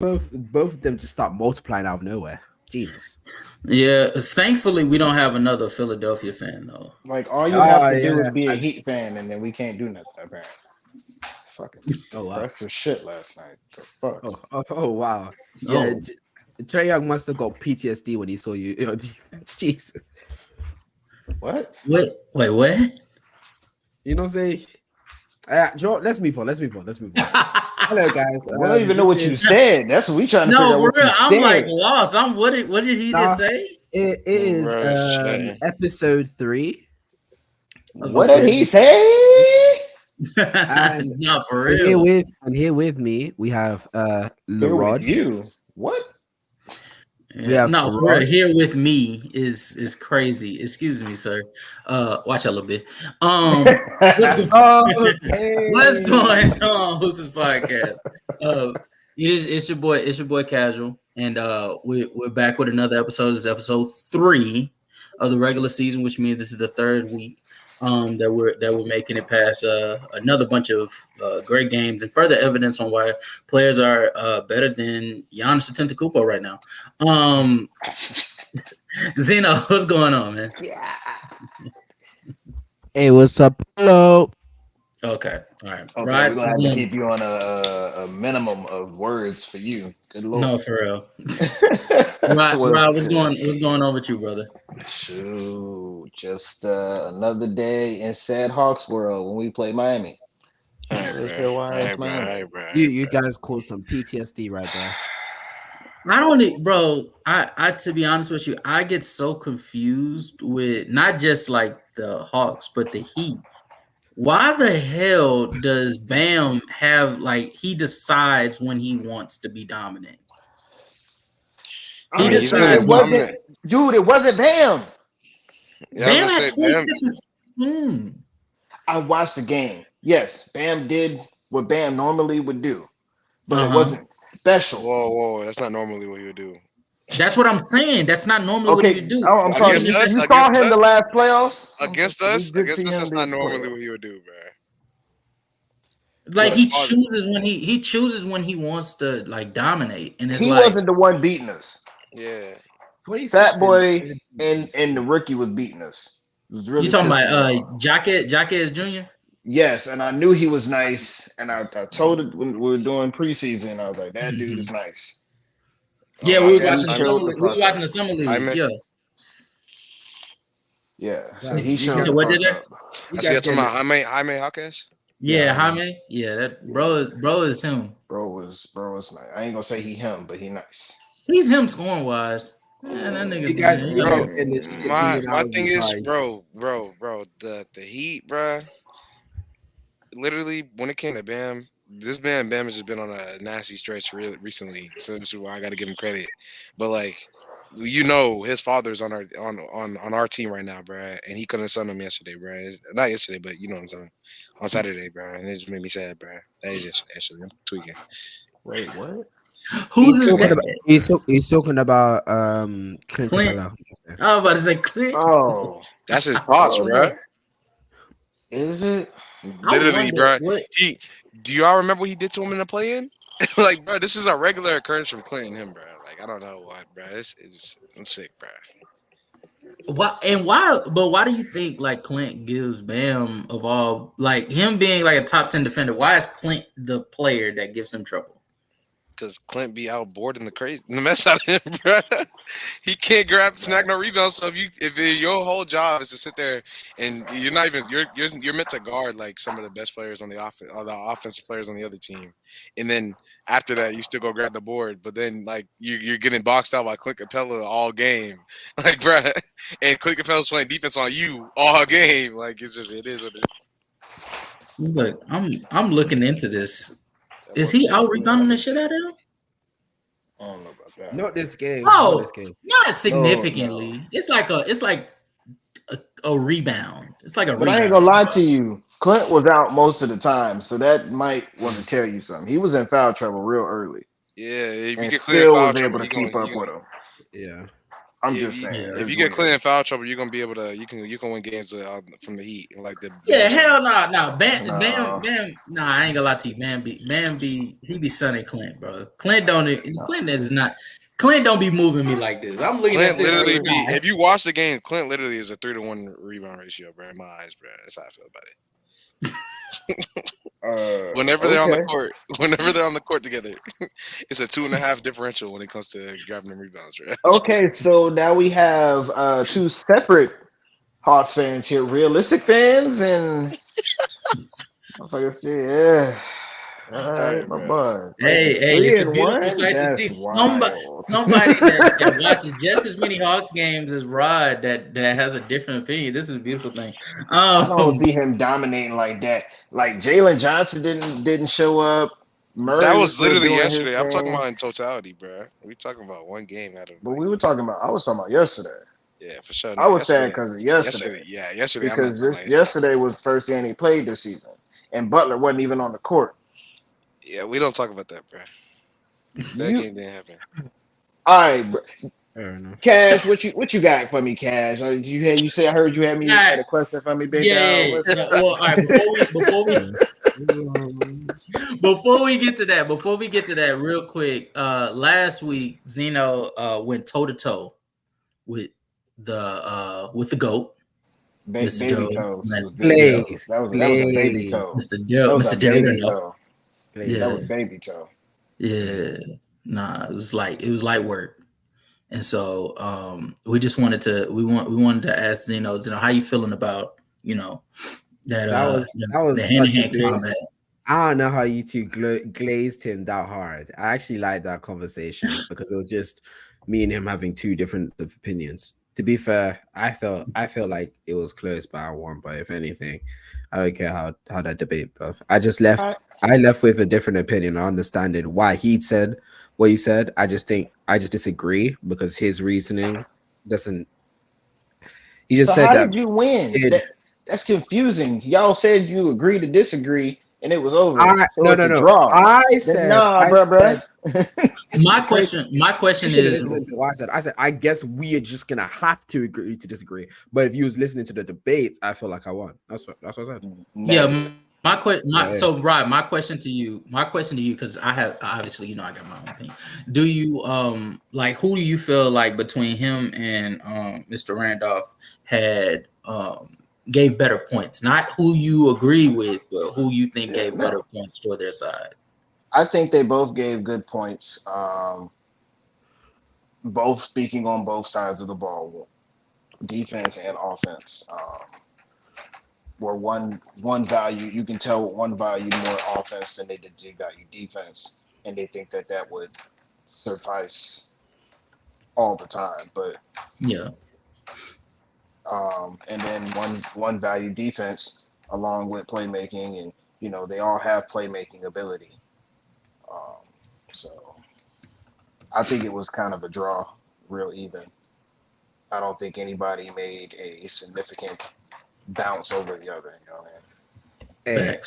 both of them just start multiplying out of nowhere. Jesus. Yeah, thankfully we don't have another Philadelphia fan though. Like all you have Oh to do is yeah. be a Heat fan, and then we can't do nothing. Apparently, fucking Oh wow. impressive shit last night. The fuck. Oh wow. Yeah. Oh, Trey Young must have got PTSD when he saw you. Jesus. What? what? Wait, what? You know what I'm saying? Joe, let's move on. Hello, guys. We don't even know what you said. That's what we trying to figure No, out. we're What you real. I'm said. like lost. What did he just say? It is Bro, episode 3. What did he say? And Not for And real. here with me, we have Here with Lerod. you. What? Yeah, have no, for Rod. real, here with me is crazy. Excuse me, sir. Watch out a little bit. What's going on? Who's this podcast? It's your boy Casual, and we're back with another episode. This is episode 3 of the regular season, which means this is the 3rd week that we're making it past another bunch of great games and further evidence on why players are better than Giannis Antetokounmpo right now. Zeno, what's going on, man? Yeah. Hey, what's up? Hello. Okay, all right. Okay, Rod, we're gonna have to keep you on a minimum of words for you. Good lord. no, for real. Rod, what's going on with you, brother? Shoot, just another day in sad Hawks world when we play Miami. You guys caught some PTSD right there. I don't, bro. I to be honest with you, I get so confused with not just like the Hawks, but the Heat. Why the hell does Bam have like he decides when he wants to be dominant? I mean, he's been It wasn't, dude. It wasn't Bam. Yeah, Bam I was had gonna say, 26 and 16. I watched the game. Yes, Bam did what Bam normally would do, but it wasn't special. Whoa, that's not normally what you would do. That's what I'm saying. That's not normally what you do. I'm sorry. Against You us, saw against him us? the last playoffs. Against us, that's not normally what you would do, bro. Like Well, he as far as- chooses when he wants to like dominate, and it's He like wasn't the one beating us. Yeah. Fat Boy and the rookie was beating us. It was really you talking pissing me about off. Jaquez Jr. Yes, and I knew he was nice, and I told it when we were doing preseason. I was like, that dude is nice. Yeah, Oh, we was I watching guess- the summer. We was watching the summer league. Yeah. Yeah, so Yeah. he You showed said what the did fuck it? up. I see you talking about Jaime Hawkins. Yeah, Jaime. Yeah, that bro is him. Bro was nice. I ain't gonna say he him, but he nice. He's him scoring wise. Man, that nigga's You guys, man, you Bro, guys in this My thing is, bro, the Heat, bro. Literally, when it came to Bam, Bam has just been on a nasty stretch recently. So this is why I got to give him credit. But like, his father's on our team right now, bro, and he couldn't send him yesterday, bro. Not yesterday, but you know what I'm saying, on Saturday, bro, and it just made me sad, bro. That is just actually I'm tweaking. Wait, what? Who's his name? He's talking about Clint. Clint. Capella. I was about to say Clint. Oh, That's his pops, bro. is it? Literally, bro. What? Do y'all remember what he did to him in the play-in? Like, bro, this is a regular occurrence from Clint and him, bro. Like, I don't know why, bro. I'm sick, bro. Why do you think like Clint gives Bam of all like him being like a top 10 defender? Why is Clint the player that gives him trouble? Because Clint be outboarding the mess out of him, bro. He can't grab the snack no rebound. So if your whole job is to sit there and you're not even you're meant to guard like some of the best players on the offense or the offensive players on the other team, and then after that you still go grab the board, but then like you're getting boxed out by Clint Capella all game, like bro, and Clint Capella's playing defense on you all game. Like it is what it is. Look, I'm looking into this. Is he out rebounding the shit out of him? I don't know about that. Not this game. Oh, Not this game. not significantly. No. It's like a rebound. It's like a But rebound. I ain't gonna lie to you. Clint was out most of the time, so that might want to tell you something. He was in foul trouble real early, Yeah, if you and get clear still foul was able trouble, to keep up with him. Yeah. I'm just saying. Yeah. If you get Clint in foul trouble, you're gonna be able to. You can win games from the Heat and like the. Yeah, hell no. Bam, No. nah, I ain't gonna lie to you. He be sunning Clint, bro. Clint don't be moving me like this. I'm looking Clint at this. literally Nah. if you watch the game, Clint literally is a 3-to-1 rebound ratio, bro. In my eyes, bro. That's how I feel about it. Whenever they're on the court together, it's a 2.5 differential when it comes to grabbing them rebounds, right? Okay, so now we have two separate Hawks fans here, realistic fans and yeah. All right, my boy. Hey, it's a beautiful sight to see somebody that watches just as many Hawks games as Rod that has a different opinion. This is a beautiful thing. I don't see him dominating like that. Like Jalen Johnson didn't show up. Murray That was literally doing yesterday. his I'm talking thing. about in totality, bro. We talking about one game out of. But I was talking about yesterday. Yeah, for sure. I was sad because of yesterday. Yesterday. Because yesterday was the first game he played this season, and Butler wasn't even on the court. Yeah, we don't talk about that, bro. That game didn't happen. All right, bro. Fair enough. Cash, what you got for me, Cash? You say I heard you had a question for me, big yeah. Well, all right. Before we get to that, real quick. Last week, Zeno went toe to toe with the GOAT. Baby toe. That was a baby toe. Mr. Dillon. That was baby toe. Yeah. Nah, it was light work. And so we wanted to ask Zeno, how you feeling about, that was the hand-to-hand combat. I don't know how you two glazed him that hard. I actually like that conversation because it was just me and him having two different opinions. To be fair, I feel like it was close by one, but if anything, I don't care how that debate. But I just left. I left with a different opinion. I understand it why he said what he said. I just disagree because his reasoning doesn't. He just said how that. Did you win? That's confusing. Y'all said you agree to disagree, and it was over. No. Draw. I said, bro. My question is, I said, I guess we are just gonna have to agree to disagree. But if you was listening to the debates, I feel like I won. That's what I said. Yeah. So Rod, my question to you, because I have obviously, I got my own opinion. Do you who do you feel like between him and Mr. Randolph had gave better points? Not who you agree with, but who you think gave better points to their side. I think they both gave good points. Both speaking on both sides of the ball, defense and offense. Where one value, you can tell one valued more offense than they did value defense, and they think that would suffice all the time. But yeah. And then one value defense along with playmaking, and they all have playmaking ability. So I think it was kind of a draw, real even. I don't think anybody made a significant bounce over the other. Hey,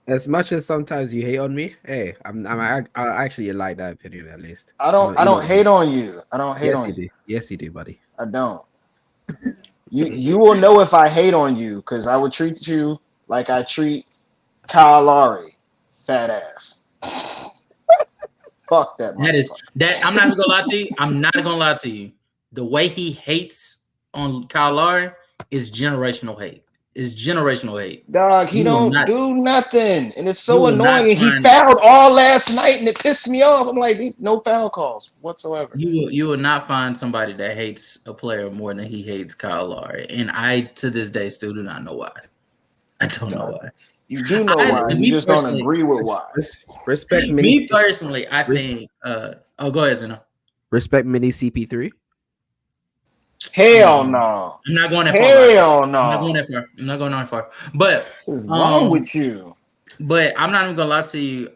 as much as sometimes you hate on me, hey, I actually like that opinion at least. I don't hate on you. I don't hate on you. Yes, you do, buddy. I don't. You will know if I hate on you because I would treat you like I treat Kyle Lowry, fat ass. Fuck that. That. I'm not gonna lie to you. I'm not gonna lie to you. The way he hates on Kyle Lowry is generational hate. It's generational hate. Dog, he don't do nothing, and it's so annoying. And he fouled all last night, and it pissed me off. I'm like, no foul calls whatsoever. You will not find somebody that hates a player more than he hates Kyle Lowry, and I to this day still do not know why. I don't know why. You do know why. You just don't agree with why. Respect me personally. I think. Go ahead, Zeno. Respect mini CP3. Hell no. I'm not going that far. Hell no. I'm not going that far. I'm not going that far. But what's wrong with you? But I'm not even gonna lie to you.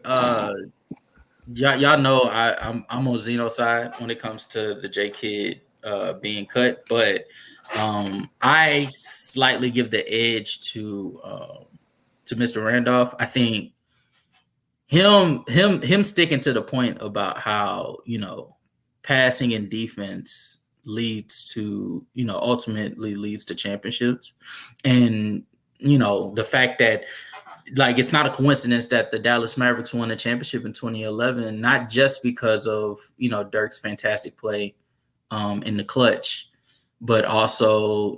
Y'all know I'm on Zeno's side when it comes to the J Kid being cut, but I slightly give the edge to Mr. Randolph. I think him sticking to the point about how passing and defense leads to, ultimately leads to championships. And, the fact that, like, it's not a coincidence that the Dallas Mavericks won a championship in 2011, not just because of, Dirk's fantastic play in the clutch, but also,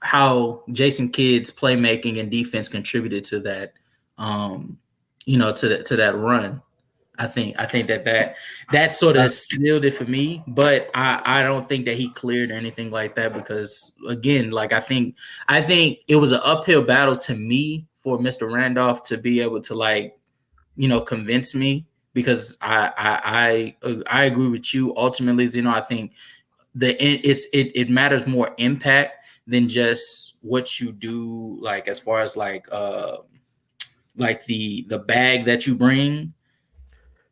how Jason Kidd's playmaking and defense contributed to that, to that run. I think that sort of sealed it for me, but I don't think that he cleared or anything like that, because again, like I think it was an uphill battle to me for Mr. Randolph to be able to, like, convince me, because I agree with you ultimately, I think it matters more impact than just what you do, like as far as like the bag that you bring.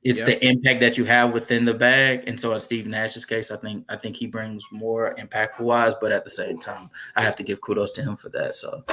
It's the impact that you have within the bag. And so in Steve Nash's case, I think he brings more impactful wise, but at the same time, I have to give kudos to him for that. So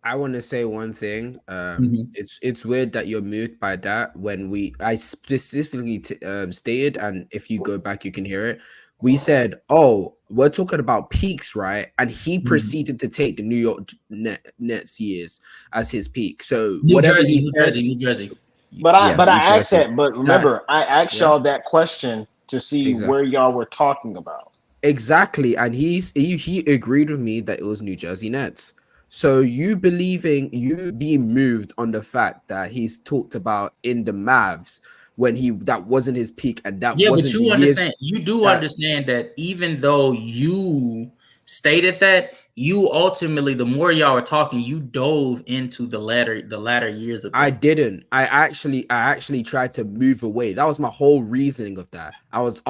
I want to say one thing. It's weird that you're moved by that when I specifically stated, and if you go back, you can hear it. We said, "Oh, we're talking about peaks, right?" And he proceeded to take the New York Nets years as his peak. So New Jersey. But I asked that. But remember, I asked y'all that question to see where y'all were talking about. Exactly, and he agreed with me that it was New Jersey Nets. So you being moved on the fact that he's talked about in the Mavs when that wasn't his peak, and that wasn't. But you understand. You do understand that even though you stated that, you ultimately, the more y'all were talking, you dove into the latter years of it. I didn't. I actually tried to move away. That was my whole reasoning of that. I was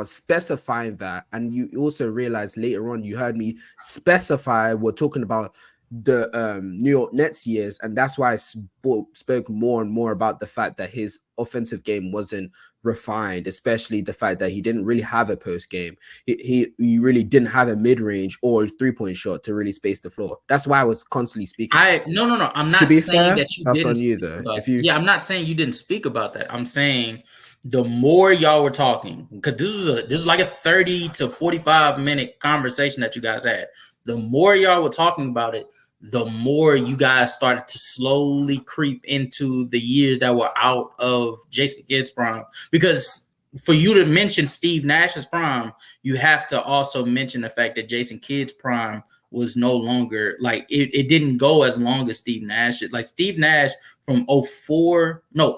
specifying that, and you also realized later on, you heard me specify we're talking about the New York Nets years, and that's why I spoke more and more about the fact that his offensive game wasn't refined, especially the fact that he didn't really have a post game. He really didn't have a mid-range or 3-point shot to really space the floor. That's why I was constantly speaking. No. I'm not saying that you that's didn't. On you though. I'm not saying you didn't speak about that. I'm saying the more y'all were talking, because this was like a 30 to 45 minute conversation that you guys had. The more y'all were talking about it, the more you guys started to slowly creep into the years that were out of Jason Kidd's prime. Because for you to mention Steve Nash's prime, you have to also mention the fact that Jason Kidd's prime was no longer, like, it didn't go as long as Steve Nash. Like Steve Nash from 04 to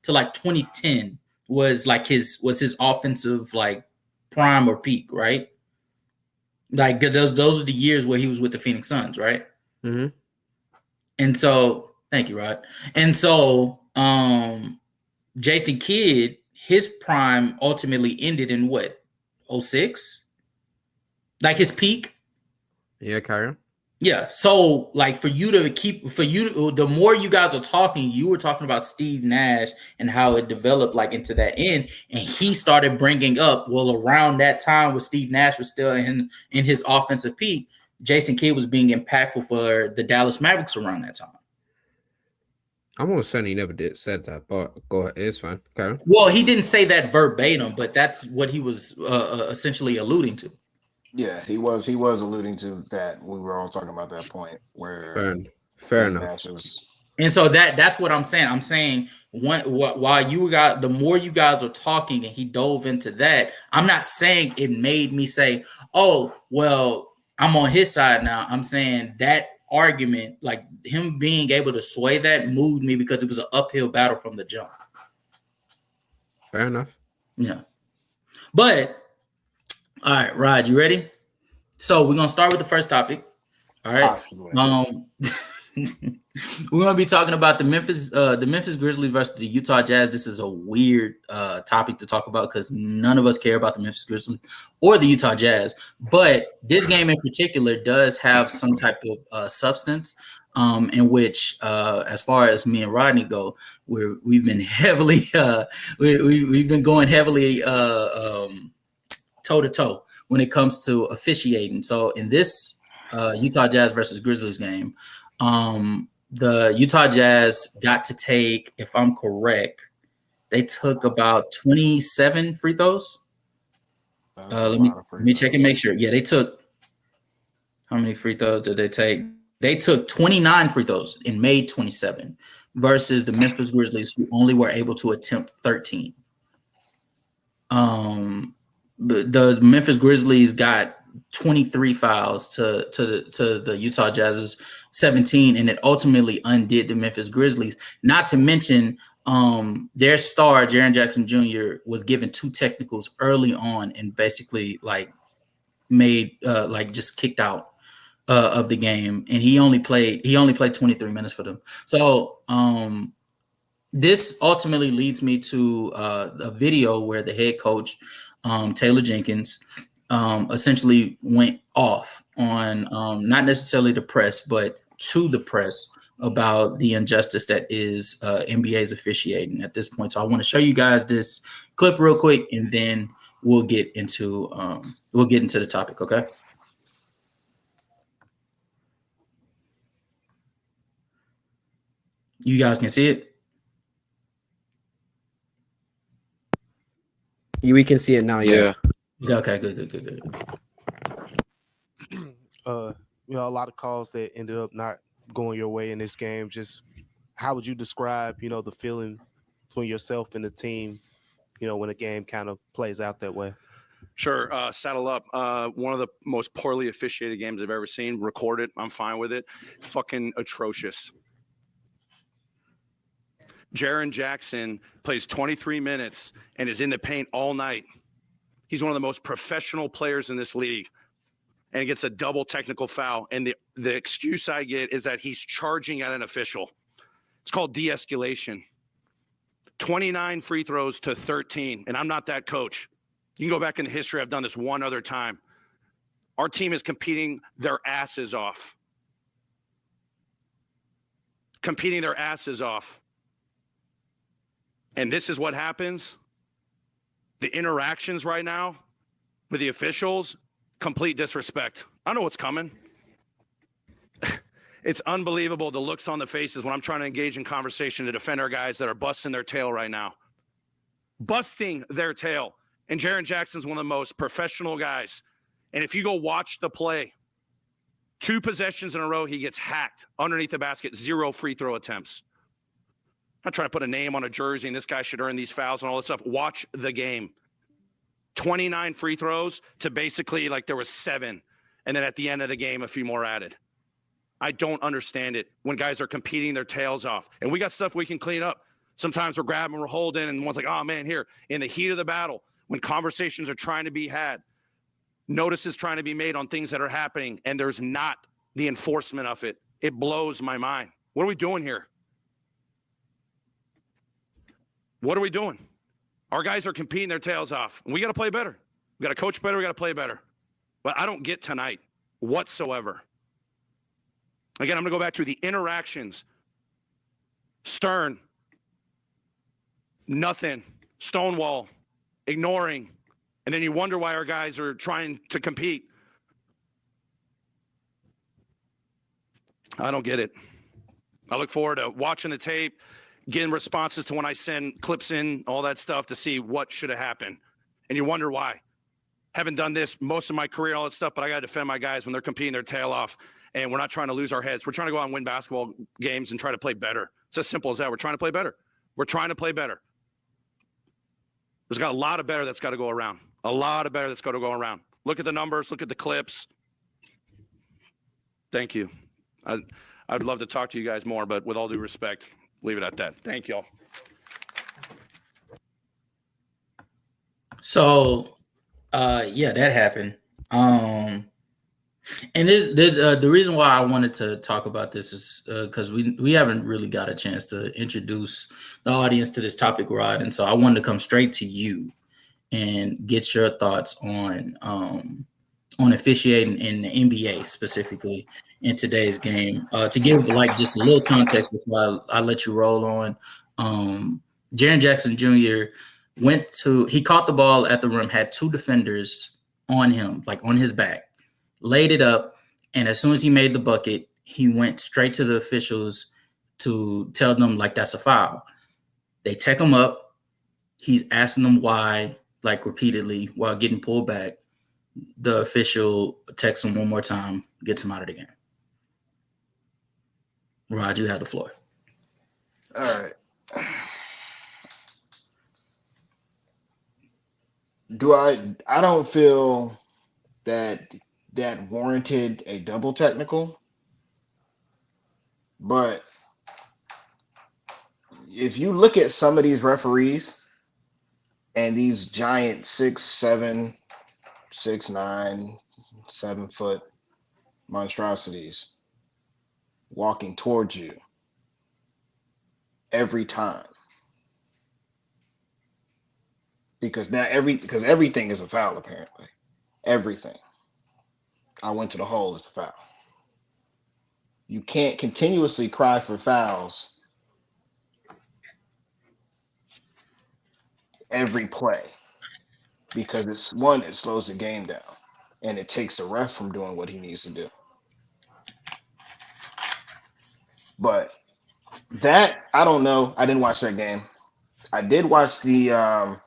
like 2010 was his offensive like prime or peak, right? Like those are the years where he was with the Phoenix Suns, right? Mm-hmm. And so, thank you, Rod. And so, Jason Kidd, his prime ultimately ended in what? 06? Like his peak? Yeah, carry on. Yeah. So, like, the more you guys are talking, you were talking about Steve Nash and how it developed like into that end. And he started bringing up, well, around that time when Steve Nash was still in his offensive peak, Jason Kidd was being impactful for the Dallas Mavericks around that time. I'm almost certain he never said that, but go ahead. It's fine. Okay. Well, he didn't say that verbatim, but that's what he was essentially alluding to. Yeah, he was alluding to that. We were all talking about that point where fair enough. And so that's what I'm saying. I'm saying the more you guys are talking and he dove into that, I'm not saying it made me say, oh, well, I'm on his side now. I'm saying that argument, like him being able to sway that, moved me because it was an uphill battle from the jump. Fair enough. Yeah. But all right, Rod, you ready? So we're gonna start with the first topic. All right. We're gonna be talking about the Memphis Grizzlies versus the Utah Jazz. This is a weird topic to talk about because none of us care about the Memphis Grizzlies or the Utah Jazz. But this game in particular does have some type of substance, in which, as far as me and Rodney go, we've been heavily we've been going heavily toe to toe when it comes to officiating. So in this Utah Jazz versus Grizzlies game, the Utah Jazz got to take, if I'm correct, they took about 27 free throws. Let me check and make sure. Yeah, they took how many free throws did they take? They took 29 free throws and made 27 versus the Memphis Grizzlies, who only were able to attempt 13. But the Memphis Grizzlies got 23 fouls to the Utah Jazz's 17, and it ultimately undid the Memphis Grizzlies. Not to mention, their star, Jaren Jackson Jr., was given 2 technicals early on and basically made just kicked out of the game, and he only played 23 minutes for them. So this ultimately leads me to a video where the head coach, Taylor Jenkins, essentially went off on not necessarily the press, but to the press about the injustice that is NBA's officiating at this point. So I want to show you guys this clip real quick, and then we'll get into the topic. Okay. You guys can see it. We can see it now. Yeah. Okay. Good. A lot of calls that ended up not going your way in this game. Just how would you describe, the feeling between yourself and the team, when a game kind of plays out that way? Sure. Saddle up. One of the most poorly officiated games I've ever seen. Record it. I'm fine with it. Fucking atrocious. Jaren Jackson plays 23 minutes and is in the paint all night. He's one of the most professional players in this league, and he gets a double technical foul. And the excuse I get is that he's charging at an official. It's called de-escalation. 29 free throws to 13, and I'm not that coach. You can go back in history. I've done this one other time. Our team is competing their asses off. And this is what happens. The interactions right now with the officials, complete disrespect. I know what's coming. It's unbelievable the looks on the faces when I'm trying to engage in conversation to defend our guys that are busting their tail right now. Busting their tail. And Jaren Jackson's one of the most professional guys. And if you go watch the play, 2 possessions in a row, he gets hacked underneath the basket, 0 free throw attempts. I'm not trying to put a name on a jersey and this guy should earn these fouls and all that stuff. Watch the game. 29 free throws to basically there was 7. And then at the end of the game, a few more added. I don't understand it when guys are competing their tails off. And we got stuff we can clean up. Sometimes we're grabbing, we're holding, and one's like, oh man, here. In the heat of the battle, when conversations are trying to be had, notices trying to be made on things that are happening, and there's not the enforcement of it. It blows my mind. What are we doing here? What are we doing? Our guys are competing their tails off. And we got to play better. We got to coach better. We got to play better. But I don't get tonight whatsoever. Again, I'm going to go back to the interactions. Stern. Nothing. Stonewall. Ignoring. And then you wonder why our guys are trying to compete. I don't get it. I look forward to watching the tape, getting responses to when I send clips in, all that stuff to see what should have happened. And you wonder why. Haven't done this most of my career, all that stuff, but I got to defend my guys when they're competing their tail off. And we're not trying to lose our heads. We're trying to go out and win basketball games and try to play better. It's as simple as that. We're trying to play better. We're trying to play better. There's got a lot of better that's got to go around. A lot of better that's got to go around. Look at the numbers. Look at the clips. Thank you. I'd love to talk to you guys more, but with all due respect, leave it at that. Thank y'all. So, yeah, that happened. And the reason why I wanted to talk about this is because we haven't really got a chance to introduce the audience to this topic, Rod. And so I wanted to come straight to you and get your thoughts on officiating in the NBA specifically in today's game. To give just a little context before I let you roll on, Jaren Jackson Jr. he caught the ball at the rim, had 2 defenders on him, on his back, laid it up, and as soon as he made the bucket, he went straight to the officials to tell them that's a foul. They tech him up. He's asking them why. like repeatedly while getting pulled back, the official texts him one more time, gets him out of the game. Rod, you have the floor. All right. I don't feel that warranted a double technical, but if you look at some of these referees and these giant 6'7", 6'9", 7-foot monstrosities walking towards you every time, because everything is a foul, apparently. Everything. I went to the hole is a foul. You can't continuously cry for fouls every play, because it slows the game down and it takes the ref from doing what he needs to do. But that, I don't know. I didn't watch that game. I did watch the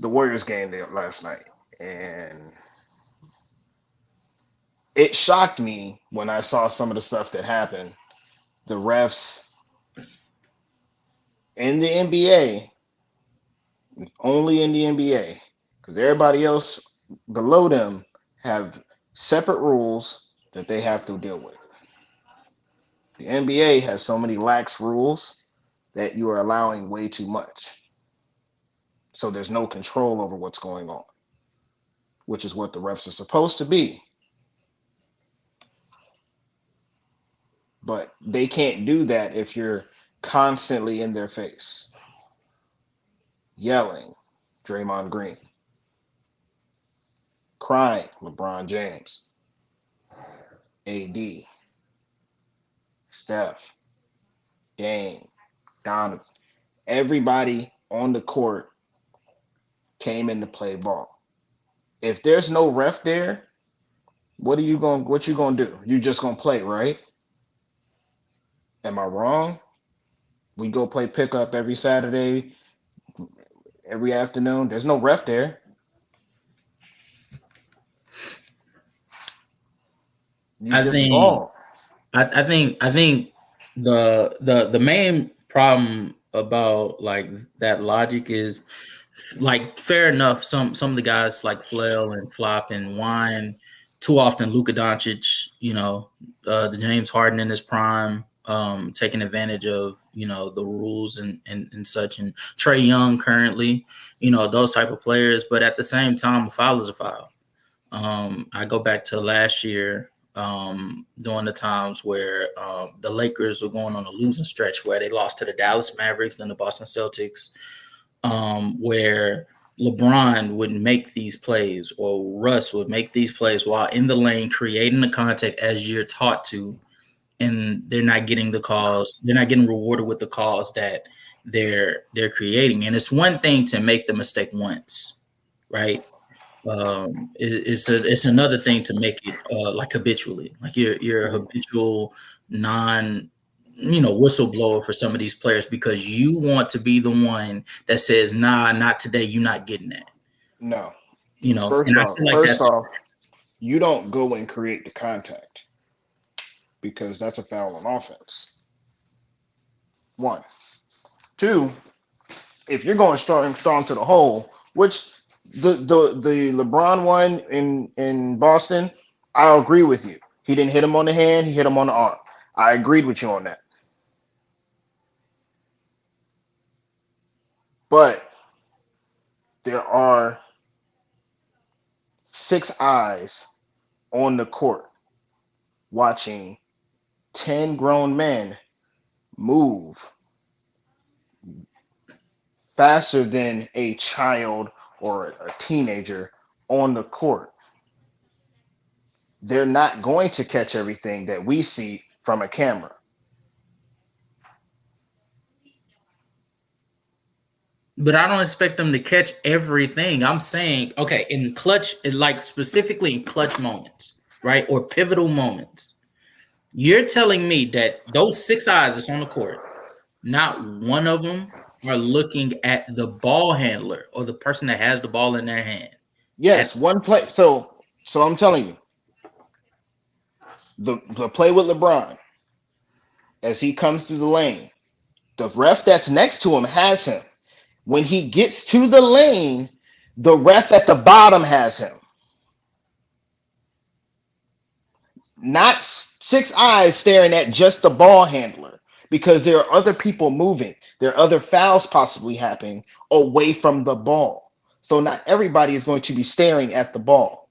Warriors game there last night, and it shocked me when I saw some of the stuff that happened. The refs in the NBA, only in the NBA, because everybody else below them have separate rules that they have to deal with. The NBA has so many lax rules that you are allowing way too much. So there's no control over what's going on, which is what the refs are supposed to be. But they can't do that if you're constantly in their face, yelling, Draymond Green, crying, LeBron James, AD, Steph, Dame, Donovan. Everybody on the court came in to play ball. If there's no ref there, what you gonna do? You just gonna play, right? Am I wrong? We go play pickup every Saturday, every afternoon. There's no ref there. I think the main problem about like that logic is, like, fair enough. Some of the guys like flail and flop and whine too often. Luka Doncic, the James Harden in his prime, taking advantage of the rules and such, and Trae Young currently, those type of players. But at the same time, a foul is a foul. I go back to last year, during the times where the Lakers were going on a losing stretch where they lost to the Dallas Mavericks and the Boston Celtics, where LeBron would make these plays or Russ would make these plays while in the lane, creating the contact as you're taught to, and they're not getting the calls. They're not getting rewarded with the calls that they're creating. And it's one thing to make the mistake once, right? It's another thing to make it like habitually, like you're a habitual whistleblower for some of these players, because you want to be the one that says, nah, not today. You're not getting that. No. First off, you don't go and create the contact, because that's a foul on offense. 1. 2, if you're going strong to the hole, which the LeBron one in Boston, I agree with you. He didn't hit him on the hand, he hit him on the arm. I agreed with you on that. But there are 6 eyes on the court watching 10 grown men move faster than a child or a teenager on the court. They're not going to catch everything that we see from a camera. But I don't expect them to catch everything. I'm saying, okay, in clutch, like specifically in clutch moments, right? Or pivotal moments. You're telling me that those 6 eyes that's on the court, not one of them are looking at the ball handler or the person that has the ball in their hand. Yes, one play. So I'm telling you, the play with LeBron, as he comes through the lane, the ref that's next to him has him. When he gets to the lane, the ref at the bottom has him. Not six eyes staring at just the ball handler, because there are other people moving. There are other fouls possibly happening away from the ball. So not everybody is going to be staring at the ball.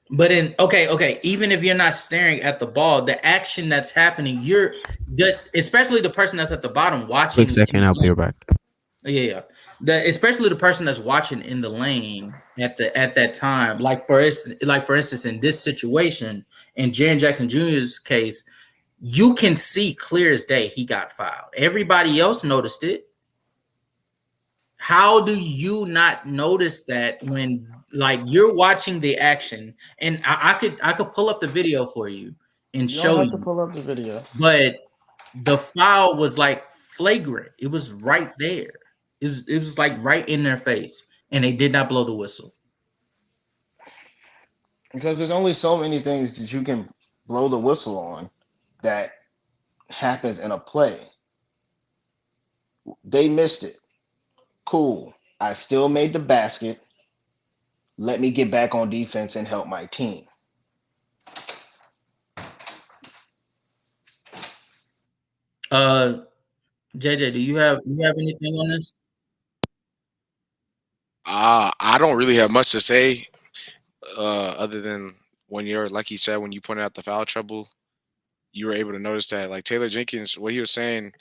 But even if you're not staring at the ball, the action that's happening, especially the person that's at the bottom watching. Quick second, I'll be right back. Yeah. Especially the person that's watching in the lane at that time. Like for instance, in this situation, in Jaren Jackson Jr.'s case, you can see clear as day he got fouled. Everybody else noticed it. How do you not notice that when you're watching the action? And I could pull up the video for you and show you. Pull up the video. But the foul was flagrant. It was right there. It was right in their face, and they did not blow the whistle. Because there's only so many things that you can blow the whistle on that happens in a play. They missed it. Cool. I still made the basket. Let me get back on defense and help my team. JJ, do you have anything on this? I don't really have much to say, other than when you're, like you said, when you pointed out the foul trouble, you were able to notice that, like Taylor Jenkins, what he was saying,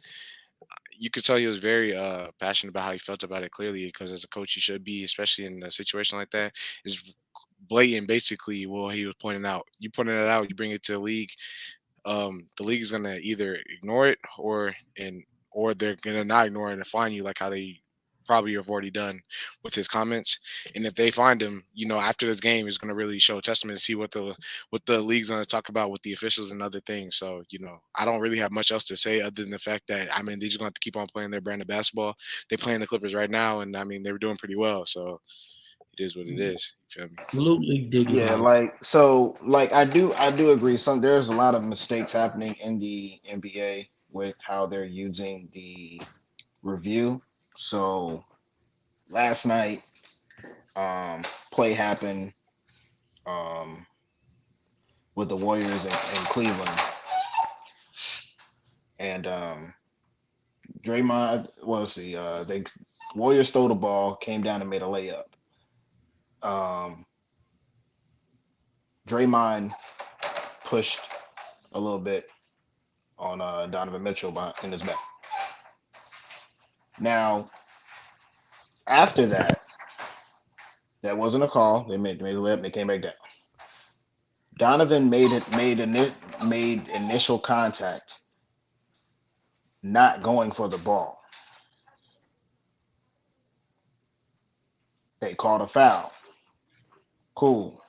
you could tell he was very passionate about how he felt about it, clearly, because as a coach, he should be, especially in a situation like that. Is blatant, basically, what he was pointing out. You pointed it out, you bring it to the league. The league is gonna either ignore it or they're gonna not ignore it and fine you, like how they probably have already done with his comments. And if they find him, after this game, is going to really show testament to see what the league's going to talk about with the officials and other things. So, I don't really have much else to say other than the fact that, they're just going to have to keep on playing their brand of basketball. They're playing the Clippers right now, and they were doing pretty well. So it is what it is. You feel me? Absolutely digging. Yeah, I do agree. There's a lot of mistakes happening in the NBA with how they're using the review. So last night, play happened with the Warriors in Cleveland, and Draymond the Warriors stole the ball, came down and made a layup. Draymond pushed a little bit on Donovan Mitchell in his back. Now, after that wasn't a call. They made a layup. They came back down. Donovan made initial contact, not going for the ball. They called a foul. Cool.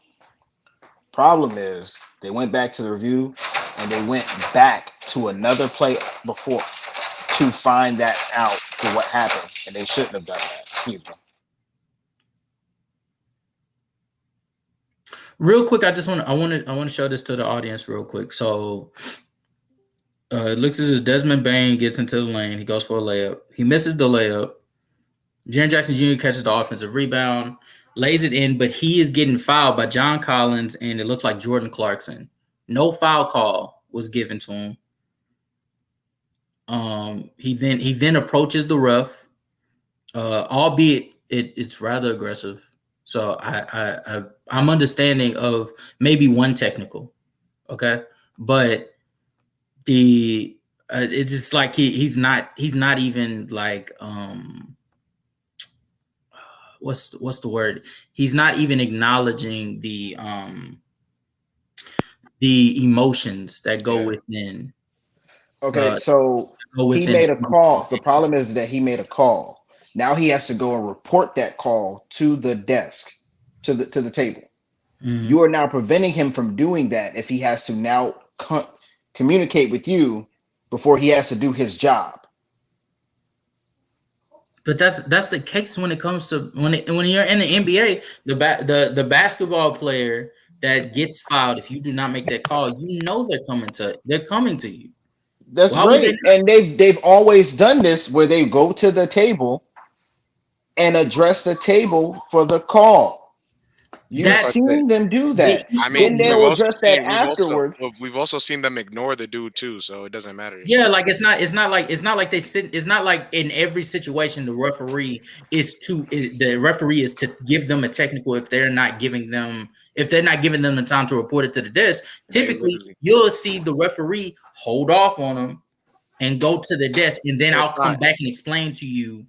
Problem is, they went back to the review and they went back to another play before to find that out for what happened, and they shouldn't have done that. Excuse me. Real quick, I want to show this to the audience real quick. So it looks as if Desmond Bane gets into the lane. He goes for a layup. He misses the layup. Jaren Jackson Jr. catches the offensive rebound, lays it in, but he is getting fouled by John Collins, and it looks like Jordan Clarkson. No foul call was given to him. He then approaches the ref, albeit it's rather aggressive. So I'm understanding of maybe one technical, okay, but it's just like he's not even like what's the word? He's not even acknowledging the emotions that go within. Okay, so he made a call. The problem is that he made a call. Now he has to go and report that call to the desk, to the table. Mm-hmm. You are now preventing him from doing that if he has to now communicate with you before he has to do his job. But that's the case when it comes to when you're in the NBA, the basketball player that gets fouled, if you do not make that call, you know they're coming to you. That's Why would they great. And they've always done this where they go to the table and address the table for the call. You've That- seen them do that. I mean, Then they'll address that afterwards. we've also seen them ignore the dude too, so it doesn't matter. Yeah, like it's not like they sit. It's not like in every situation the referee is to give them a technical if they're not giving them the time to report it to the desk. Typically, you'll see the referee hold off on them and go to the desk, and then I'll come back and explain to you,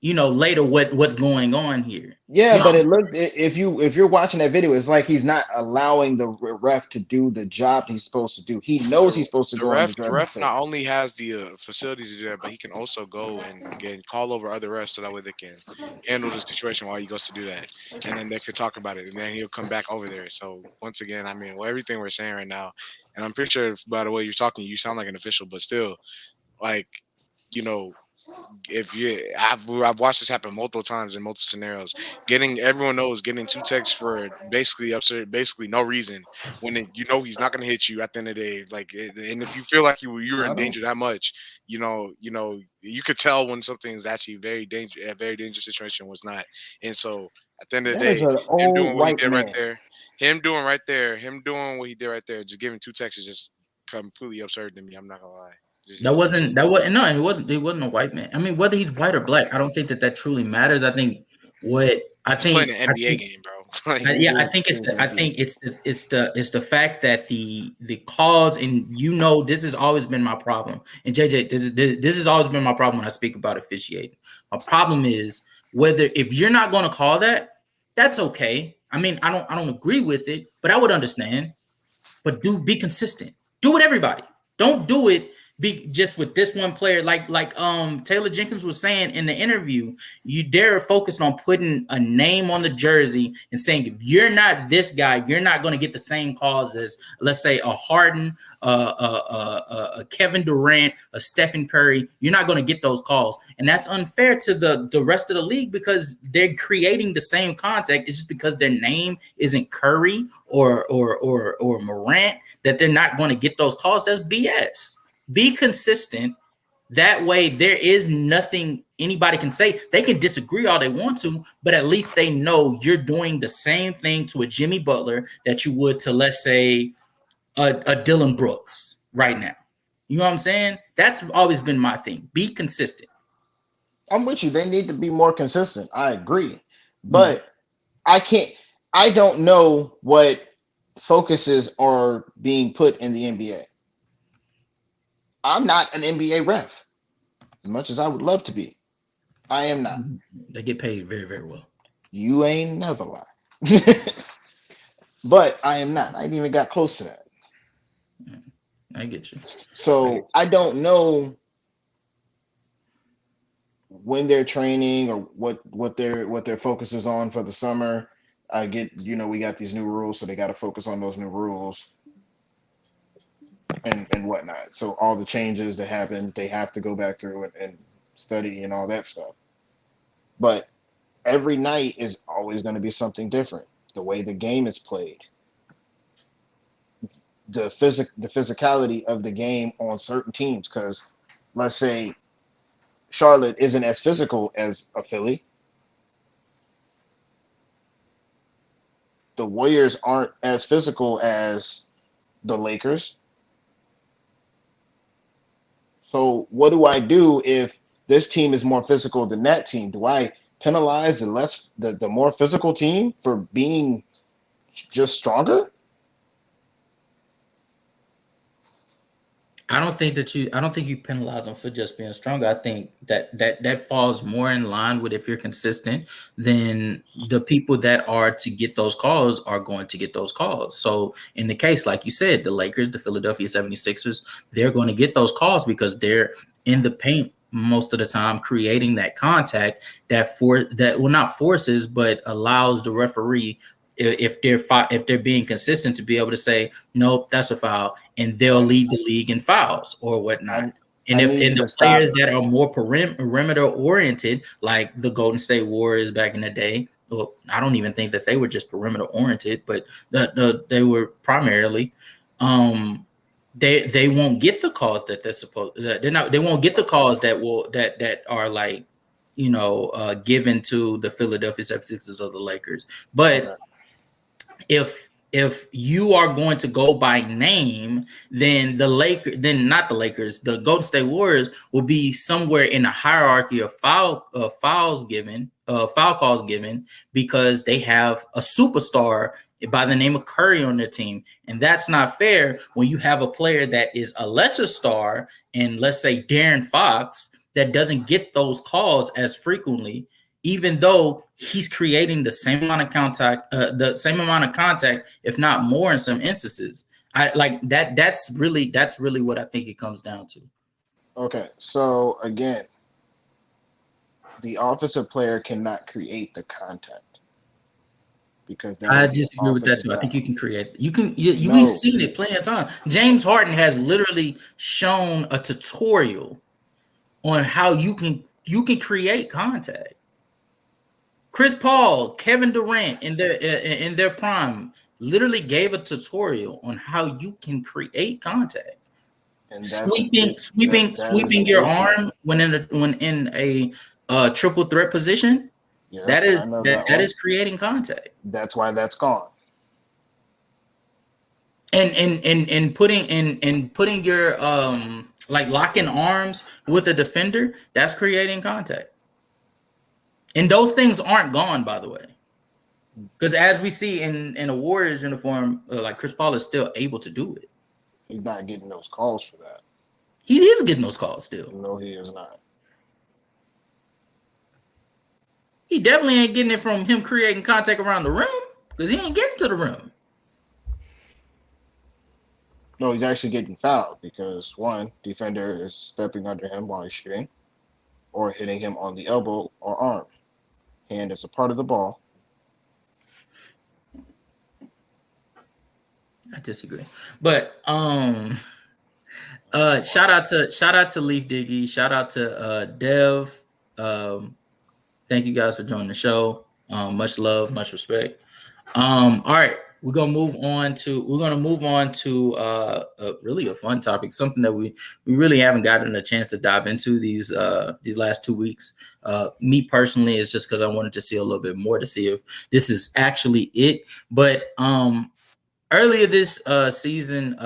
later what's going on here. Yeah, but it looked, if you're watching that video, it's like he's not allowing the ref to do the job he's supposed to do. He knows he's supposed to go on the dressing ref table. not only has the facilities to do that, but he can also go and call over other refs so that way they can handle the situation while he goes to do that, and then they could talk about it, and then he'll come back over there. So once again, I mean, everything we're saying right now, and I'm pretty sure by the way you're talking, you sound like an official, but still, like, I've watched this happen multiple times in multiple scenarios. Everyone knows getting 2 texts for basically absurd, basically no reason, when he's not going to hit you at the end of the day. Like, and if you feel like you were in danger that much, you could tell when something is actually a very dangerous situation was not. And so at the end of the day, him doing what he did right there, him doing what he did right there, just giving 2 texts is just completely absurd to me. I'm not gonna lie. It wasn't a white man. I mean, whether he's white or black, I don't think that truly matters. I think playing an NBA game, bro. I think it's the fact that the cause, and this has always been my problem. And JJ, this has always been my problem when I speak about officiating. My problem is if you're not going to call that, that's okay. I mean, I don't agree with it, but I would understand. But be consistent. Do it, everybody. Don't do it. Be just with this one player, like Taylor Jenkins was saying in the interview. They're focused on putting a name on the jersey and saying, if you're not this guy, you're not going to get the same calls as, let's say, a Harden, a Kevin Durant, a Stephen Curry. You're not going to get those calls, and that's unfair to the rest of the league because they're creating the same contact. It's just because their name isn't Curry or Morant that they're not going to get those calls. That's BS. Be consistent. That way, there is nothing anybody can say. They can disagree all they want to, but at least they know you're doing the same thing to a Jimmy Butler that you would to, let's say, a Dillon Brooks right now. You know what I'm saying? That's always been my thing. Be consistent. I'm with you. They need to be more consistent. I agree. But I don't know what focuses are being put in the NBA. I'm not an NBA ref, as much as I would love to be. I am not. They get paid very, very well. You ain't never lie. But I am not. I ain't even got close to that. I get you. So I don't know when they're training or what their focus is on for the summer. I get, we got these new rules, so they got to focus on those new rules. And whatnot. So all the changes that happen, they have to go back through and study and all that stuff. But every night is always going to be something different. The way the game is played, the physicality of the game on certain teams. Because let's say Charlotte isn't as physical as a Philly. The Warriors aren't as physical as the Lakers. So what do I do if this team is more physical than that team? Do I penalize the more physical team for being just stronger? I don't think you penalize them for just being stronger. I think that falls more in line with, if you're consistent, then the people that are to get those calls are going to get those calls. So in the case, like you said, the Lakers, the Philadelphia 76ers, they're going to get those calls because they're in the paint most of the time, creating that contact that not forces, but allows the referee if they're being consistent, to be able to say, nope, that's a foul, and they'll lead the league in fouls or whatnot. And if the players that are more perimeter oriented, like the Golden State Warriors back in the day, well, I don't even think that they were just perimeter oriented, but they were primarily. They won't get the calls that they're supposed. They won't get the calls that are like, given to the Philadelphia 76ers or the Lakers. But if you are going to go by name, then the Golden State Warriors will be somewhere in the hierarchy of foul calls given, because they have a superstar by the name of Curry on their team. And that's not fair when you have a player that is a lesser star, and let's say De'Aaron Fox, that doesn't get those calls as frequently, even though he's creating the same amount of contact, if not more in some instances. I like that. That's really what I think it comes down to. Okay, so again, the offensive player cannot create the contact, because I disagree with that too. I think you can create. We've seen it plenty of times. James Harden has literally shown a tutorial on how you can create contact. Chris Paul, Kevin Durant in their prime literally gave a tutorial on how you can create contact. And sweeping your arm when in a triple threat position. Yeah, that is creating contact. That's why that's gone. And putting your like locking arms with a defender, that's creating contact. And those things aren't gone, by the way, because as we see in a Warriors uniform, like Chris Paul is still able to do it. He's not getting those calls for that. He is getting those calls still. No, he is not. He definitely ain't getting it from him creating contact around the rim, because he ain't getting to the rim. No, he's actually getting fouled because one defender is stepping under him while he's shooting, or hitting him on the elbow or arm. Hand is a part of the ball. I disagree, but shout out to Leaf Diggy, shout out to Dev. Thank you guys for joining the show. Much love, much respect. All right, we're gonna move on to really a fun topic, something that we really haven't gotten a chance to dive into these last 2 weeks. Me personally, is just because I wanted to see a little bit more to see if this is actually it. But earlier this season,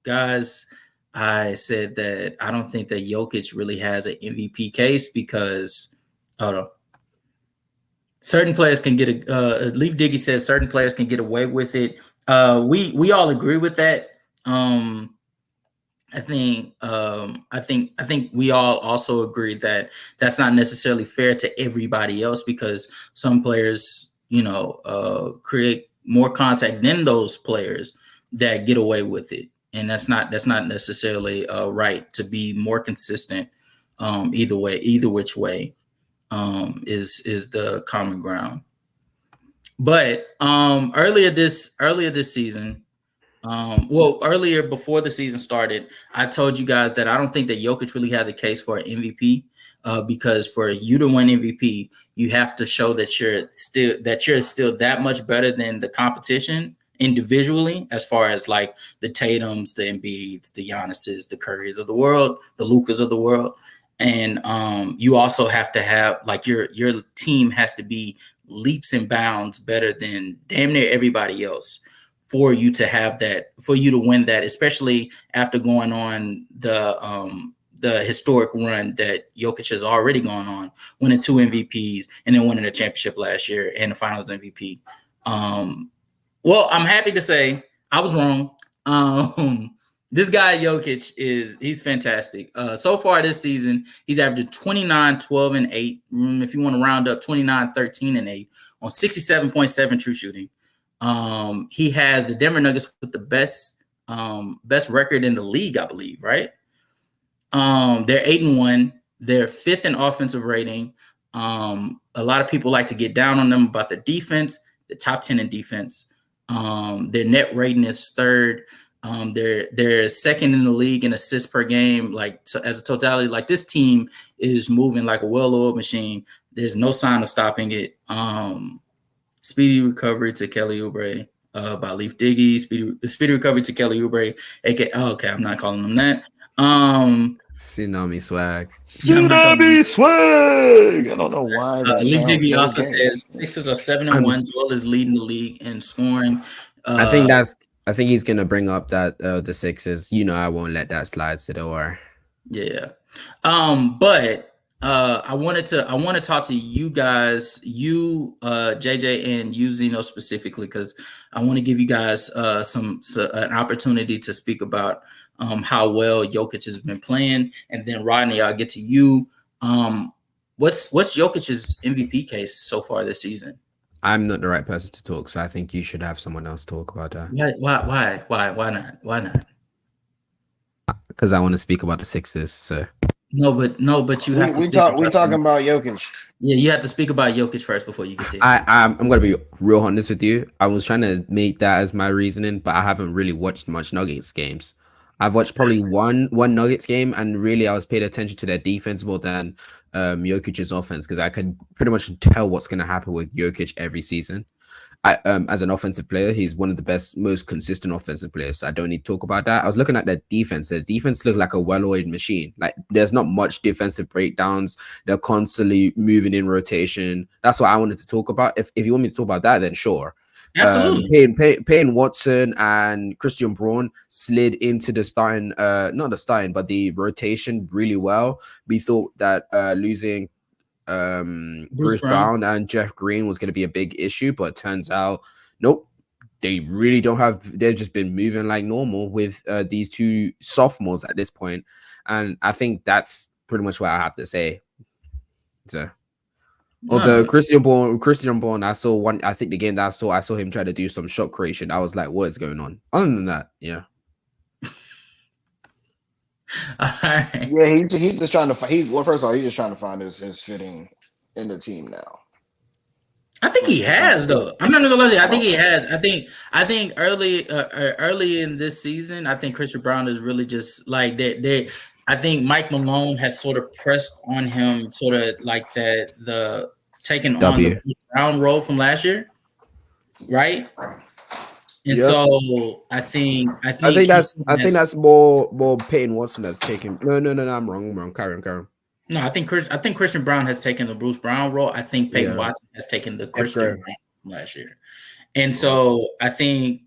guys, I said that I don't think that Jokic really has an MVP case because certain players can get Leaf Diggy says certain players can get away with it. We all agree with that. I think we all also agree that that's not necessarily fair to everybody else, because some players, create more contact than those players that get away with it, and that's not necessarily right to be more consistent. Either which way is the common ground. But earlier this season. Earlier before the season started, I told you guys that I don't think that Jokic really has a case for an MVP, because for you to win MVP, you have to show that you're still that much better than the competition individually, as far as like the Tatums, the Embiids, the Giannis's, the Currys of the world, the Lukas of the world, and you also have to have like your team has to be leaps and bounds better than damn near everybody else for you to have that, for you to win that, especially after going on the historic run that Jokic has already gone on, winning 2 MVPs and then winning a championship last year and the Finals MVP. Well, I'm happy to say I was wrong. This guy Jokic he's fantastic. So far this season, he's averaging 29, 12, and 8. If you want to round up, 29, 13, and 8 on 67.7 true shooting. He has the Denver Nuggets with the best record in the league, I believe, right? They're 8-1. They're 5th in offensive rating. A lot of people like to get down on them about the defense. the top 10 in defense. Their net rating is third. They're second in the league in assists per game. Like as a totality, like this team is moving like a well-oiled machine. There's no sign of stopping it. Speedy recovery to Kelly Oubre by Leaf Diggy. Speedy recovery to Kelly Oubre. Okay, I'm not calling him that. Tsunami swag. Tsunami swag. I don't know why that Leaf sounds Diggy so also gay. says Sixers are 7-1. Joel is leading the league in scoring. I think he's gonna bring up that the Sixers. I won't let that slide. So don't worry. Yeah. But I want to talk to you guys, JJ and you Zeno specifically, because I want to give you guys an opportunity to speak about how well Jokic has been playing, and then Rodney, I'll get to you. What's Jokic's MVP case so far this season? I'm not the right person to talk, so I think you should have someone else talk about that. Why not? Why not? Because I want to speak about the Sixers. So no, but you have to. We talking about Jokic. Yeah, you have to speak about Jokic first before you get to. I'm gonna be real honest with you. I was trying to make that as my reasoning, but I haven't really watched much Nuggets games. I've watched probably one Nuggets game, and really I was paying attention to their defense more than Jokic's offense, because I could pretty much tell what's going to happen with Jokic every season. As an offensive player, he's one of the best, most consistent offensive players. So I don't need to talk about that. I was looking at their defense. Their defense looked like a well-oiled machine. Like there's not much defensive breakdowns. They're constantly moving in rotation. That's what I wanted to talk about. If you want me to talk about that, then sure. Absolutely. Payne Watson and Christian Braun slid into the starting, not the starting, but the rotation really well. We thought that losing Bruce Brown and Jeff Green was going to be a big issue, but it turns out, nope. They really don't have. They've just been moving like normal with these two sophomores at this point, and I think that's pretty much what I have to say. So. Although Christian Braun, I saw one. I think the game that I saw him try to do some shot creation. I was like, "What is going on?" Other than that, yeah. Right. Yeah, he's just trying to find. First of all, he's just trying to find his fitting in the team now. I think he has, though. I'm not gonna lie to you. I think he has. I think early in this season, I think Christian Braun is really just like they. I think Mike Malone has sort of pressed on him, sort of like the taking on the Bruce Brown role from last year, right? And so I think that's more Peyton Watson that's taking. No, I'm wrong. Carry on. No, I think Christian Braun has taken the Bruce Brown role. I think Peyton Watson has taken the Christian Brown from last year, and so I think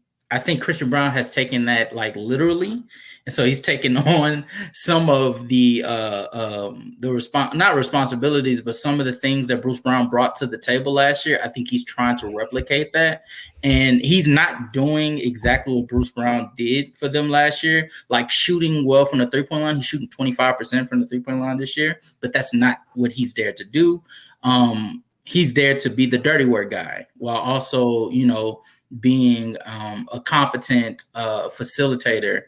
Christian Braun has taken that like literally. And so he's taking on some of the not responsibilities, but some of the things that Bruce Brown brought to the table last year. I think he's trying to replicate that. And he's not doing exactly what Bruce Brown did for them last year, like shooting well from the three-point line. He's shooting 25% from the three-point line this year, but that's not what he's there to do. He's there to be the dirty work guy while also, being a competent facilitator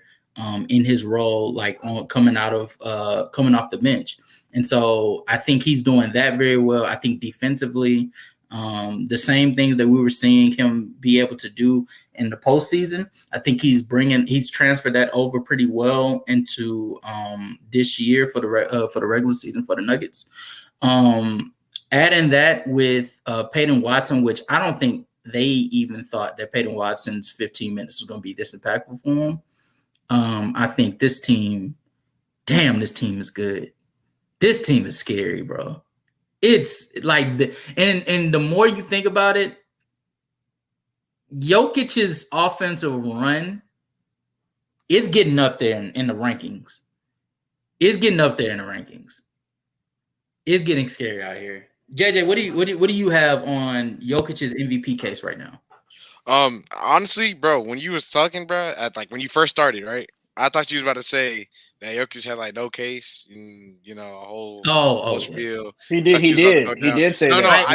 in his role, like coming off the bench. And so I think he's doing that very well. I think defensively, the same things that we were seeing him be able to do in the postseason, I think he's transferred that over pretty well into this year for the regular season for the Nuggets. Adding that with Peyton Watson, which I don't think they even thought that Peyton Watson's 15 minutes was going to be this impactful for him. I think this team is good. This team is scary, bro. It's like and the more you think about it, Jokic's offensive run is getting up there in the rankings. It's getting scary out here. JJ, what do you have on Jokic's MVP case right now? Honestly, bro, when you was talking, bro, when you first started, right? I thought you was about to say that Jokic had like no case and a whole spiel. He did say no, that.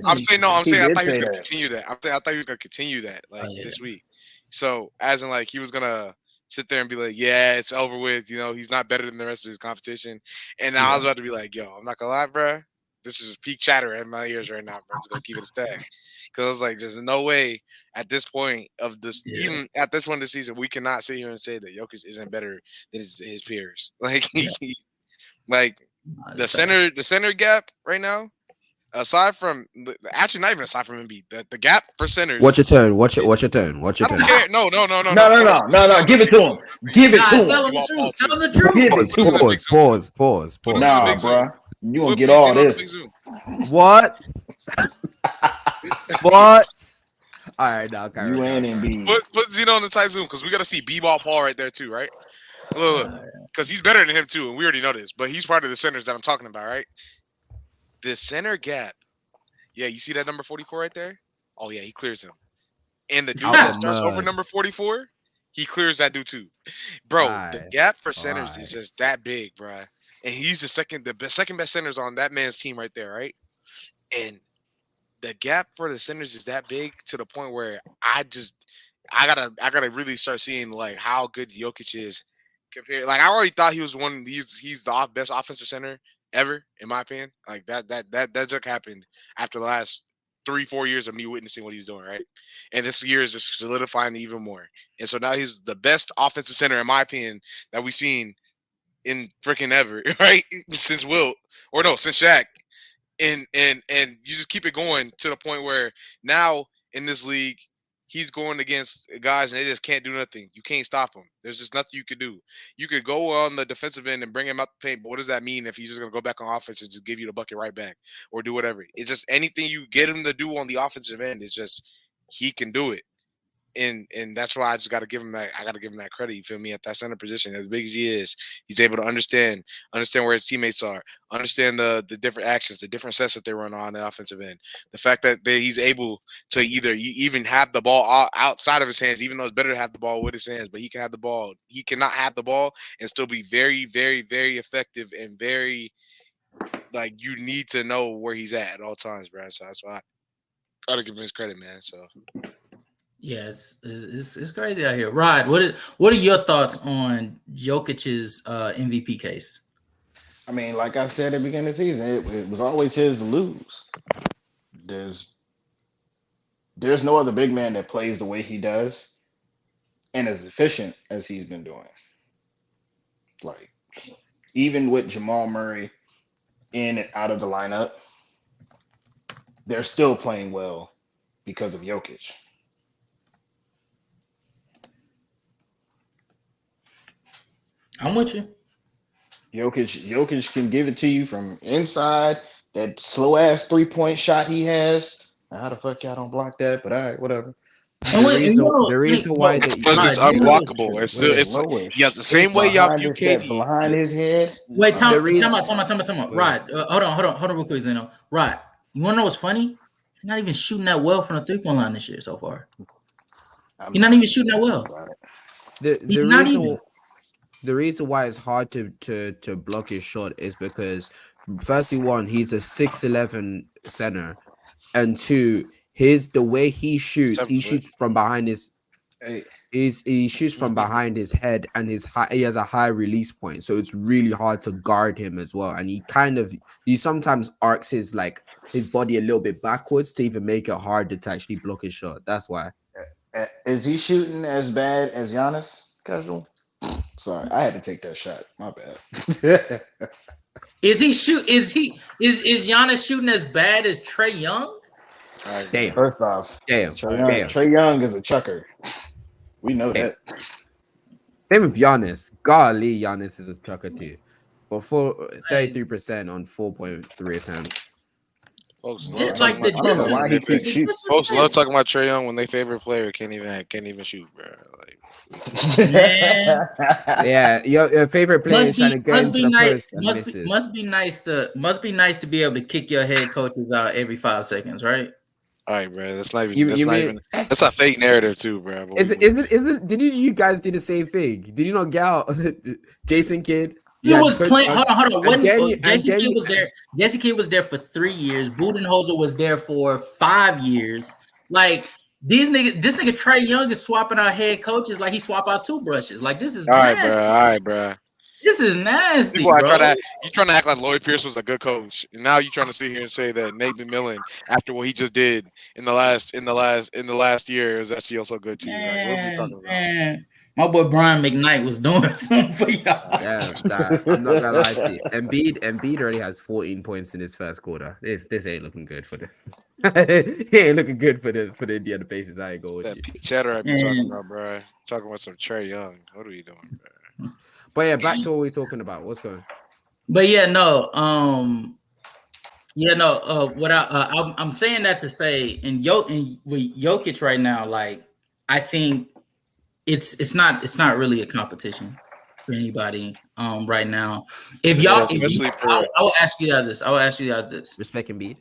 I'm saying I thought he was say gonna that. continue that. I thought he was gonna continue that this week. So as in like he was gonna sit there and be like, yeah, it's over with. He's not better than the rest of his competition. And I was about to be like, yo, I'm not gonna lie, bro. this is peak chatter in my ears right now. Bro. I'm just gonna keep it a stack because I was like, there's no way at this point of this, even at this point of the season, we cannot sit here and say that Jokic isn't better than his peers. Like, like the center gap right now. Aside from actually not even aside from Embiid, the gap for centers. Watch your turn. Watch your turn. I don't care. No. Give it to him. Give it to him. Tell him the truth. Tell him the truth. Give it to him. Pause. Nah, bro. You gonna get all this. What? What? All right, now you ain't Embiid. Put Zeno on the tight zoom because we got to see B-ball Paul right there too, right? Look, because he's better than him too, and we already know this. But he's part of the centers that I'm talking about, right? The center gap. Yeah, you see that number 44 right there? Oh yeah, he clears him. And the dude that starts over number 44, he clears that dude too, bro. The gap for centers is just that big, bro. And he's the second best centers on that man's team right there, right? And the gap for the centers is that big to the point where I gotta really start seeing like how good Jokic is compared. Like I already thought he was he's the best offensive center ever, in my opinion. Like that just happened after the last 3-4 years of me witnessing what he's doing, right? And this year is just solidifying even more. And so now he's the best offensive center, in my opinion, that we've seen in freaking ever, right? Since since Shaq. And you just keep it going to the point where now in this league, he's going against guys and they just can't do nothing. You can't stop him. There's just nothing you could do. You could go on the defensive end and bring him out the paint, but what does that mean if he's just going to go back on offense and just give you the bucket right back or do whatever? It's just anything you get him to do on the offensive end, it's just he can do it. And that's why I just got to give him that. I got to give him that credit. You feel me? At that center position, as big as he is, he's able to understand where his teammates are, understand the different actions, the different sets that they run on the offensive end. The fact that he's able to even have the ball outside of his hands, even though it's better to have the ball with his hands, but he can have the ball. He cannot have the ball and still be very, very, very effective and very like you need to know where he's at all times, bro. So that's why I got to give him his credit, man. So. Yeah, it's crazy out here. Rod, what are your thoughts on Jokic's MVP case? I mean, like I said at the beginning of the season, it was always his to lose. There's no other big man that plays the way he does and as efficient as he's been doing. Like, even with Jamal Murray in and out of the lineup, they're still playing well because of Jokic. I'm with you. Jokic can give it to you from inside. That slow ass 3-point shot he has. How the fuck y'all don't block that? But all right, whatever. The reason why because it's unblockable. It's the same way y'all view KD behind his head. Wait, time out. Rod, hold on, real quick, Zeno. Rod, you want to know what's funny? He's not even shooting that well from the 3-point line this year so far. He's not even shooting that well. The reason why it's hard to block his shot is because, firstly, one, he's a 6'11" center, and two, the way he shoots from behind his he shoots from behind his head, and he has a high release point, so it's really hard to guard him as well. And he sometimes arcs his body a little bit backwards to even make it harder to actually block his shot. That's why. Is he shooting as bad as Giannis? Casual. Sorry, I had to take that shot. My bad. Is Giannis shooting as bad as Trae Young? Damn. First off, Trae Young is a chucker. We know that. Same with Giannis. Golly, Giannis is a chucker too. But 33% on 4.3 attempts. Folks love talking about Trae Young when their favorite player can't even shoot, bro. Like, yeah, your favorite player is trying to get into the post and misses. Must be nice to be able to kick your head coaches out every 5 seconds, right? All right, bro. That's a fake narrative too, bro. Did you guys do the same thing? Did you not get out Jason Kidd? He was playing. Hold on. Jason Kidd was there. Jason Kidd was there for 3 years. Budenholzer was there for 5 years. Like this nigga Trae Young is swapping out head coaches like he swap out toothbrushes. Like this is all right, bro. This is nasty, People are bro. trying to act like Lloyd Pierce was a good coach, and now you're trying to sit here and say that Nate McMillan, after what he just did in the last year, is actually also good too. Like, what are you talking about? Man. My boy Brian McKnight was doing something for y'all. Yeah, I'm not gonna lie to you. Embiid already has 14 points in his first quarter. This ain't looking good for the. He ain't looking good for the Indiana Pacers. I ain't going with That you. peak chatter I be talking about, bro. Talking about some Trae Young. What are you doing, bro? But yeah, back to what we're talking about. What's going? But yeah, no, what I'm saying that to say, with Jokic right now, like I think it's not really a competition for anybody right now. If y'all, I will ask you guys this. Respect Embiid.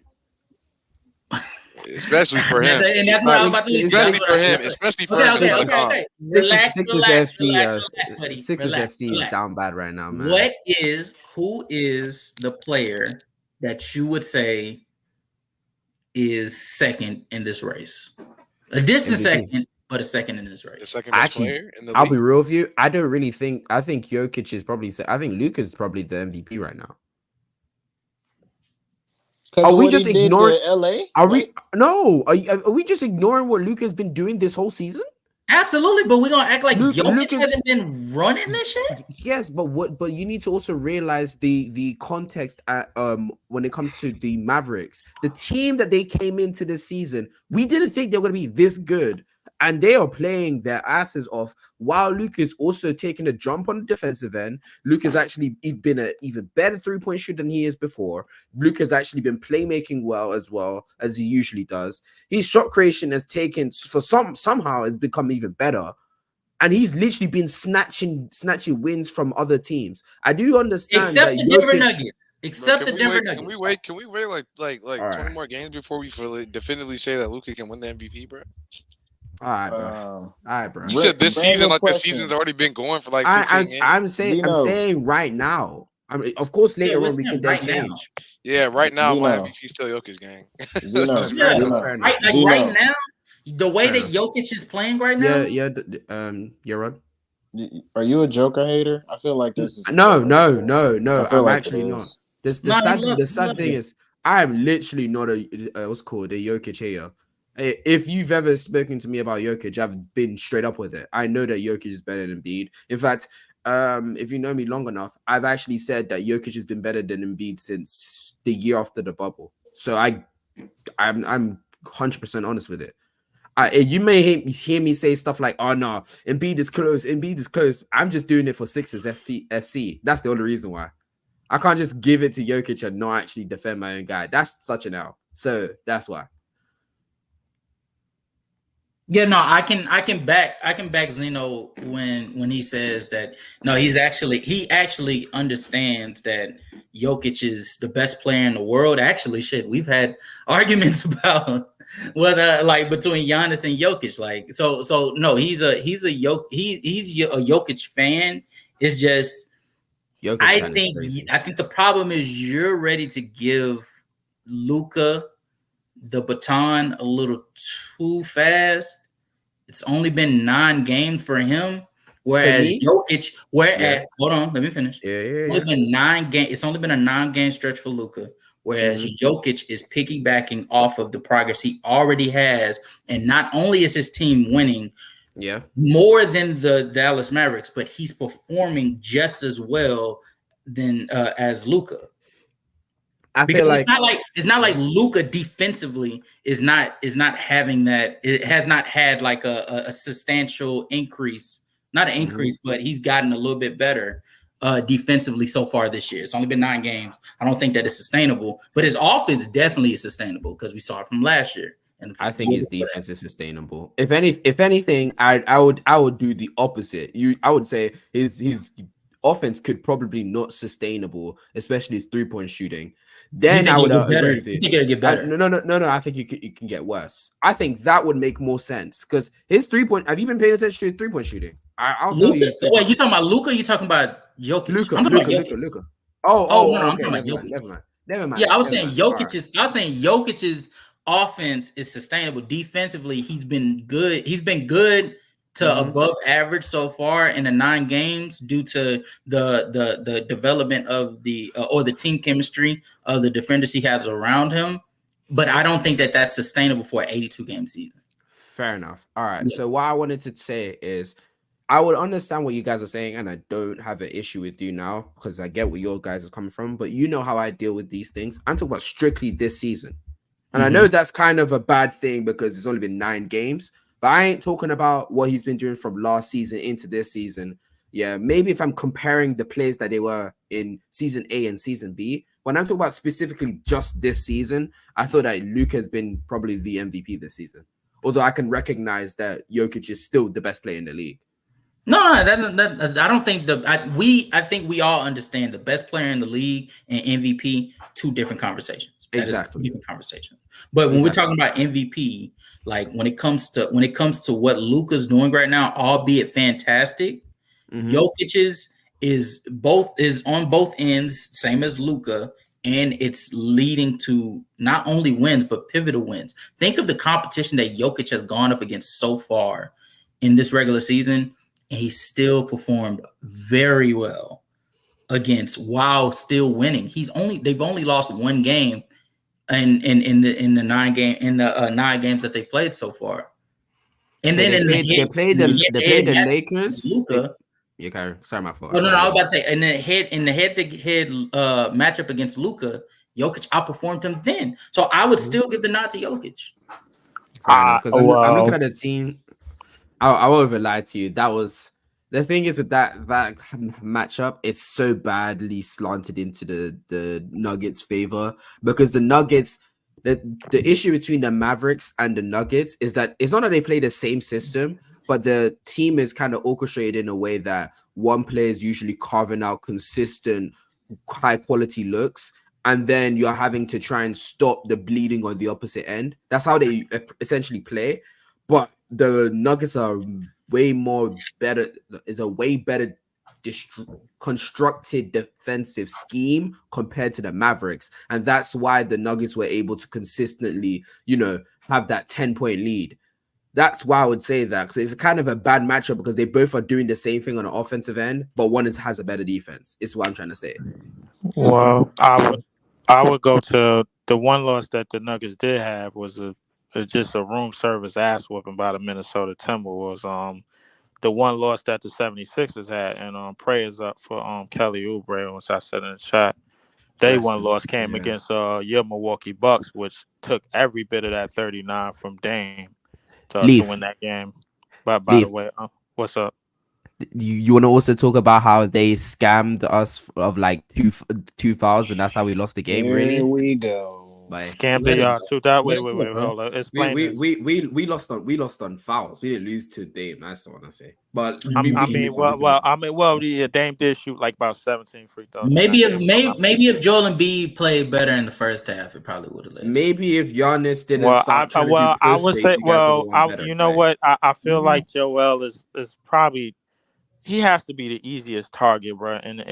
Especially for him. And that's what I was about to say. Especially for him. Especially for him. Okay. Relax, Sixers FC is down bad right now, man. Who is the player that you would say is second in this race? A distant second, but a second in this race. The second best player in the league? I'll be real with you. I think Jokic is probably. I think Luka's is probably the MVP right now. Are we just ignoring LA? Are we just ignoring what Luka's been doing this whole season? Absolutely, but we're gonna act like Jokic hasn't been running this shit. Yes, but you need to also realize the context when it comes to the Mavericks, the team that they came into this season. We didn't think they were gonna be this good. And they are playing their asses off while Luka is also taking a jump on the defensive end. Luka's actually been an even better three-point shooter than he is before. Luka's actually been playmaking well as he usually does. His shot creation has taken somehow has become even better. And he's literally been snatching wins from other teams. I do understand except the Denver Nuggets. Except the Denver Nuggets. Can we wait like 20 more games before we definitively say that Luka can win the MVP, bro? All right, bro. You said this season, like this season's already been going for like 15 games. I'm saying right now. I mean, of course, later on we can then change. Yeah, right now my MVP still Jokic, gang. Right now, the way that Jokic is playing right now. You're right. Are you a Joker hater? I feel like this is no. I'm actually not. The sad thing is, I'm literally not a what's called a Jokic hater. If you've ever spoken to me about Jokic, I've been straight up with it. I know that Jokic is better than Embiid. In fact, if you know me long enough, I've actually said that Jokic has been better than Embiid since the year after the bubble. So I'm 100% honest with it. You may hear me say stuff like, "Oh no, Embiid is close." I'm just doing it for Sixers FC. That's the only reason why. I can't just give it to Jokic and not actually defend my own guy. That's such an L. So that's why. Yeah, no, I can back Zeno when he says that. No, he actually understands that Jokic is the best player in the world. Actually, shit, we've had arguments about whether like between Giannis and Jokic. Like, so no, he's a Jokic fan. It's just I think the problem is you're ready to give Luka the baton a little too fast. It's only been 9 games for him, whereas Jokic. Hold on, let me finish. It's only been 9 games. It's only been a 9-game stretch for Luka, whereas Jokic is piggybacking off of the progress he already has, and not only is his team winning, more than the Dallas Mavericks, but he's performing just as well than as Luka. It's not like Luka defensively is not having that. It has not had like a substantial increase, not an increase, but he's gotten a little bit better defensively so far this year. It's only been 9 games. I don't think that is sustainable, but his offense definitely is sustainable because we saw it from last year. And I think his defense is sustainable. If anything, I would do the opposite. I would say his offense could probably not sustainable, especially his 3-point shooting. Then I would agree with you. You think it'll get better? No. I think it can get worse. I think that would make more sense because his 3-point. Have you been paying attention to his 3-point shooting? I'll tell you. Wait, you talking about Luka? Or you talking about Jokic? Luka. Oh, I'm talking about Jokic. Never mind. Yeah, I was saying Jokic's offense is sustainable. Defensively, he's been good. He's been good to above average so far in the 9 games due to the development of the or the team chemistry of the defenders he has around him. But I don't think that that's sustainable for an 82 game season. Fair enough. All right. So what I wanted to say is I would understand what you guys are saying, and I don't have an issue with you now because I get where your guys is coming from. But you know how I deal with these things. I'm talking about strictly this season. And I know that's kind of a bad thing because it's only been 9 games. But I ain't talking about what he's been doing from last season into this season. Yeah, maybe if I'm comparing the players that they were in season A and season B, when I'm talking about specifically just this season, I thought that Luka has been probably the MVP this season. Although I can recognize that Jokic is still the best player in the league. No, I don't think I think we all understand the best player in the league and MVP, 2 different conversations. Exactly. 2 different conversations. But when we're talking about MVP, like when it comes to what Luka's doing right now, albeit fantastic, Jokic's is on both ends, same as Luka, and it's leading to not only wins but pivotal wins. Think of the competition that Jokic has gone up against so far in this regular season, and he still performed very well against while still winning. They've only lost 1 game in the 9 games that they played so far. And then they played the Lakers. Luka. Okay, sorry, my fault. No, I was about to say in the head-to-head matchup against Luka, Jokic outperformed him then. So I would still give the nod to Jokic. Because I'm looking at the team. I won't even lie to you. That was the thing is with that matchup, it's so badly slanted into the Nuggets' favor because the Nuggets, the issue between the Mavericks and the Nuggets is that it's not that they play the same system, but the team is kind of orchestrated in a way that one player is usually carving out consistent, high quality looks, and then you're having to try and stop the bleeding on the opposite end. That's how they essentially play. But the Nuggets are way better constructed defensive scheme compared to the Mavericks. And that's why the Nuggets were able to consistently, have that 10-point lead. That's why I would say that, because it's kind of a bad matchup because they both are doing the same thing on the offensive end, but one has a better defense. Is what I'm trying to say. Well, I would go to the one loss that the Nuggets did have was just a room service ass whooping by the Minnesota Timberwolves. The one loss that the 76ers had, and prayers up for Kelly Oubre, once I said in the chat. They one loss came against your Milwaukee Bucks, which took every bit of that 39 from Dame to win that game. But by the way, what's up? You want to also talk about how they scammed us of like 2,000? That's how we lost the game. Really? Here we go. Scammed y'all too. That wait, hold on. We lost on fouls. We didn't lose to Dame. That's what I say. But Dame did shoot like about 17 free throws. Maybe if Joel Embiid played better in the first half, it probably would have led. Maybe if Giannis didn't start I would say, you know what? I feel like Joel is probably. He has to be the easiest target, bro, in the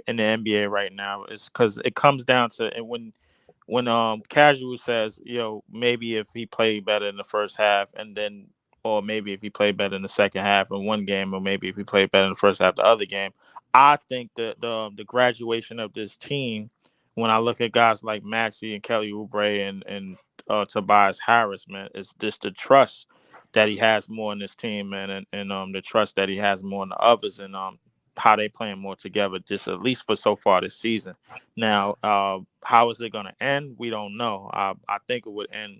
NBA right now. It's because it comes down to when Casual says, maybe if he played better in the first half, or maybe if he played better in the second half in one game, or maybe if he played better in the first half the other game. I think that the graduation of this team, when I look at guys like Maxey and Kelly Oubre and Tobias Harris, man, it's just the trust that he has more in this team, man, and the trust that he has more in the others, and how they playing more together, just at least for so far this season. Now, how is it going to end? We don't know. I think it would end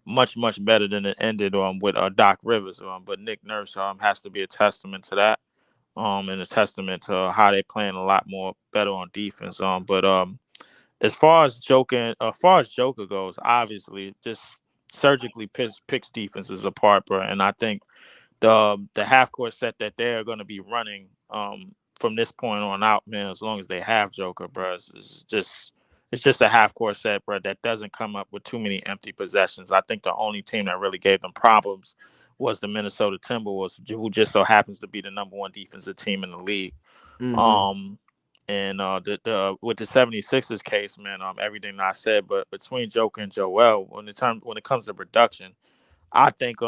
much, much better than it ended with Doc Rivers. But Nick Nurse has to be a testament to that, and a testament to how they playing a lot more better on defense. But as far as Joker goes, obviously just surgically picks defenses apart, bro. And I think the half court set that they're going to be running from this point on out, man, as long as they have Joker, bro, it's just a half court set, bro, that doesn't come up with too many empty possessions. I think the only team that really gave them problems was the Minnesota Timberwolves, who just so happens to be the number 1 defensive team in the league. And with the 76ers case, man, everything I said, but between Joker and Joel, when it comes to production, I think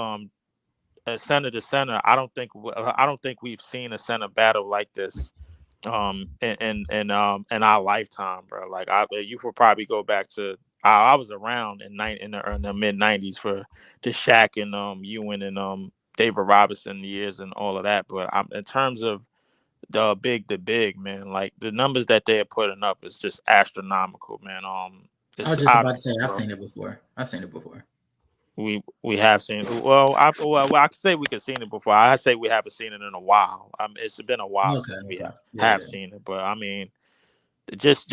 center to center, I don't think we've seen a center battle like this in our lifetime, bro. Like you could probably go back to I was around in the mid '90s for the Shaq and Ewing and David Robinson years and all of that. But in terms of the big man, like the numbers that they're putting up is just astronomical, man. I was just about to say I've seen it before. We have seen it. Well, I could say we could seen it before. I say we haven't seen it in a while. It's been a while since we have seen it. But I mean, just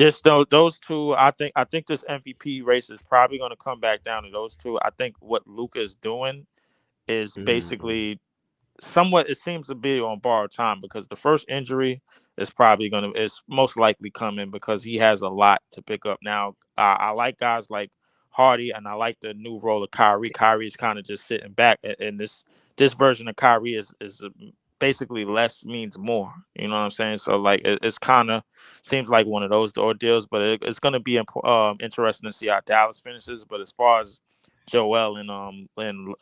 those two. I think this MVP race is probably going to come back down to those two. I think what Luka is doing is basically somewhat. It seems to be on borrowed time because the first injury is most likely coming because he has a lot to pick up now. I like guys like Hardy, and I like the new role of Kyrie. Kyrie is kind of just sitting back, and this version of Kyrie is basically less means more. You know what I'm saying? So like it's kind of seems like one of those ordeals, but it's going to be interesting to see how Dallas finishes. But as far as Joel and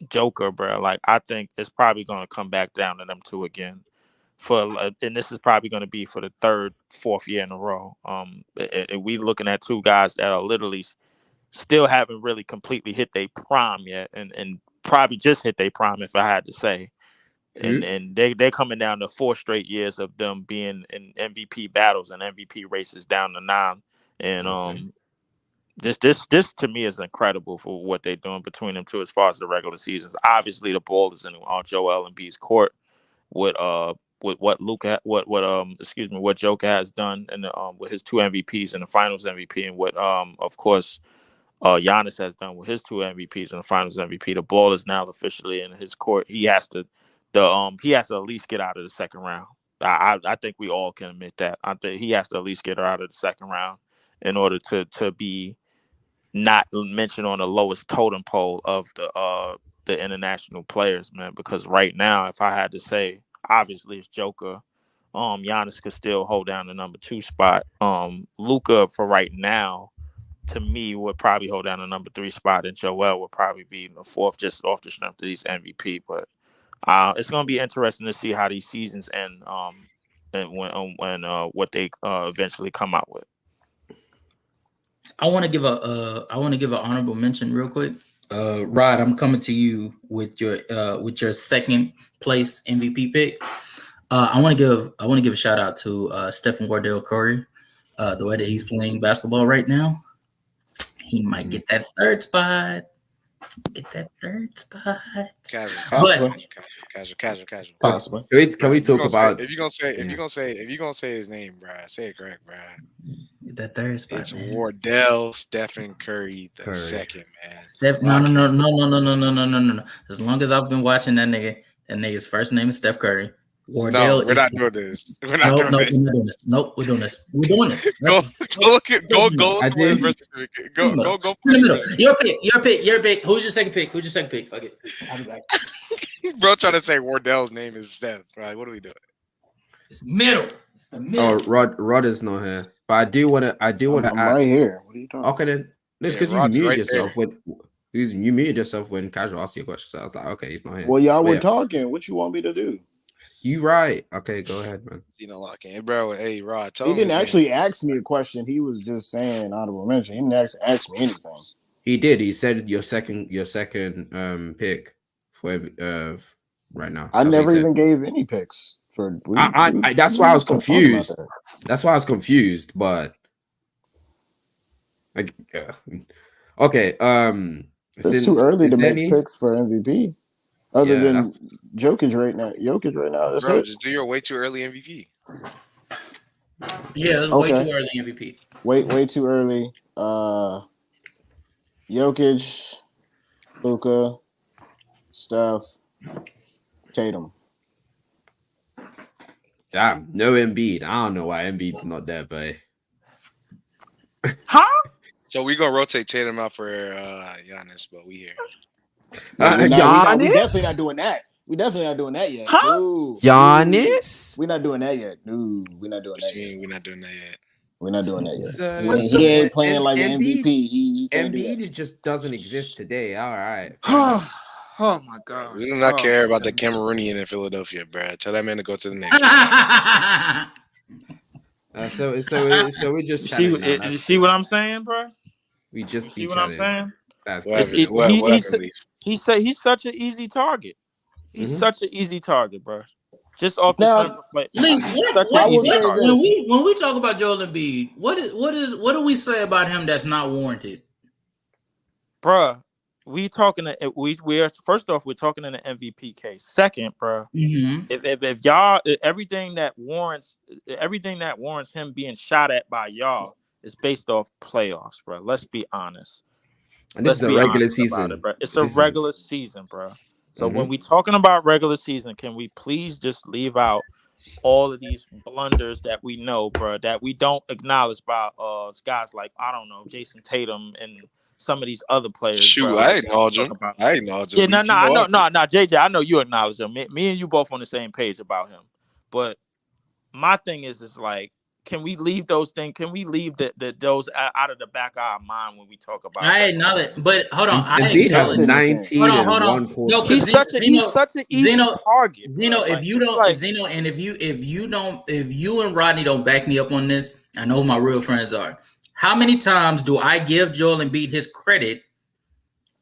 Joker, bro, like I think it's probably going to come back down to them two again. And this is probably going to be for the fourth year in a row. We looking at two guys that are literally still haven't really completely hit their prime yet, and probably just hit their prime if I had to say. And they're coming down to 4 straight years of them being in MVP battles and MVP races down the 9. And this to me is incredible for what they're doing between them two as far as the regular seasons. Obviously, the ball is in Joel Embiid's court with what Joker has done and with his 2 MVPs and the Finals MVP, and what of course Giannis has done with his 2 MVPs and the Finals MVP. The ball is now officially in his court. He has to at least get out of the second round. I think we all can admit that. I think he has to at least get her out of the second round in order to be not mentioned on the lowest totem pole of the international players, man. Because right now, if I had to say, obviously it's Joker. Giannis could still hold down the number 2 spot. Luka for right now, to me, would probably hold down the number 3 spot, and Joel would probably be the 4th, just off the strength of these MVP. But it's going to be interesting to see how these seasons end, and when what they eventually come out with. I want to give an honorable mention real quick. Rod, I'm coming to you with your second place MVP pick. I want to give a shout out to Stephen Wardell Curry. The way that he's playing basketball right now, he might get that 3rd spot. Casual. Possibly. Can we talk about if you're gonna say his name, bro? Say it correct, bro. That 3rd spot. It's Wardell Stephen Curry the second, man. No. As long as I've been watching that nigga's first name is Steph Curry. Wardell. No, we're not doing this. We're not doing this. Nope, we're doing this. We're doing this. Go look at go I did. go In the middle. Your pick. Who's your second pick? Fuck it. I'll be back. Bro, trying to say Wardell's name is Steph. Right? What are we doing? It's middle. It's the middle. Oh, Rod is not here, but I do want to I'm add. right here. What are you talking about? Okay, then it's because Rod's you muted right yourself you muted yourself when Casual asked you a question. So I was like, okay, he's not here. Well, y'all But were yeah, talking. What you want me to do? you right. Okay, go ahead, man. Lock in, bro. Hey, Rod, tell He him didn't his actually ask me a question. He was just saying honorable mention. He didn't actually ask me anything. He did. He said your second pick for right now. I That's what he never said. even gave any picks for. That's why I was confused. That's why I was confused. But okay. It's too early to make picks for MVP. Other than Jokic right now. That's bro, it. just do your way too early MVP. Yeah, it's way too early MVP. Way too early. Jokic, Luka, Steph, Tatum. Damn, no Embiid. I don't know why Embiid's not there, but So we gonna rotate Tatum out for Giannis, but we here. We definitely not doing that. We definitely not doing that yet. Huh? No. Giannis? We're not doing that yet. No, we're not doing that yet. We're not doing that yet. We're not doing that yet. He ain't playing like an MVP. He can't do Embiid that. just doesn't exist today. All right. Oh my God. We do not care about the Cameroonian in Philadelphia, bro. Tell that man to go to the next. So we're just chatting now. See what I'm saying, bro? We just be see what chatting. I'm saying? That's he's such an easy target. He's such an easy target, bro. Just off the Now, play. When we talk about Joel Embiid, what do we say about him that's not warranted, bruh? We are first off, we're talking in an MVP case. Second, bruh, if y'all everything that warrants him being shot at by y'all is based off playoffs, bruh. Let's be honest. And this is a regular season. It's a regular season, bruh. So when we talking about regular season, can we please just leave out all of these blunders that we know, bro, that we don't acknowledge by guys like, I don't know, Jason Tatum and some of these other players. Shoot, bro, I acknowledge him. Yeah, JJ, I know you acknowledge him. Me and you both on the same page about him. But my thing is like, can we leave those things? Can we leave those out of the back of our mind when we talk about? I acknowledge, but hold on. Embiid has 19 hold on. And 1 quarter. No, he's such an easy target. Zeno, if you don't, Zeno, and if you and Rodney don't back me up on this, I know who my real friends are. How many times do I give Joel Embiid his credit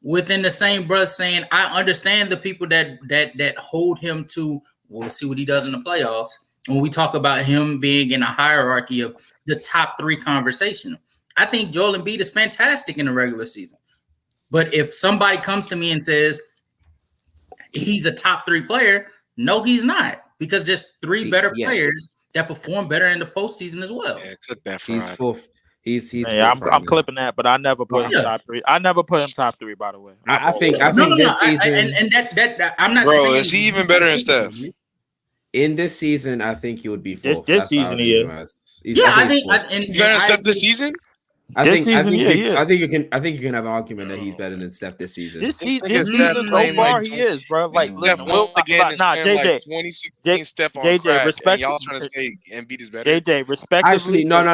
within the same breath saying I understand the people that hold him to? We'll see what he does in the playoffs. When we talk about him being in a hierarchy of the top 3 conversation, I think Joel Embiid is fantastic in the regular season. But if somebody comes to me and says he's a top 3 player, no, he's not, because there's 3 better players that perform better in the postseason as well. Yeah, clip that. He's fourth. He's I'm clipping that, but I never put him top 3. I never put him top 3, by the way. I think this season, and that I'm not. Bro, is he even better than Steph? In this season, I think he would be fourth. This season he is. I think he's better than Steph this season. I think you can have an argument that he's better than Steph this season. This season so far he is, bro. Like, listen, JJ, 2016 step on crack, and y'all trying to say Embiid is better. JJ, respectively. Actually, no.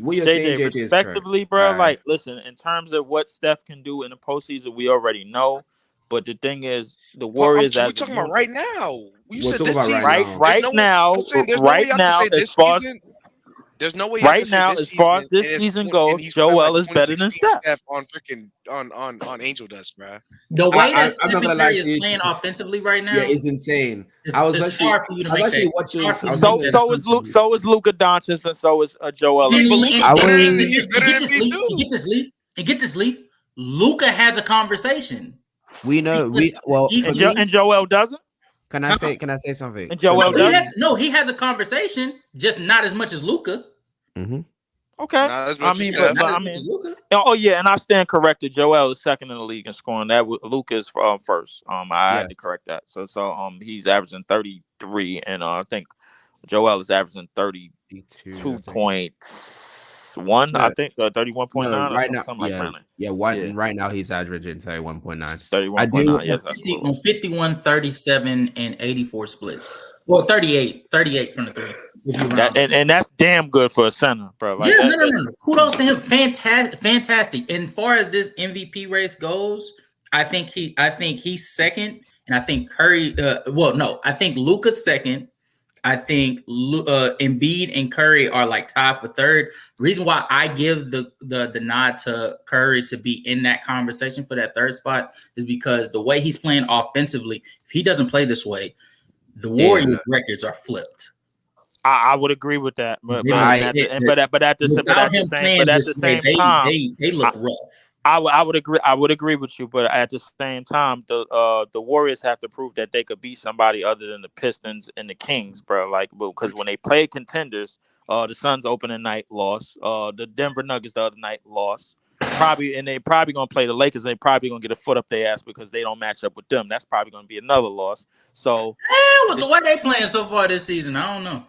What you're saying, JJ, respectively, is bro. Like, listen, in terms of what Steph can do in the postseason, we already know. But the thing is, the Warriors. We're talking about right now. You said this season. Right now, as far as there's no way right now, as far as this season goes, Joel is better than Steph on freaking on Angel Dust, bro. The way that Stephen Curry is playing offensively right now, is insane. I was actually watching. So is Luka Doncic, and so is Joel. And get this, Leaf. Luka has a conversation. We know. And Joel doesn't. Can I say something? And Joel doesn't. He has a conversation, just not as much as Luka. Mm-hmm. Okay. Oh yeah, and I stand corrected. Joel is second in the league in scoring. That Luka is first. I had to correct that. So he's averaging 33, and I think Joel is averaging 32.1. I think 31.9. Right now, right now he's averaging 31.9. 31.9. Yes, on 51, 37, and 84 splits. Well, 38 from the 3. And that's damn good for a center, bro. Like, no. Kudos to him. Fantastic. And as far as this MVP race goes, I think he's second, and I think Curry. I think Luka's second. I think Embiid and Curry are like tied for third. The reason why I give the nod to Curry to be in that conversation for that third spot is because the way he's playing offensively, if he doesn't play this way, the Warriors' records are flipped. I would agree with that, but at the same time, they look rough. I would agree with you, but at the same time, the Warriors have to prove that they could beat somebody other than the Pistons and the Kings, bro. Like, because when they played contenders, the Suns opening night lost, the Denver Nuggets the other night lost. They probably gonna play the Lakers. They probably gonna get a foot up their ass because they don't match up with them. That's probably gonna be another loss. So, with the way they playing so far this season, I don't know.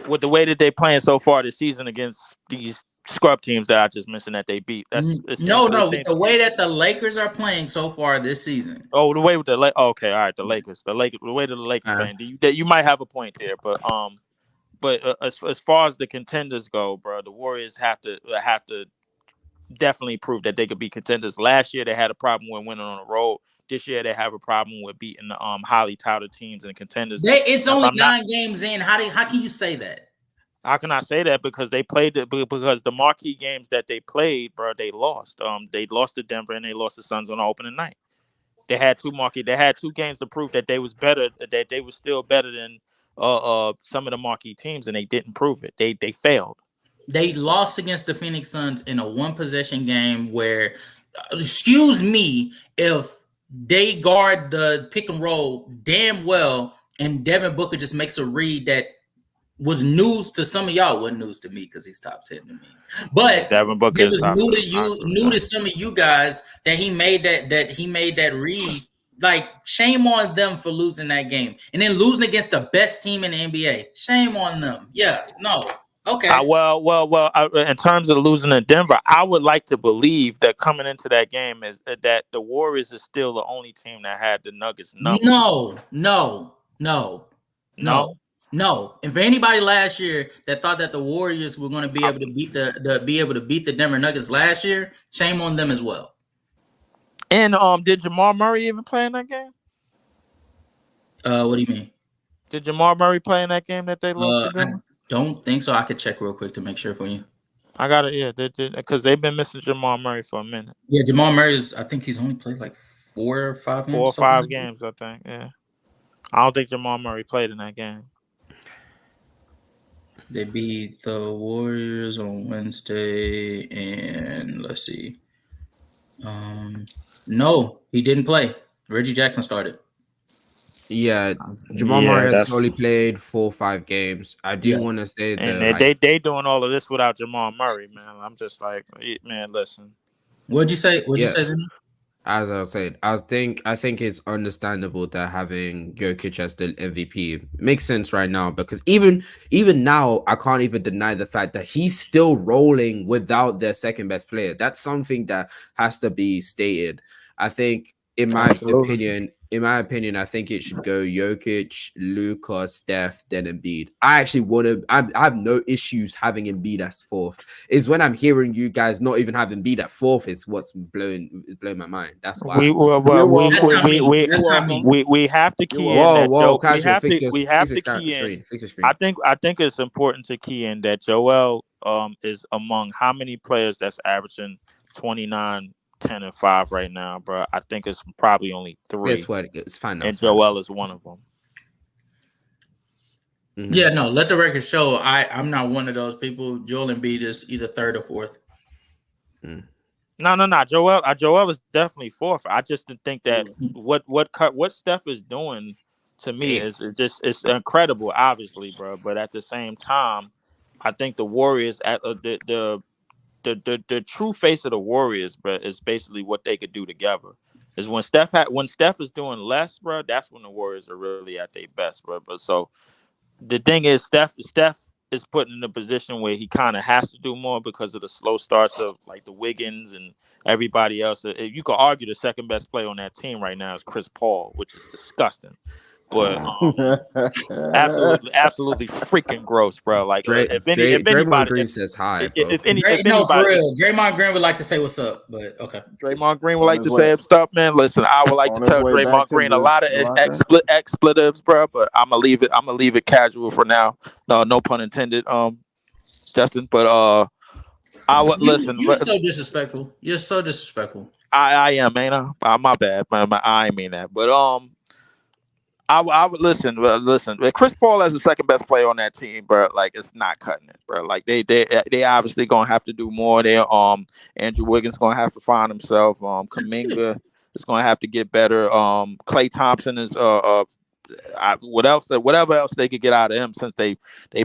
With the way that they playing so far this season against these scrub teams that I just mentioned that they beat. The way that the Lakers are playing so far this season. Oh, the way with the okay, all right, the way that the Lakers playing. You might have a point there, but as far as the contenders go, bro, the Warriors have to definitely proved that they could be contenders. Last year they had a problem with winning on the road. This year they have a problem with beating the highly touted teams and contenders. It's only 9 games in. How can you say that? How can I say that? Because they played because the marquee games that they played, bro, they lost. They lost to Denver and they lost to Suns on the opening night. They had 2 games to prove that they was better, that they was still better than some of the marquee teams, and they didn't prove it. They failed. They lost against the Phoenix Suns in a 1-possession game where, excuse me, if they guard the pick and roll damn well, and Devin Booker just makes a read that was news to some of y'all. Wasn't news to me because he's top 10 to me. But Devin Booker it was new to some of you guys that he made that read. Like, shame on them for losing that game. And then losing against the best team in the NBA. Shame on them. Yeah, no. Okay. In terms of losing to Denver, I would like to believe that coming into that game is that the Warriors is still the only team that had the Nuggets number. No. And for anybody last year that thought that the Warriors were going to be able to beat the Denver Nuggets last year, shame on them as well. And did Jamal Murray even play in that game? What do you mean? Did Jamal Murray play in that game that they lost to Denver? Don't think so. I could check real quick to make sure for you. I got it. Yeah, because they've been missing Jamal Murray for a minute. Yeah, Jamal Murray I think he's only played like 4 or 5 games. 4 or 5 games, I think. Yeah, I don't think Jamal Murray played in that game. They beat the Warriors on Wednesday, and let's see. No, he didn't play. Reggie Jackson started. Yeah, Jamal Murray has only played 4 or 5 games. I do want to say that they doing all of this without Jamal Murray, man. I'm just like, man, listen. What'd you say? What'd you say, Jimmy? As I was saying, I think it's understandable that having Jokic as the MVP makes sense right now, because even now I can't even deny the fact that he's still rolling without their second best player. That's something that has to be stated. I think in my opinion, I think it should go Jokic, Luka, Steph, then Embiid. I have no issues having Embiid as 4th. It's when I'm hearing you guys not even have Embiid at 4th is what's blowing my mind. That's why we have to key in that. We have to key in. I think it's important to key in that Joel is among how many players that's averaging 29, 10, and 5 right now, bro. I think it's probably only 3. It's fine. And Joel is one of them. Mm-hmm. Yeah, no, let the record show. I'm not one of those people. Joel Embiid is either 3rd or 4th. No. Joel is definitely 4th. I just didn't think that what Steph is doing to me is just it's incredible, obviously, bro. But at the same time, I think the Warriors at the true face of the Warriors, bro, is basically what they could do together. Is when Steph is doing less, bro, that's when the Warriors are really at their best, bro. But so the thing is, Steph is put in a position where he kind of has to do more because of the slow starts of like the Wiggins and everybody else. You could argue the second best player on that team right now is Chris Paul, which is disgusting. But absolutely freaking gross, bro. Like if anybody Green says hi. If Draymond Green would like to say what's up, but okay. Draymond Green would like to say stuff, man. Listen, I would like to tell Draymond Green a lot of expletives, bro. But I'm gonna leave it casual for now. No pun intended, Justin. But I would listen. You're so disrespectful. You're so disrespectful. I am, man. My bad, man. I mean that, but I would listen. Chris Paul as the second best player on that team, bro. Like it's not cutting it, bro. Like they obviously gonna have to do more there. Andrew Wiggins gonna have to find himself. Kuminga is gonna have to get better. Klay Thompson is whatever else they could get out of him, since they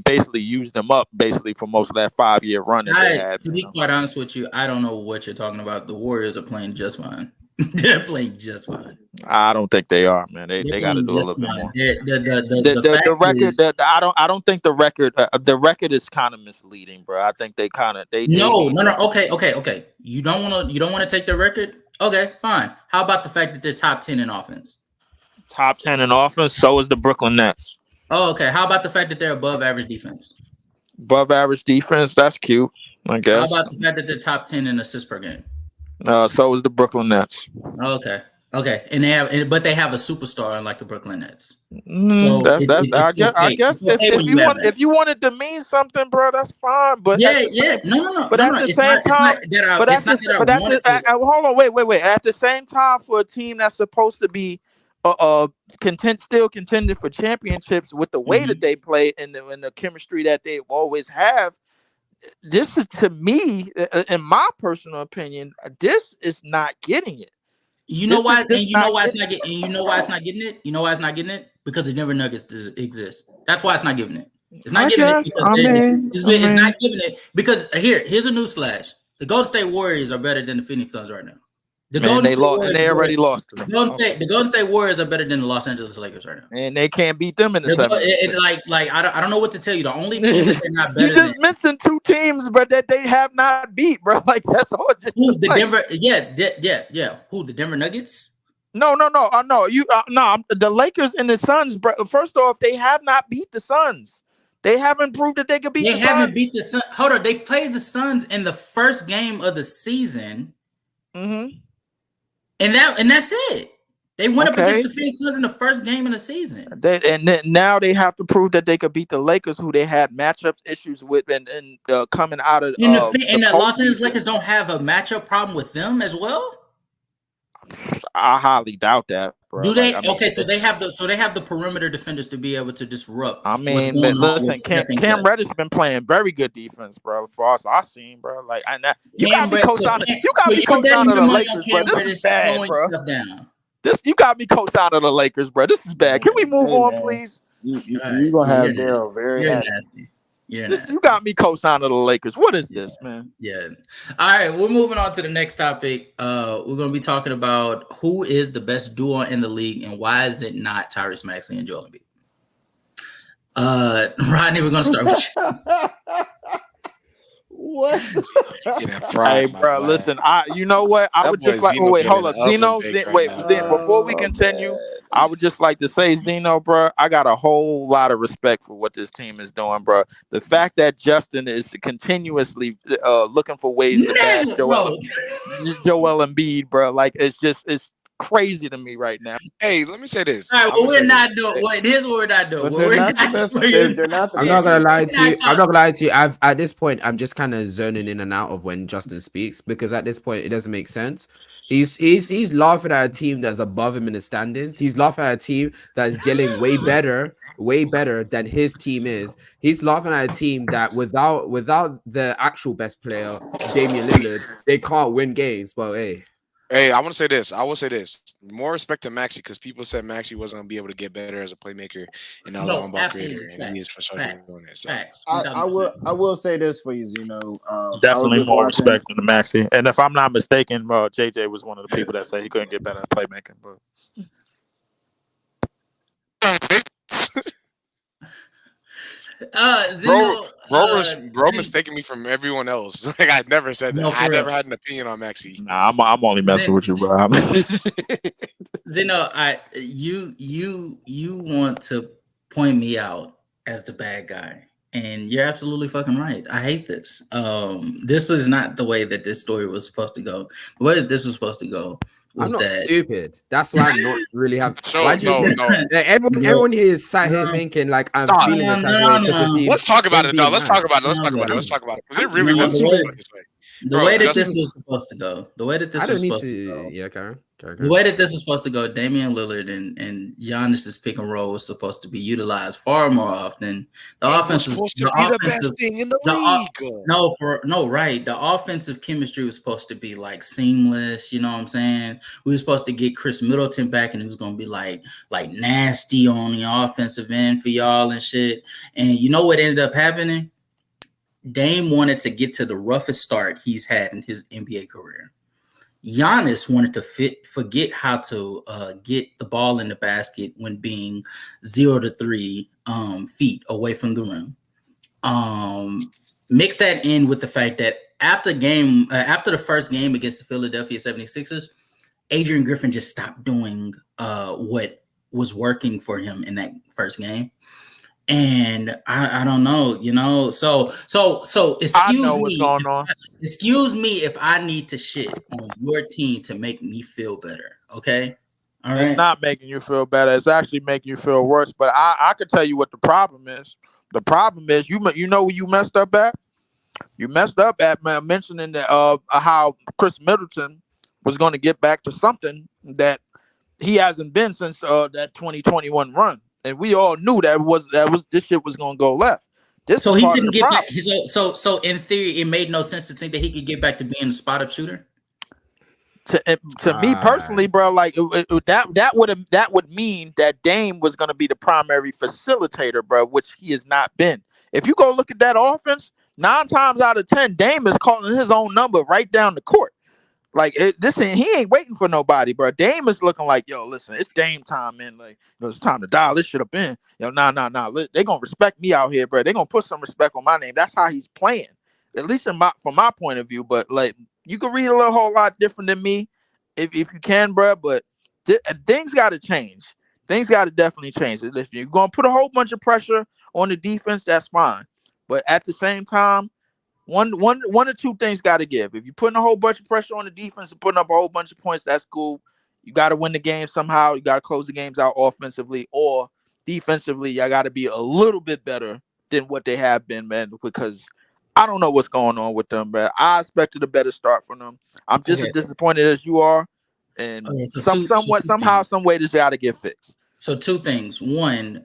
basically used him up basically for most of that 5-year run that they had. To be quite honest with you, I don't know what you're talking about. The Warriors are playing just fine. They're playing just fine. I don't think they are, man. They got to do a little bit more. The record. I don't think the record. The record is kind of misleading, bro. I think they kind of No. Okay. You don't want to take the record. Okay, fine. How about the fact that they're top 10 in offense? Top 10 in offense. So is the Brooklyn Nets. Oh, okay. How about the fact that they're above average defense? Above average defense. That's cute. I guess. How about the fact that they're top 10 in assists per game? So is the Brooklyn Nets. Okay, and but they have a superstar unlike the Brooklyn Nets. So I guess if you wanted to mean something, bro, that's fine. But no. But at the same time, hold on, wait. At the same time, for a team that's supposed to be still contending for championships with the way that they play and the chemistry that they always have. This is, to me, in my personal opinion, this is not getting it. You know why? And you know why it's not getting. And you know why it's not getting it. You know why it's not getting it? Because the Denver Nuggets exist. That's why it's not giving it. It's not giving it because it's not giving it because here's a news flash: the Golden State Warriors are better than the Phoenix Suns right now. They already lost. The Golden State Warriors are better than the Los Angeles Lakers right now, and they can't beat them in the seventh. I don't know what to tell you. The only team that they're not better. You just mentioned two teams, but that they have not beat, bro. Like that's all. Denver? Yeah. Who? The Denver Nuggets? No. The Lakers and the Suns, bro. First off, they have not beat the Suns. They haven't proved that they could beat. They haven't beat the Suns. Hold on, they played the Suns in the first game of the season. Mm-hmm. And that's it. They went up against the Phoenix Suns in the first game of the season. Now they have to prove that they could beat the Lakers, who they had matchup issues with, and coming out of the Los Angeles Lakers don't have a matchup problem with them as well. I highly doubt that, bro. Do they? So they have the perimeter defenders to be able to disrupt. I mean, listen, Cam Reddish been playing very good defense, bro. For us, I've seen, bro. Like, you got me co-signing the Lakers, bro. This is bad, bro. You got me co-signing the Lakers, bro. This is bad. Can we move on, please? You're gonna have Daryl very happy. Nasty. You got me co-signing the Lakers. What is this, man? Yeah. All right, we're moving on to the next topic. We're going to be talking about who is the best duo in the league and why is it not Tyrese Maxey and Joel Embiid? Rodney, we're going to start with you. What? Hey, bro, listen. You know what? I would just like. Wait, hold up, Zeno. Before we continue, I would just like to say, Zeno, bro, I got a whole lot of respect for what this team is doing, bro. The fact that Justin is continuously looking for ways to bash Joel Embiid, bro, like it's crazy to me right now. Hey, let me say this. All right, well, we're not doing. Here's what we're not doing. I'm not gonna lie to you. At this point, I'm just kind of zoning in and out of when Justin speaks because at this point, it doesn't make sense. He's laughing at a team that's above him in the standings. He's laughing at a team that's gelling way better than his team is. He's laughing at a team that without the actual best player, Damian Lillard, they can't win games. But Hey, I want to say this. I will say this. More respect to Maxey because people said Maxey wasn't going to be able to get better as a playmaker and a long ball creator. And he is for sure doing it. So. I will say this for you, Zeno. Definitely more respect than Maxey. And if I'm not mistaken, JJ was one of the people that said he couldn't get better at playmaking. But Bro mistaking me from everyone else. Like I never said that. No, I never had an opinion on Maxey. Nah, I'm only messing with you, bro. Zeno, you want to point me out as the bad guy, and you're absolutely fucking right. I hate this. This is not the way that this story was supposed to go. The way that this was supposed to go. I'm not stupid. That's why I'm not really happy. Everyone here is sat here thinking like I'm feeling the type way. Let's talk about it, though. Let's talk about it. Because it really wasn't supposed to go this way. The way that this was supposed to go. The way that this was supposed to go. Yeah, Karen. The way that this was supposed to go, Damian Lillard and Giannis's pick and roll was supposed to be utilized far more often. The offense was supposed to be the best thing in the league. Right. The offensive chemistry was supposed to be like seamless. You know what I'm saying? We were supposed to get Chris Middleton back, and he was gonna be like nasty on the offensive end for y'all and shit. And you know what ended up happening? Dame wanted to get to the roughest start he's had in his NBA career. Giannis wanted to forget how to get the ball in the basket when being 0 to 3 feet away from the rim. Mix that in with the fact that after the first game against the Philadelphia 76ers, Adrian Griffin just stopped doing what was working for him in that first game. And I don't know, So I know what's going on. Excuse me if I need to shit on your team to make me feel better. Okay. All right. It's not making you feel better. It's actually making you feel worse. But I could tell you what the problem is. The problem is you know where you messed up at? You messed up at mentioning that how Chris Middleton was going to get back to something that he hasn't been since that 2021 run, and we all knew that was this shit was going to go left. So he couldn't get back. So in theory, it made no sense to think that he could get back to being a spot up shooter. To me personally, bro, like that would mean that Dame was going to be the primary facilitator, bro, which he has not been. If you go look at that offense, 9 times out of 10, Dame is calling his own number right down the court. Like he ain't waiting for nobody, bro. Dame is looking like, yo, listen, it's Dame time, man. Like, it's time to dial this shit up in. Nah. They gonna respect me out here, bro. They gonna put some respect on my name. That's how he's playing, at least from my point of view. But like, you can read a whole lot different than me, if you can, bro. But things got to change. Things got to definitely change. If you're gonna put a whole bunch of pressure on the defense, that's fine. But at the same time, one or two things got to give. If you're putting a whole bunch of pressure on the defense and putting up a whole bunch of points, that's cool. You got to win the game somehow. You got to close the games out offensively or defensively. You got to be a little bit better than what they have been, man, because I don't know what's going on with them, man. I expected a better start from them. I'm just as disappointed as you are. And somehow, some way, this got to get fixed. So 2 things. One,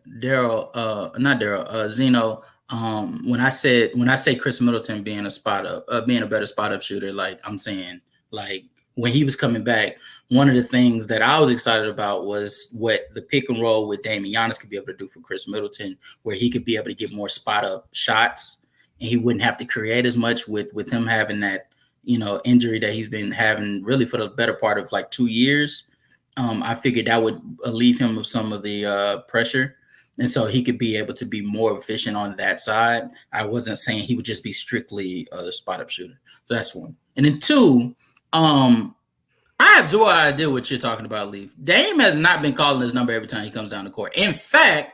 Zeno. When I say Chris Middleton being a better spot up shooter, like I'm saying, like when he was coming back, one of the things that I was excited about was what the pick and roll with Dame and Giannis could be able to do for Chris Middleton, where he could be able to get more spot up shots and he wouldn't have to create as much with him having that, injury that he's been having really for the better part of like 2 years. I figured that would relieve him of some of the pressure. And so he could be able to be more efficient on that side. I wasn't saying he would just be strictly a spot up shooter. So that's one. And then 2, I have zero idea what you're talking about, Leaf. Dame has not been calling his number every time he comes down the court. In fact,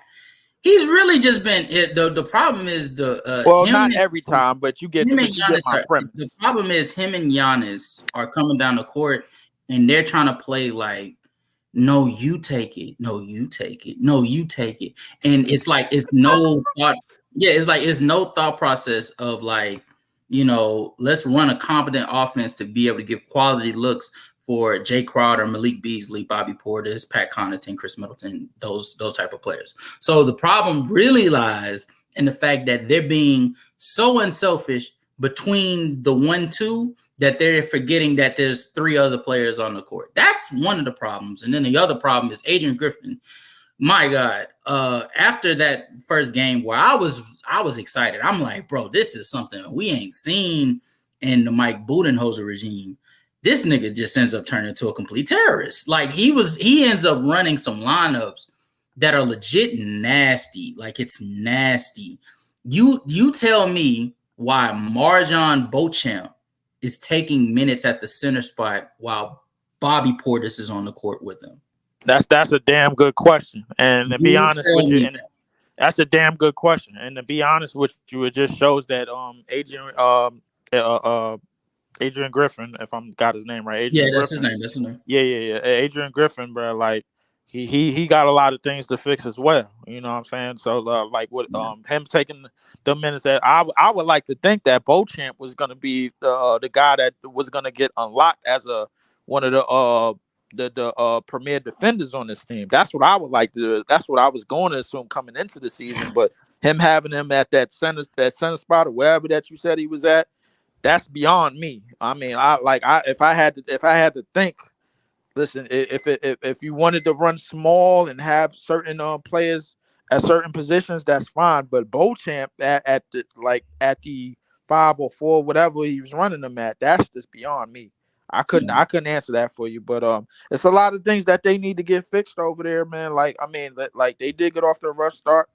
he's really just been the problem is not every time, but you get my premise. The problem is him and Giannis are coming down the court and they're trying to play like, no, you take it. No, you take it. No, you take it. And it's like it's no thought. Yeah, it's like it's no thought process of like, let's run a competent offense to be able to give quality looks for Jay Crowder, Malik Beasley, Bobby Portis, Pat Connaughton, Chris Middleton, those type of players. So the problem really lies in the fact that they're being so unselfish between the 1-2 that they're forgetting that there's 3 other players on the court. That's one of the problems. And then the other problem is Adrian Griffin. My God, after that first game where I was excited, I'm like, bro, this is something we ain't seen in the Mike Budenholzer regime. This nigga just ends up turning into a complete terrorist. Like he ends up running some lineups that are legit nasty. Like it's nasty. You tell me why Marjon Beauchamp is taking minutes at the center spot while Bobby Portis is on the court with him. That's a damn good question. And to be honest with you, that's a damn good question. And to be honest with you, it just shows that Adrian Griffin, if I'm got his name right. That's his name. That's his name. Yeah. Adrian Griffin, bro, like he got a lot of things to fix as well. You know what I'm saying? So like with him taking the minutes that I would like to think that Beauchamp was gonna be the guy that was gonna get unlocked as one of the premier defenders on this team. That's what I would like to do. That's what I was going to assume coming into the season. But him having him at that center spot or wherever that you said he was at, that's beyond me. I mean, if I had to think, listen, if you wanted to run small and have certain players at certain positions, that's fine. But Beauchamp at the 5 or 4, whatever he was running them at, that's just beyond me. I couldn't answer that for you. But it's a lot of things that they need to get fixed over there, man. Like they did get off to a rough start.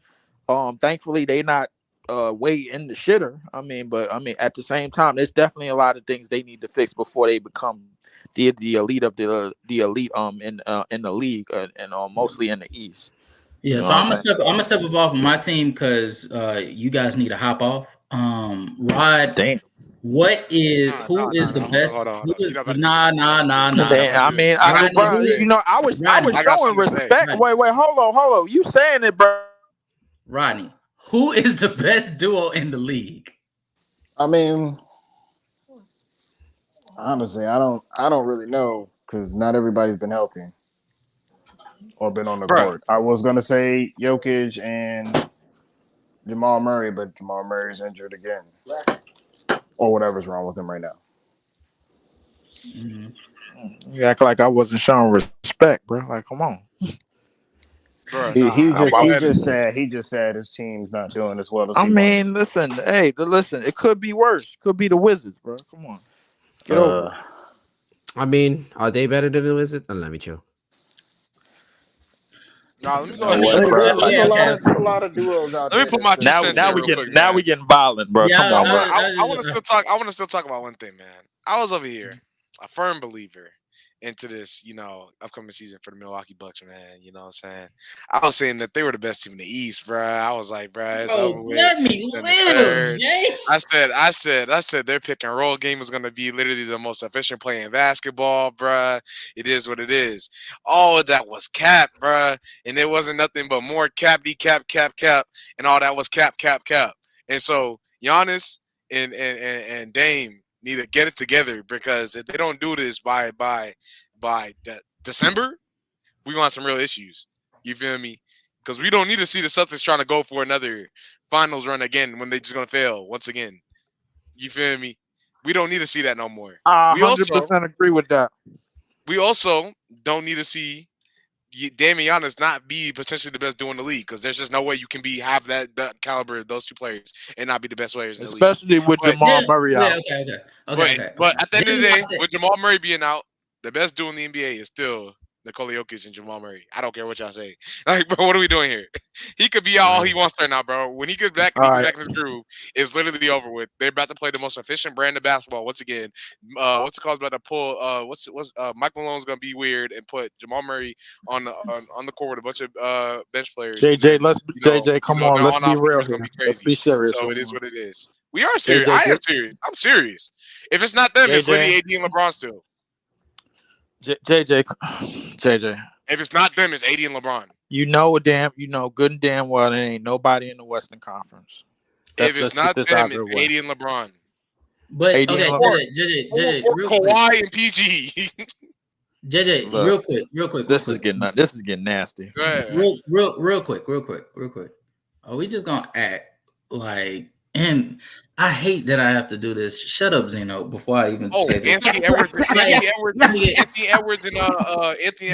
Thankfully they not way in the shitter. But at the same time, there's definitely a lot of things they need to fix before they become the elite of the elite in the league and mostly in the East. Yeah, so I'm gonna step off my team because you guys need to hop off. Rod, damn. Who is the best? Hold on. Nah. I mean, I was showing respect. Wait, hold on. You saying it, bro? Rodney, who is the best duo in the league? I mean, honestly, I don't really know because not everybody's been healthy or been on the court. I was gonna say Jokic and Jamal Murray, but Jamal Murray's injured again, or whatever's wrong with him right now. Mm-hmm. You act like I wasn't showing respect, bro. Like, come on. Bro, he just said his team's not doing as well as he listen, it could be worse. Could be the Wizards, bro. Come on. Get over. I mean, are they better than the Wizards? Let me chill. Nah, let me go There's a lot of duos out there. Let me put my 2 cents in real quick. Now we getting violent, bro. Yeah, come on, bro. I want to still talk about one thing, man. I was over here, a firm believer into this, upcoming season for the Milwaukee Bucks, man. You know what I'm saying? I was saying that they were the best team in the East, bro. I was like, bro, it's over with. Let me live, Jay. I said their pick and roll game was gonna be literally the most efficient play in basketball, bro. It is what it is. All of that was cap, bro, and it wasn't nothing but more cap, and all that was cap. And so Giannis and Dame need to get it together because if they don't do this by December, we want some real issues. You feel me? Because we don't need to see the Celtics trying to go for another finals run again when they're just going to fail once again. You feel me? We don't need to see that no more. I 100% agree with that. We also don't need to see Dame and Giannis not be potentially the best duo in the league because there's just no way you can have that caliber of those two players and not be the best players in the league. Especially with Jamal Murray out. Okay. But at the end of the day, with Jamal Murray being out, the best duo in the NBA is still Nikola Jokic and Jamal Murray. I don't care what y'all say. Like, bro, what are we doing here? He could be out all he wants right now, bro. When he gets back, back in his groove, it's literally over with. They're about to play the most efficient brand of basketball once again. What's it called? About to pull. Mike Malone's gonna be weird and put Jamal Murray on the court with a bunch of bench players. JJ, come on, let's be real here. Let's be serious. So it is what it is. We are serious. I am serious. I'm serious. If it's not them, it's literally AD and LeBron still. JJ. If it's not them, it's AD and LeBron. Good and damn well, there ain't nobody in the Western Conference. If it's not them, it's AD and LeBron. But JJ, Kawhi and PG. JJ, look, real quick. This is getting nasty. Go ahead. Real quick. Are we just gonna act like? And I hate that I have to do this. Shut up, Zeno. Before I even say this, Anthony Edwards and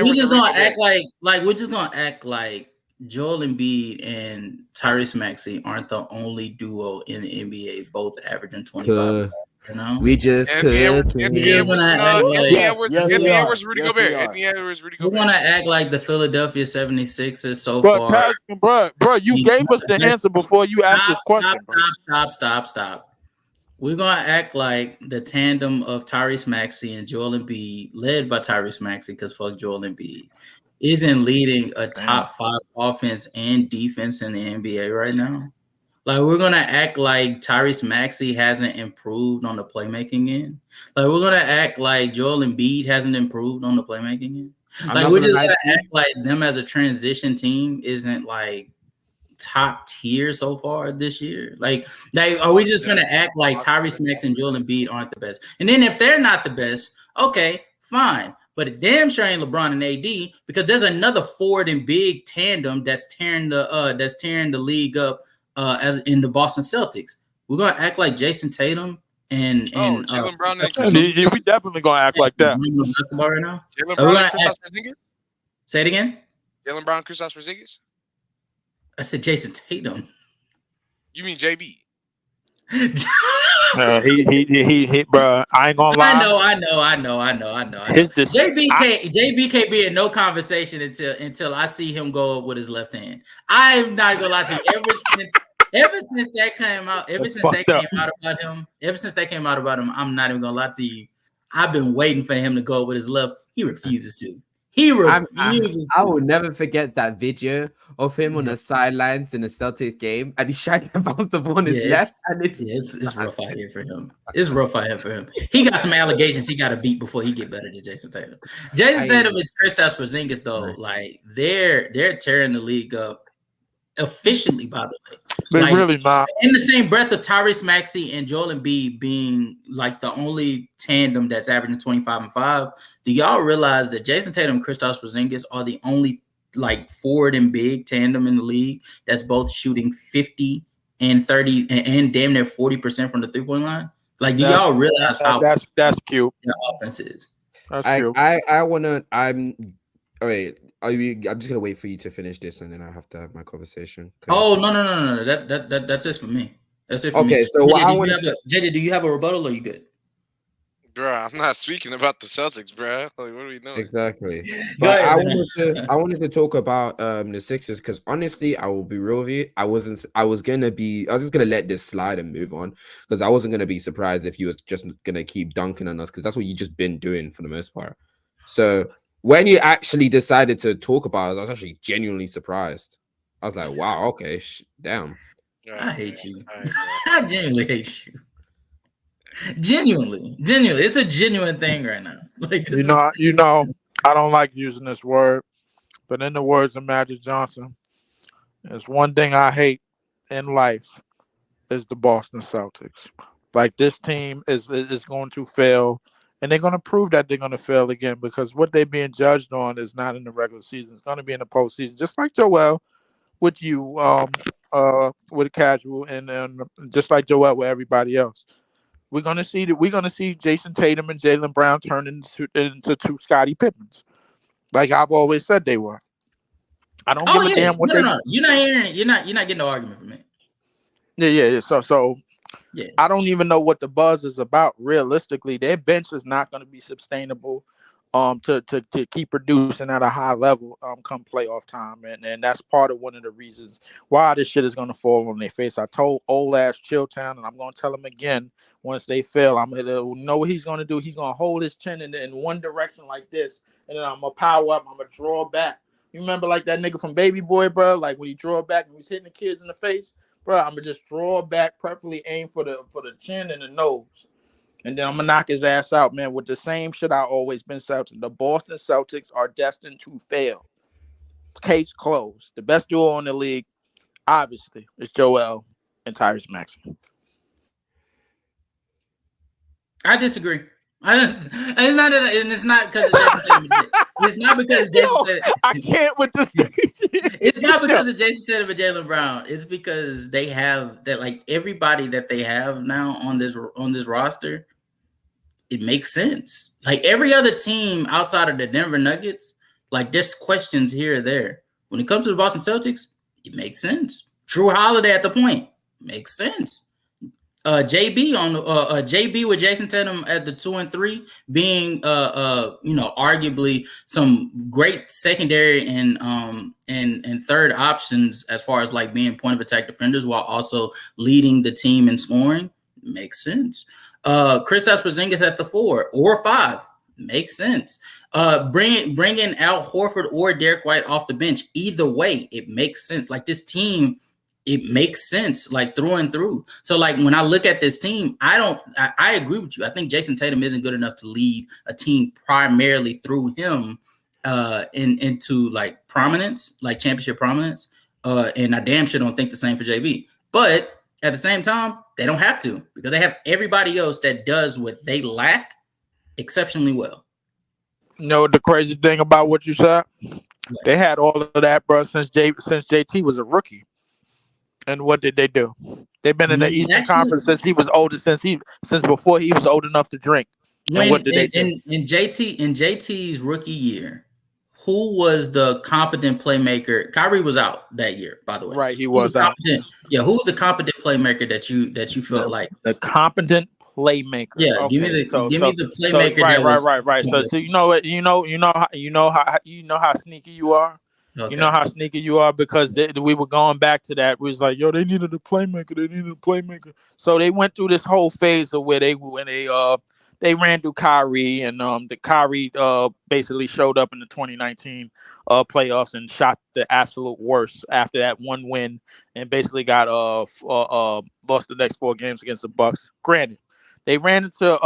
we're just gonna act like we're just gonna act like Joel Embiid and Tyrese Maxey aren't the only duo in the NBA, both averaging 25. We just Anthony Edwards, Rudy Gobert. We're gonna act like the Philadelphia 76ers so far. Bro, you gave us the answer before you asked this question. Stop. We're gonna act like the tandem of Tyrese Maxey and Joel Embiid, led by Tyrese Maxey, because fuck Joel Embiid, isn't leading a top 5 offense and defense in the NBA right now. Like, we're gonna act like Tyrese Maxey hasn't improved on the playmaking end. Like, we're gonna act like Joel Embiid hasn't improved on the playmaking end. Like, we're just gonna act like them as a transition team isn't like top tier so far this year. Like are we just gonna act like Tyrese Maxey and Joel Embiid aren't the best? And then if they're not the best, okay, fine. But it damn sure ain't LeBron and AD, because there's another forward and big tandem that's tearing the league up. As in the Boston Celtics, we're gonna act like Jason Tatum and Jaylen Brown. We definitely gonna act like that. Right now. Jaylen Brown and Kristaps Porzingis. Say it again. Jaylen Brown, Kristaps Porzingis. I said Jason Tatum. You mean JB? He, bro. I ain't gonna lie. I know. JB can't be in no conversation until I see him go up with his left hand. I'm not gonna lie to you. Ever since that came out about him, I'm not even gonna lie to you. I've been waiting for him to go up with his left. He refuses to. He refuses. I will never forget that video of him on the sidelines in the Celtics game, and he's trying to bounce the ball on his left, and it's rough out here for him. It's rough out here for him. He got some allegations he got to beat before he get better than Jason Tatum. Jason Tatum and Kristaps Porzingis, though, like they're tearing the league up efficiently. By the way, they really not. In the same breath of Tyrese Maxey and Joel Embiid being like the only tandem that's averaging 25 and 5. Do y'all realize that Jason Tatum and Kristaps Porzingis are the only like forward and big tandem in the league that's both shooting 50 and 30 and damn near 40% from the 3-point line? Like, do y'all realize how that's cute? The offense is. That's cute. I'm just gonna wait for you to finish this, and then I have to have my conversation. Oh no! That's it for me. That's it for me. Okay, so JJ, do you have a rebuttal or you good? Bro, I'm not speaking about the Celtics, bro. Like, what are we doing? Exactly. But I wanted to talk about the Sixers because honestly, I will be real with you. I was just gonna let this slide and move on because I wasn't gonna be surprised if you was just gonna keep dunking on us because that's what you just been doing for the most part. So when you actually decided to talk about us, I was actually genuinely surprised. I was like, wow, okay, damn. I hate you. I genuinely hate you. Genuinely, it's a genuine thing right now. Like, you know, I don't like using this word, but in the words of Magic Johnson, there's one thing I hate in life is the Boston Celtics. Like, this team is going to fail, and they're going to prove that they're going to fail again because what they're being judged on is not in the regular season; it's going to be in the postseason. Just like Joel with you, with Casual, and just like Joel with everybody else. We're gonna see Jason Tatum and Jaylen Brown turn into two Scottie Pippens, like I've always said they were. I don't give a damn what No. You're not getting no argument from me. Yeah. So I don't even know what the buzz is about. Realistically, their bench is not going to be sustainable to keep producing at a high level come playoff time. And that's part of one of the reasons why this shit is going to fall on their face. I told old ass Chilltown, and I'm going to tell him again once they fail. I'm going to know what he's going to do. He's going to hold his chin in one direction like this, and then I'm going to power up. I'm going to draw back. You remember like that nigga from Baby Boy, bro? Like when he draw back and he's hitting the kids in the face? Bro, I'm going to just draw back, preferably aim for the chin and the nose. And then I'm going to knock his ass out, man, with the same shit I always been Celtics. The Boston Celtics are destined to fail. Case closed. The best duo in the league, obviously, is Joel and Tyrese Maxey. I disagree. It's not because of Jason Tatum. It's not because Jason Tatum. I can't with this. It's not because of Jason Tatum and Jaylen Brown. It's because they have that, like everybody that they have now on this roster. It makes sense. Like every other team outside of the Denver Nuggets, like there's questions here or there. When it comes to the Boston Celtics, it makes sense. Drew Holiday at the point makes sense. JB with Jason Tatum as the 2 and 3 being arguably some great secondary and third options as far as like being point of attack defenders while also leading the team in scoring makes sense. Kristaps Porzingis at the 4 or 5 makes sense. Bringing Al Horford or Derek White off the bench, either way, it makes sense. Like this team, it makes sense, like through and through. So, like when I look at this team, I agree with you. I think Jason Tatum isn't good enough to lead a team primarily through him into like prominence, like championship prominence. And I damn sure don't think the same for JB. But at the same time, they don't have to because they have everybody else that does what they lack exceptionally well. You know the crazy thing about what you said? They had all of that, bro, since JT was a rookie. And what did they do? They've been in the Eastern Conference since he was older, since before he was old enough to drink. And what did they do? In JT's rookie year, who was the competent playmaker? Kyrie was out that year, by the way. Right, he was out. Yeah, who was the competent playmaker that you felt like the competent playmaker? Yeah, okay. give me the playmaker. Right. So you know what? You know how sneaky you are. Okay. You know how sneaky you are because we were going back to that. We was like, yo, they needed a playmaker. So they went through this whole phase of where they they ran through Kyrie, and the Kyrie basically showed up in the 2019 playoffs and shot the absolute worst after that one win, and basically got lost the next 4 games against the Bucks. Granted, they ran into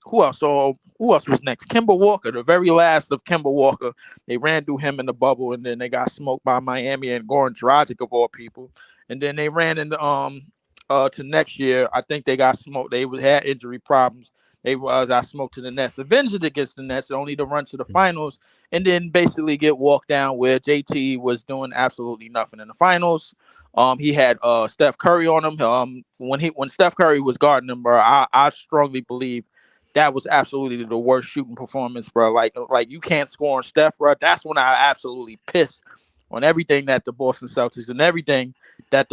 who else? So who else was next? Kemba Walker, the very last of Kemba Walker. They ran through him in the bubble, and then they got smoked by Miami and Goran Dragic of all people. And then they ran into to next year. I think they got smoked. They had injury problems. They got smoked to the Nets. Avenged against the Nets, only to run to the finals and then basically get walked down where JT was doing absolutely nothing in the finals. He had Steph Curry on him. When Steph Curry was guarding him, bro, I strongly believe that was absolutely the worst shooting performance, bro. Like you can't score on Steph, bro. That's when I absolutely pissed on everything that the Boston Celtics and everything that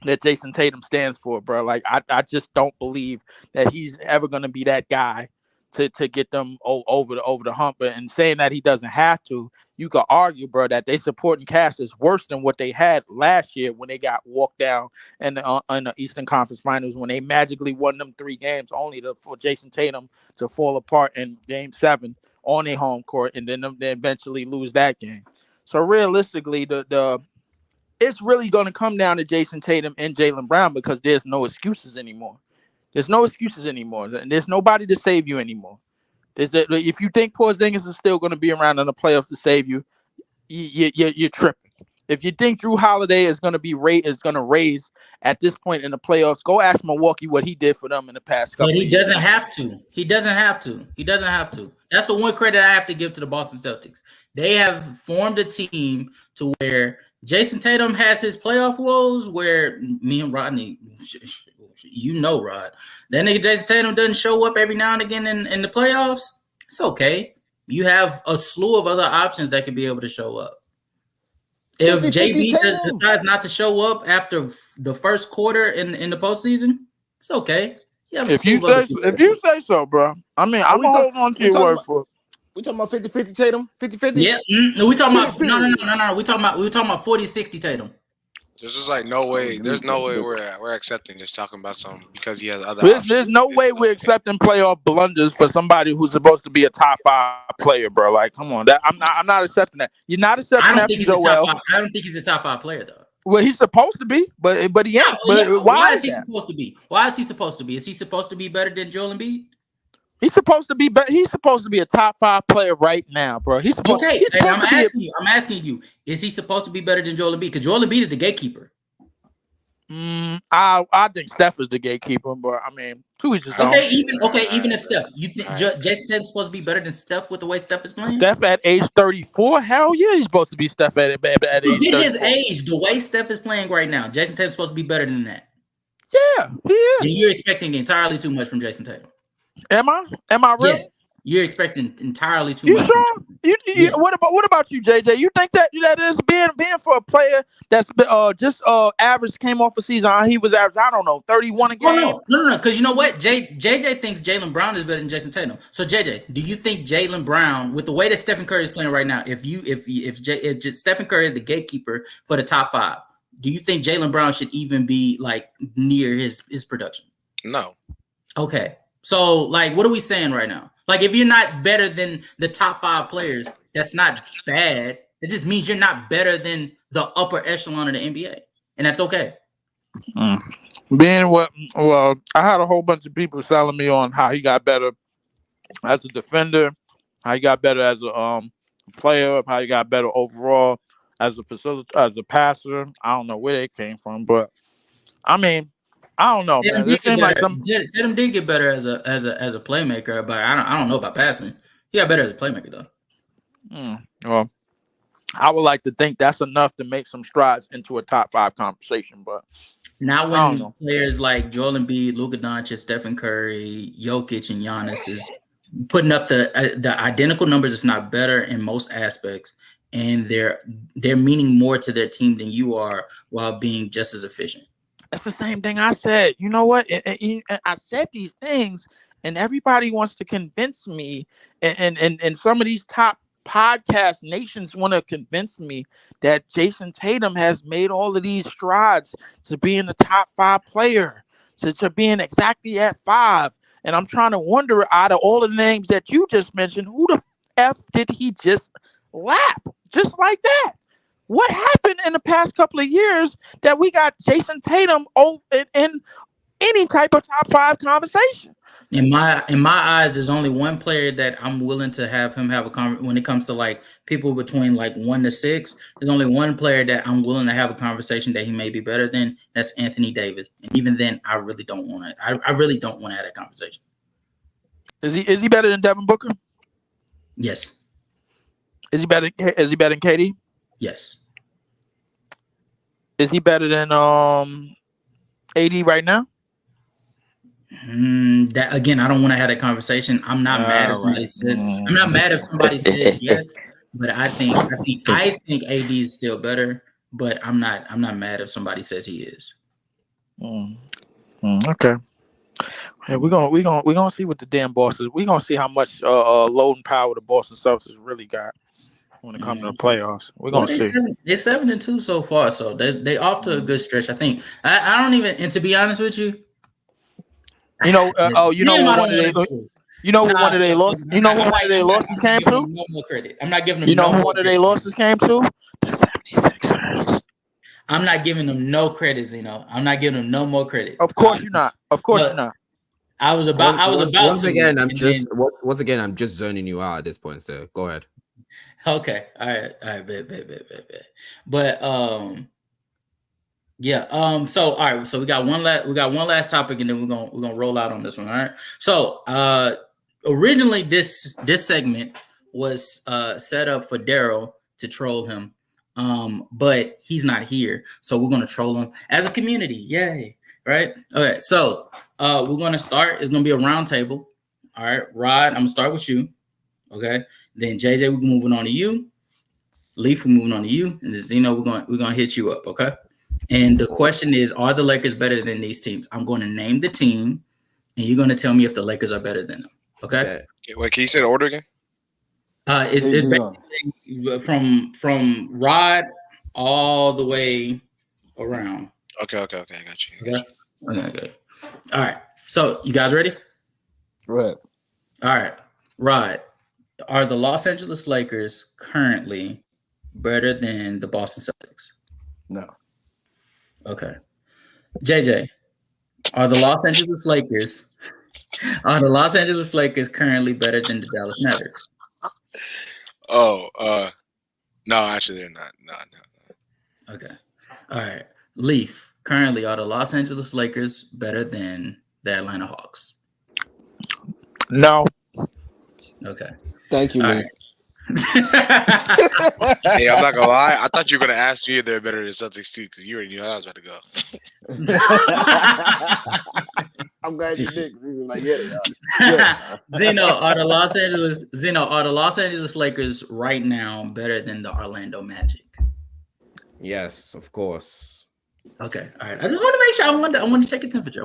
that Jason Tatum stands for, bro. Like I just don't believe that he's ever gonna be that guy to get them over the hump. And saying that he doesn't have to, you could argue, bro, that they supporting cast is worse than what they had last year when they got walked down in the Eastern Conference Finals when they magically won them 3 games, only for Jason Tatum to fall apart in Game 7 on their home court, and then they eventually lose that game. So realistically, the it's really going to come down to Jason Tatum and Jaylen Brown because there's no excuses anymore. There's no excuses anymore, and there's nobody to save you anymore. If you think Porzingis is still going to be around in the playoffs to save you, you're tripping. If you think Drew Holiday is going to raise at this point in the playoffs, go ask Milwaukee what he did for them in the past couple. But he doesn't have to. He doesn't have to. That's the one credit I have to give to the Boston Celtics. They have formed a team to where Jason Tatum has his playoff woes, where me and Rodney, Rod, that nigga Jason Tatum doesn't show up every now and again in the playoffs. It's okay. You have a slew of other options that could be able to show up. If JB decides not to show up after the first quarter in the postseason, it's okay. If you say so, bro. I mean, I'm holding on to your word for it. We talking about 50-50 Tatum? 50-50? Yeah. We talking about no. We talking about 40-60 Tatum. There's just like no way. There's no way we're accepting just talking about something because he has other. There's no way we're accepting playoff blunders for somebody who's supposed to be a top 5 player, bro. Like, come on, I'm not accepting that. You're not accepting that. I don't think he's a top 5 player though. Well, he's supposed to be, but he ain't. Why is he supposed to be? Why is he supposed to be? Is he supposed to be better than Joel Embiid? He's supposed to be He's supposed to be a top 5 player right now, bro. I'm asking you, is he supposed to be better than Joel Embiid? Because Joel Embiid is the gatekeeper. I think Steph is the gatekeeper, but I mean, even if Steph, you think Jason Tatum's supposed to be better than Steph with the way Steph is playing? Steph at age 34, hell yeah, he's supposed to be Steph at age 34. His age, the way Steph is playing right now, Jason Tatum's supposed to be better than that. Yeah, he is. And you're expecting entirely too much from Jason Tatum. Am I really? Yes. You're expecting entirely too much. You sure? What about you, JJ? You think that is being for a player that's just average came off a season? He was average, I don't know, 31 a game. No. Because you know what, JJ thinks Jaylen Brown is better than Jason Tatum. So JJ, do you think Jaylen Brown, with the way that Stephen Curry is playing right now, if Stephen Curry is the gatekeeper for the top 5, do you think Jaylen Brown should even be like near his production? No. Okay. So, like, what are we saying right now? Like, if you're not better than the top 5 players, that's not bad. It just means you're not better than the upper echelon of the NBA, and that's okay. I had a whole bunch of people selling me on how he got better as a defender, how he got better as a player, how he got better overall as a passer. I don't know where they came from, but I mean, I don't know, man. It seemed like Tatum did get better as a playmaker, but I don't know about passing. He got better as a playmaker though. Well, I would like to think that's enough to make some strides into a top 5 conversation, but now when players like Joel Embiid, Luka Doncic, Stephen Curry, Jokic, and Giannis is putting up the identical numbers, if not better, in most aspects, and they're meaning more to their team than you are, while being just as efficient. That's the same thing I said. You know what? And I said these things, and everybody wants to convince me, and some of these top podcast nations want to convince me that Jason Tatum has made all of these strides to being the top 5 player, to being exactly at 5. And I'm trying to wonder, out of all the names that you just mentioned, who the F did he just lap? Just like that. What happened in the past couple of years that we got Jason Tatum in any type of top 5 conversation? In my eyes, there's only one player that I'm willing to have him have a conversation when it comes to like people between like 1 to 6. There's only one player that I'm willing to have a conversation that he may be better than. That's Anthony Davis. And even then, I really don't want to. I really don't want to have that conversation. Is he better than Devin Booker? Yes. Is he better than KD? Yes. Is he better than AD right now? That again, I don't want to have that conversation. I'm not mad if somebody says. I'm not mad if somebody says yes, but I think AD is still better. But I'm not mad if somebody says he is. Okay. Hey, we're gonna see what the damn Boston. We're gonna see how much loading power the Boston Celtics really got when it comes to the playoffs. We're gonna see. They're 7-2 so far, so they off to a good stretch. I think. I don't even. And to be honest with you. You know what one of they losses came to? No more credit. I'm not giving them. You know who one of their losses came to? The 76ers. I'm not giving them no credit, Zeno. I'm not giving them no more credit. Of course you're not. Of course you're not. I was about once to. Again, I'm just zoning you out at this point. So go ahead. Okay. All right. Bet. But yeah. So all right. So we got one last topic, and then we're gonna roll out on this one. All right. So originally this segment was set up for Daryl to troll him, but he's not here, so we're gonna troll him as a community. Yay! Right. Okay. So we're gonna start. It's gonna be a round table. All right, Rod. I'm gonna start with you. Okay. Then JJ, we're moving on to you. Leaf, we're moving on to you, and then Zeno, we're gonna hit you up. Okay. And the question is, are the Lakers better than these teams? I'm going to name the team, and you're going to tell me if the Lakers are better than them. Okay? Wait, can you say the order again? It's basically from Rod all the way around. Okay. I got you. Okay. All right. So, you guys ready? Go ahead. All right. Rod, are the Los Angeles Lakers currently better than the Boston Celtics? No. Okay. JJ, are the Los Angeles Lakers currently better than the Dallas Mavericks? No, actually they're not. No. Okay. All right. Leaf, currently are the Los Angeles Lakers better than the Atlanta Hawks? No. Okay. Thank you, Leaf. Hey, I'm not gonna lie. I thought you were gonna ask me if they're better than Celtics too, because you already knew how I was about to go. I'm glad you did. Like, yeah. Zeno, are the Los Angeles Lakers right now better than the Orlando Magic? Yes, of course. Okay, all right. I just want to make sure. I want to check your temperature.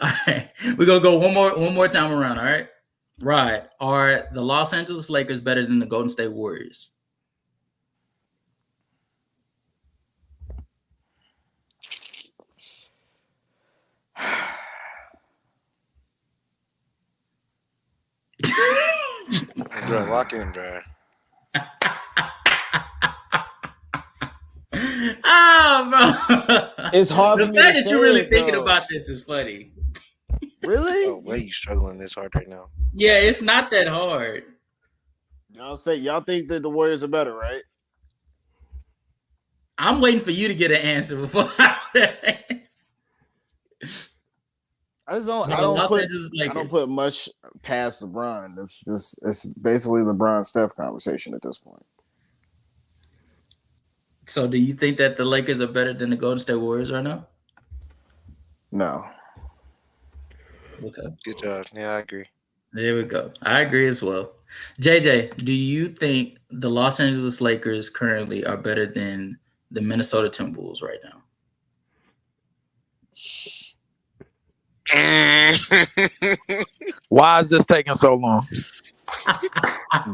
All right, we're gonna go one more time around. All right. Right. Are the Los Angeles Lakers better than the Golden State Warriors? Bro, lock in, bro. Bro. It's hard. The fact that you're really thinking about this is funny. Really? Oh, why are you struggling this hard right now? Yeah, it's not that hard. Y'all think that the Warriors are better, right? I'm waiting for you to get an answer before I don't put much past LeBron. It's basically LeBron Steph conversation at this point. So do you think that the Lakers are better than the Golden State Warriors right now? No. Okay. Good job. Yeah, I agree. There we go. I agree as well. JJ, do you think the Los Angeles Lakers currently are better than the Minnesota Timberwolves right now? Why is this taking so long?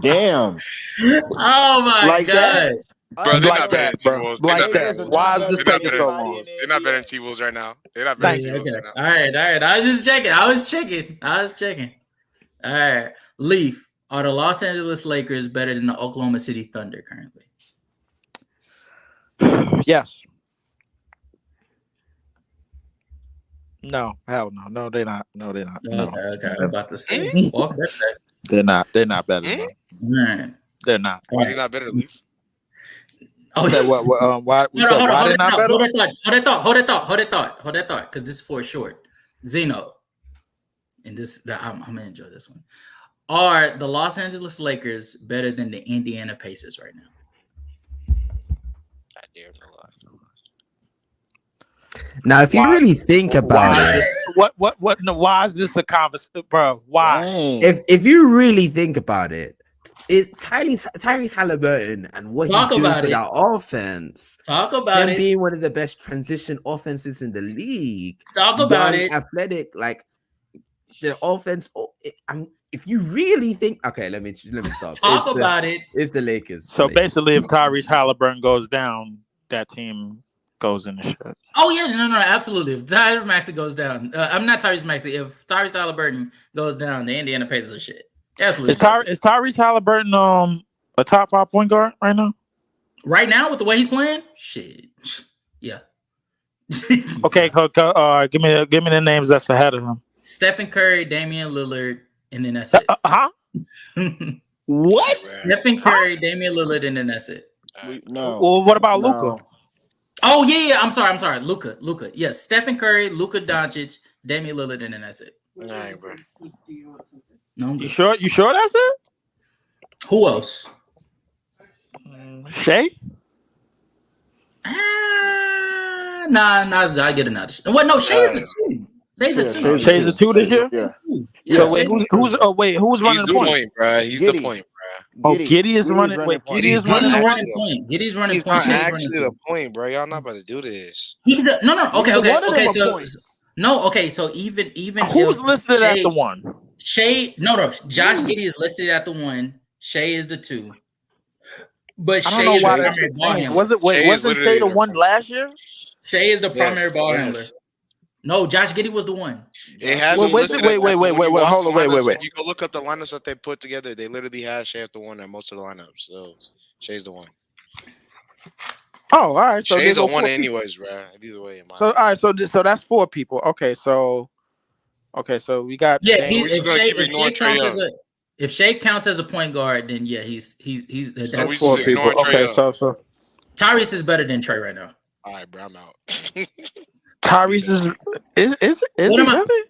Damn. Oh my God. Bro, they're Like not better that, than bro. T-Wolves. Like They're not better that. than Why is T-Wolves. this They're not taking better so than long? T-Wolves. They're not better than T-Wolves right now. They're not better than T-Wolves right now. All right. I was just checking. I was checking. All right. Leaf, are the Los Angeles Lakers better than the Oklahoma City Thunder currently? Yes. No, hell no. No, they're not. No, they're not. No. Okay. I'm about to say. Walk that back. They're not. They're not better than them. Man. They're not. Why are you not better, Leaf? Oh, Why they're not better? Hold that thought, because this is for short. Zeno, and I'm gonna enjoy this one. Are the Los Angeles Lakers better than the Indiana Pacers right now? I dare no lie. Now, if you really think about it, What? No, why is this a conversation, bro? Why? Dang. if you really think about it, Tyrese Halliburton and what Talk he's doing about for it. that offense, Talk about him it. being one of the best transition offenses in the league, Talk about it. athletic, like the offense. If you really think, okay, let me stop. Talk about it. It's the Lakers. So basically, if Tyrese Halliburton goes down, that team goes in the shit. Oh yeah, no, absolutely. If Tyrese Maxey goes down, I'm not Tyrese Maxey. If Tyrese Halliburton goes down, the Indiana Pacers are shit. Absolutely. Is Tyrese Halliburton a top 5 point guard right now? Right now, with the way he's playing, shit. Yeah. Okay, give me the names that's ahead of him. Stephen Curry, Damian Lillard, and then that's it. What? Stephen Curry, Damian Lillard, and then that's it. No. Well, what about No. Luka? Oh yeah. I'm sorry. Luka. Yes, Stephen Curry, Luka Doncic, Damian Lillard, and then that's it. Nah, bro. No, I'm You good. sure that's it? Who else? Shea? Nah. I get another. What? No, Shea is a two. Shay's a two. Shay's a 2 this year? Yeah. So wait, who's He's running the point? bro. He's Giddy. the point, bro. Oh, Giddy is running. Wait, point. Giddy is He's not running the actually point. Running point. Giddy's running He's point. not Shay's actually running the point. point, bro. Y'all not about to do this. He's a, no. Okay. Neither one of them are So points. no. Okay. So even Who's if listed at the 1? Shea, no. Josh Giddey is listed at the 1. Shea is the 2. But I Shea don't know is why the that's primary the ball thing. handler. Wasn't Shea is Shea literally the the 1 last year? Shea is the primary ball handler. Yes. No, Josh Giddey was the 1. It has Wait, him listed wait, at- wait, when you watch hold the on, wait. lineups, You go look up the lineups that they put together. They literally have Shea at the 1 at most of the lineups. So Shea's the 1. Oh, all right. So Shea's there's a 1 anyways, bro. Either way, in my So all right, so that's 4 people. Okay, so we got Yeah, Dame. we're just gonna keep ignoring Trae Young. if Shea counts as a point guard, then yeah, he's So that's we 4 just people. ignoring Trae Okay, Young. so Tyrese is better than Trey right now. All right, bro. I'm out. Tyrese is he What am I- really?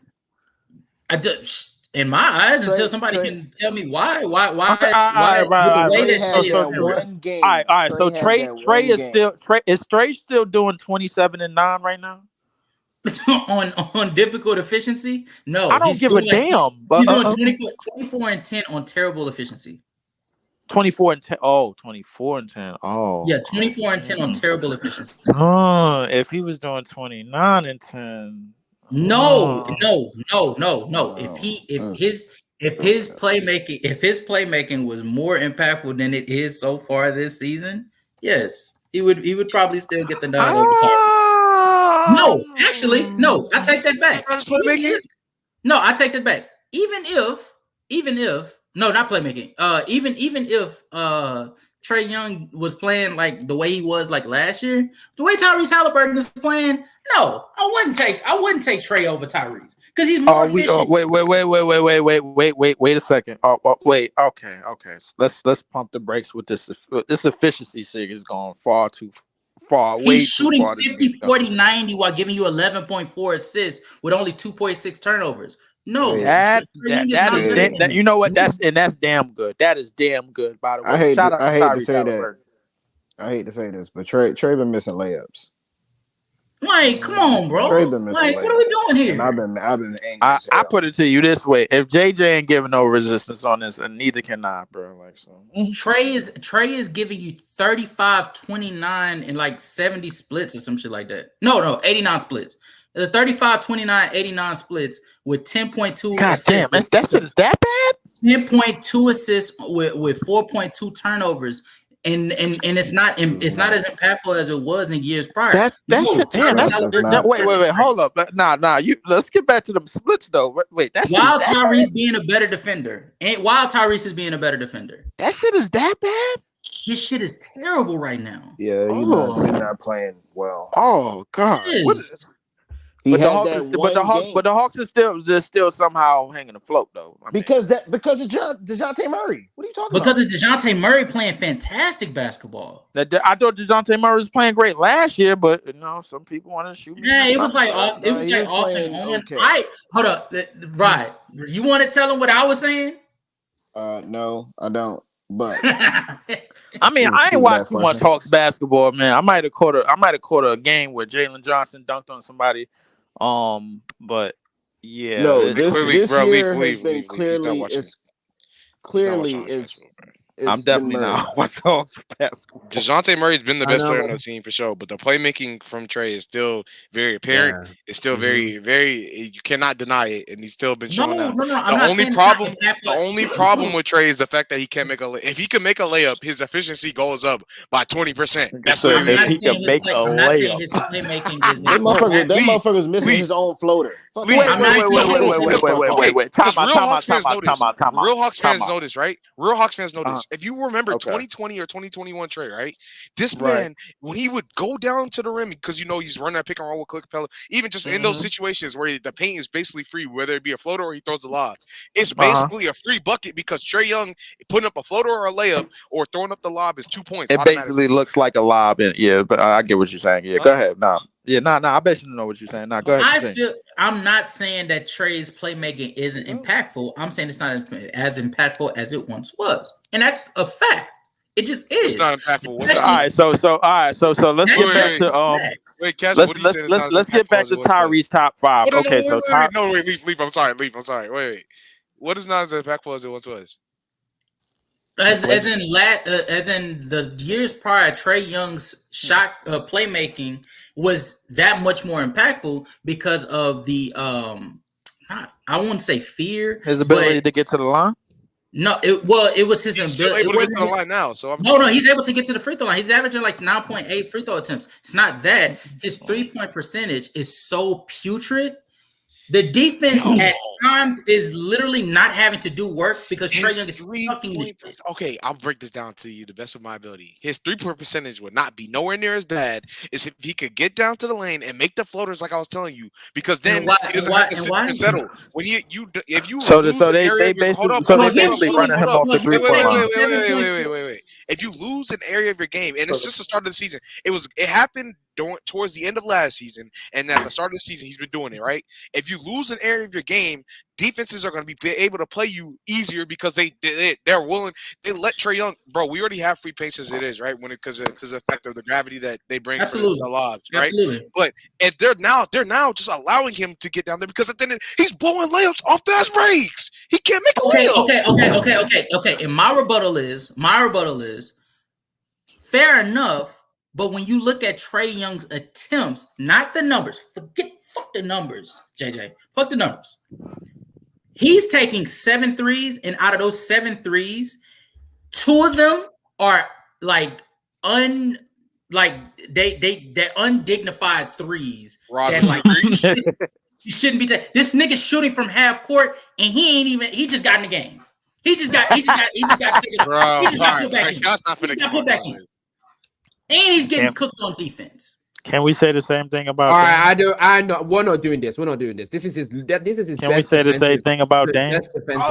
In my eyes, until Trey- somebody Trey- can tell me why Okay, why all right, the way Trey that had Shea that is one game. All right. So Trey had that one is game. Trey still doing 27-9 right now. on difficult efficiency. No, I don't he's give a doing damn. But He's doing 24 and 10 on terrible efficiency. 24 and 10. Oh, 24 and 10. Oh, Yeah, 24 and 10 on terrible efficiency. Oh, if he was doing 29 and 10. No. No. If his playmaking was more impactful than it is so far this season, yes, he would probably still get the nod over Tyrese. No, actually, no. I take that back. No, I take that back. Even if no, not playmaking. Even if Trae Young was playing like the way he was like last year, the way Tyrese Halliburton is playing, no, I wouldn't take Trae over Tyrese because he's more efficient. Wait a second. Wait. Okay. Let's pump the brakes with this. This efficiency thing is going far too far. He's shooting 50, 40, 90 while giving you 11.4 assists with only 2.6 turnovers. No, that is you know what? That's damn good. That is damn good. By the way, I hate Shout out to Tyrese say Halliburton. that. I hate to say this, but Trey been missing layups. Like, come on, bro. Trey been missing Like, layups. what are we doing here? And I've been angry. I as hell. put it to you this way: if JJ ain't giving no resistance on this, and neither can I, bro. Like so. Trey is giving you 35, 29, and like 70 splits or some shit like that. No, 89 splits. The 35, 29, 89 splits with 10.2. God damn, that shit is that bad? 10.2 assists with 4.2 turnovers and it's not as impactful as it was in years prior. That shit. Damn, wait, hold up. Nah. Let's get back to the splits though. Wait, while Tyrese being a better defender, while Tyrese is being a better defender, that shit is that bad. His shit is terrible right now. Yeah, he's not playing well. Oh God. But the Hawks are still somehow hanging afloat though. Because of DeJounte Murray. What are you talking about? Because of DeJounte Murray playing fantastic basketball. I thought DeJounte Murray was playing great last year, but some people want to shoot. Yeah, it was like off. It was like off and on. Okay. Hold up, right? You want to tell him what I was saying? No, I don't. But I mean, I ain't watched too much Hawks basketball, man. I might have caught a game where Jalen Johnson dunked on somebody. But yeah, no, this year has been clearly I'm definitely not watching basketball. DeJounte Murray's been the best player on the team for sure, but the playmaking from Trey is still very apparent. Yeah. It's still very, very. You cannot deny it, and he's still been showing out. The only problem with Trey is the fact that he can't make a. If he can make a layup, his efficiency goes up by 20%. That's if he can make a layup. His playmaking is that motherfucker's missing his own floater. Wait. Time out. Real Hawks fans know this, right? Real Hawks fans know this. If you remember 2020 or 2021 Trey, right? This man, when he would go down to the rim, because he's running that pick and roll with Click Capella, even just in those situations where the paint is basically free, whether it be a floater or he throws the lob, it's basically a free bucket because Trey Young putting up a floater or a layup or throwing up the lob is 2 points. It basically looks like a lob, but I get what you're saying. Yeah, go ahead. I bet you know what you're saying. Go ahead. I'm not saying that Trey's playmaking isn't impactful. I'm saying it's not as impactful as it once was, and that's a fact. It just is. It's not impactful. All right, so let's get back to Wait, Cash, let's get back to Tyrese's top 5. Leaf. I'm sorry. Wait. What is not as impactful as it once was? As in the years prior, Trey Young's shot playmaking was that much more impactful because of the I won't say fear, his ability to get to the line. No, it was his ability. Still able to get to the line now, so no, he's able to get to the free throw line. He's averaging like 9.8 free throw attempts. It's not that his 3-point percentage is so putrid. The defense at times is literally not having to do work because Trey Young is fucking. Okay, I'll break this down to you the best of my ability. His 3-point percentage would not be nowhere near as bad as if he could get down to the lane and make the floaters like I was telling you. Because then he doesn't have to sit and settle. When they basically running him off the 3-point line. Wait. If you lose an area of your game, and it's just the start of the season, it happened towards the end of last season, and at the start of the season, he's been doing it, right? If you lose an area of your game, defenses are going to be able to play you easier because they're willing. They let Trey Young, bro. We already have free pace as it is, right? Because of the effect of the gravity that they bring to the lobs, right? Absolutely. But if they're now just allowing him to get down there because then he's blowing layups off fast breaks. He can't make a layup. Okay. And my rebuttal is fair enough. But when you look at Trey Young's attempts, not the numbers, fuck the numbers, JJ. Fuck the numbers. He's taking 7 threes, and out of those 7 threes, 2 of them are they're undignified threes. You shouldn't be taking. This nigga shooting from half court, and he just got in the game. He just got put back in. And he's getting cooked on defense. Can we say the same thing about? All right, I know. We're not doing this. This is his. Can we say the same thing about Dan? I was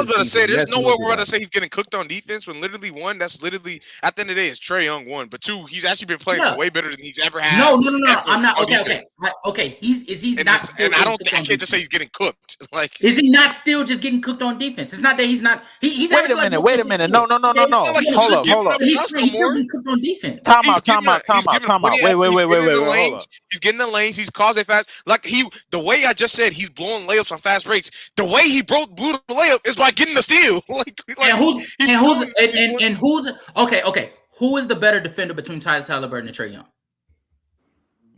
going to say there's no way we're going to say he's getting cooked on defense when literally one. That's literally at the end of the day, it's Trey Young 1, but 2, he's actually been playing way better than he's ever had. No. I'm not okay. He's not still. And I can't just say he's getting cooked. Like, is he not still just getting cooked on defense? It's not that he's not. He's wait a minute. No. Hold up. He's still getting cooked on defense. Time out. Wait. He's getting the lanes. He's causing fast. The way I just said, he's blowing layups on fast breaks. The way he blew the layup is by getting the steal. Who is the better defender between Tyrese Halliburton and Trey Young?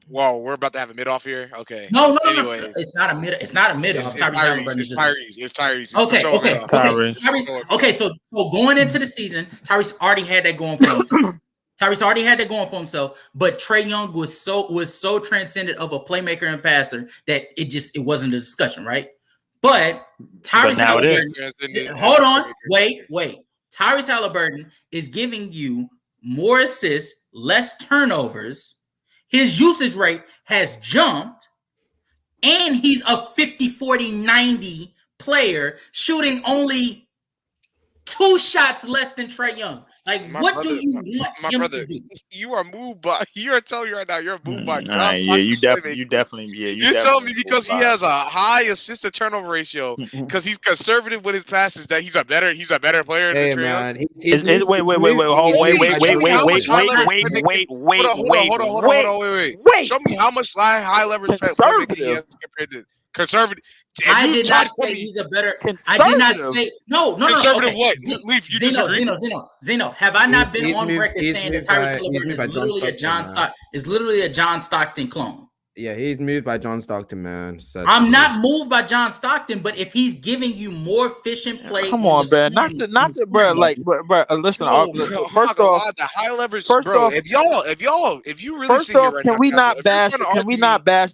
Whoa, we're about to have a mid off here. Okay. No. It's not a mid. It's not a mid off. It's Tyrese. Okay. Tyrese. Okay. So going into the season, Tyrese already had that going for himself. Tyrese already had that going for himself, but Trae Young was so transcendent of a playmaker and passer that it wasn't a discussion, right? But Tyrese Halliburton, hold on, wait. Tyrese Halliburton is giving you more assists, less turnovers. His usage rate has jumped, and he's a 50, 40, 90 player, shooting only 2 shots less than Trae Young. Like, do you want him to do? You are moved by. You are telling me right now. You're moved by. Yeah, you definitely. You're telling me because he has a high assist to turnover ratio because he's conservative with his passes that he's a better player than Trae Young. Wait. Show me how much high leverage playmaking he has compared to conservative. I did not say he's a better. I did not say no. Conservative what? Leaf, you disagree? Zeno, have I not been on record saying that Tyrese Halliburton is literally a John Stockton? Is literally a John Stockton clone? Yeah, he's moved by John Stockton, man. I'm not moved by John Stockton, but if he's giving you more efficient play, come on, man, not to, bro. Like, bro, listen. First off, the high leverage, bro. If you really first off, can we not bash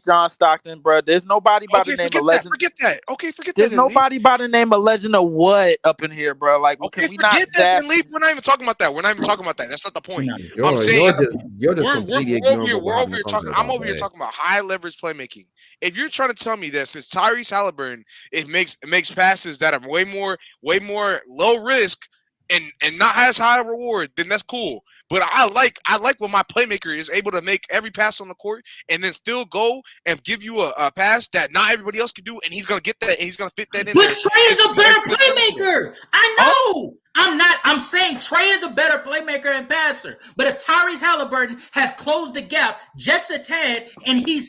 John Stockton, bro? There's nobody by the name of Legend. Forget that. Okay, forget that. There's nobody by the name of Legend of what up in here, bro. Like, okay, can we not that? Leaf. We're not even talking about that. That's not the point. I'm saying you're just completely ignoring. We're over here talking. I'm over here talking about high leverage playmaking. If you're trying to tell me that since Tyrese Halliburton, it makes passes that are way more low risk and not as high reward, then that's cool. But I like when my playmaker is able to make every pass on the court and then still go and give you a pass that not everybody else can do, and he's gonna get that and he's gonna fit that in. But Trae is a better playmaker. I know. I'm saying Trae is a better playmaker and passer. But if Tyrese Halliburton has closed the gap just a tad, and he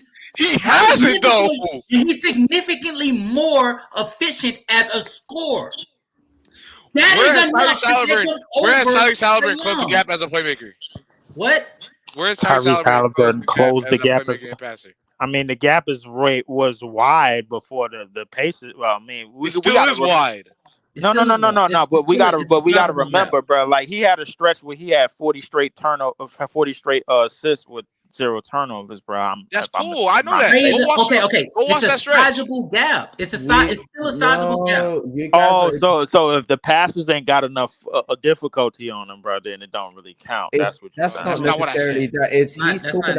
hasn't though, and he's significantly more efficient as a scorer. That is enough. Where has Tyrese Halliburton closed the gap as a playmaker? What? Where's Tyrese Halliburton closed the gap as a passer? I mean, the gap was wide before the Pacers. Well, I mean, it still is wide. No. But we gotta remember, bro. Like, he had a stretch where he had 40 straight assists with 0 turnovers, bro. That's cool. I know that. Okay. It's a sizable gap. It's still a sizable gap. So if the passes ain't got enough difficulty on them, bro, then it don't really count. That's not necessarily that. He's talking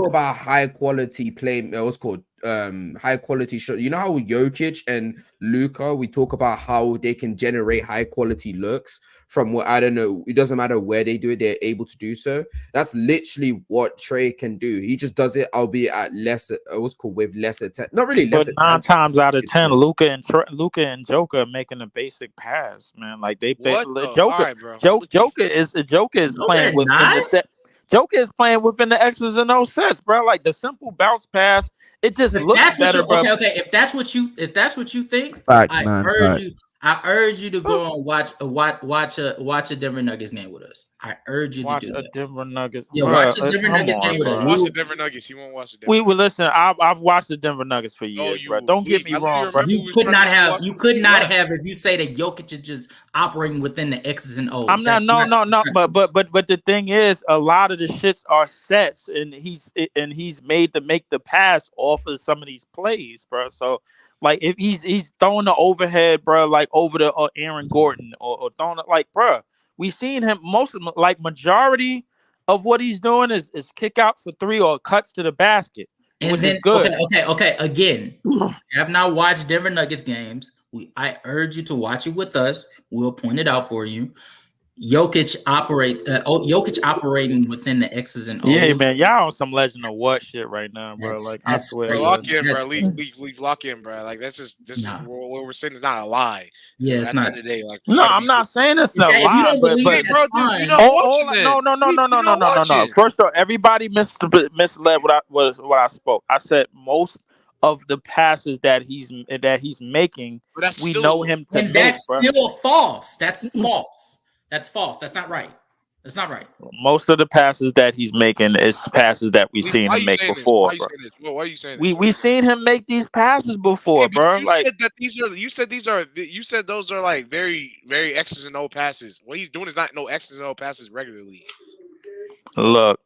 about high quality play. What's called high quality shot. You know how Jokic and Luka, we talk about how they can generate high quality looks from what, I don't know, it doesn't matter where they do it, they're able to do so. That's literally what Trae can do. He just does it, albeit at lesser, with lesser not really lesser. But 9 times out of 10, Luka and Joker are making a basic pass, man. Like, Joker is playing within the set. Joker is playing within the X's and O's sets, bro. Like, the simple bounce pass, it just looks better, bro. Okay. If that's what you think, facts, I urge you to go and watch a Denver Nuggets game with us. I urge you to do that. Watch a Denver Nuggets. Yeah, watch a Denver Nuggets game with us. Watch the Denver Nuggets. You won't watch the Denver. We will listen. I've watched the Denver Nuggets for years, bro. Don't get me wrong, bro. You could not have if you say that Jokic is just operating within the X's and O's. I'm not. No. But the thing is, a lot of the shits are sets, and he's made to make the pass off of some of these plays, bro. So, like, if he's throwing the overhead, bro, like over the Aaron Gordon or throwing it, like, bro, we've seen him majority of what he's doing is kick out for 3 or cuts to the basket, which is good. Okay. Again, I have not watched Denver Nuggets games. I urge you to watch it with us. We'll point it out for you. Jokic operating within the X's and O's. Yeah, man, y'all on some Legend of what shit right now, bro. I swear. Lock in, bro. Leave lock in, bro. Like, this is what we're saying is not a lie. Yeah, it's not. At the end of the day, like, I'm not saying it's not a lie, but no. First off, everybody misled what I spoke. I said most of the passes that he's making, we know him to make, that's still false. That's false. That's false. That's not right. That's not right. Most of the passes that he's making is passes that we've seen him make before. Why are you saying this? We've seen him make these passes before, bro. You said those are like very, very X's and O passes. What he's doing is not no X's and O passes regularly. Look,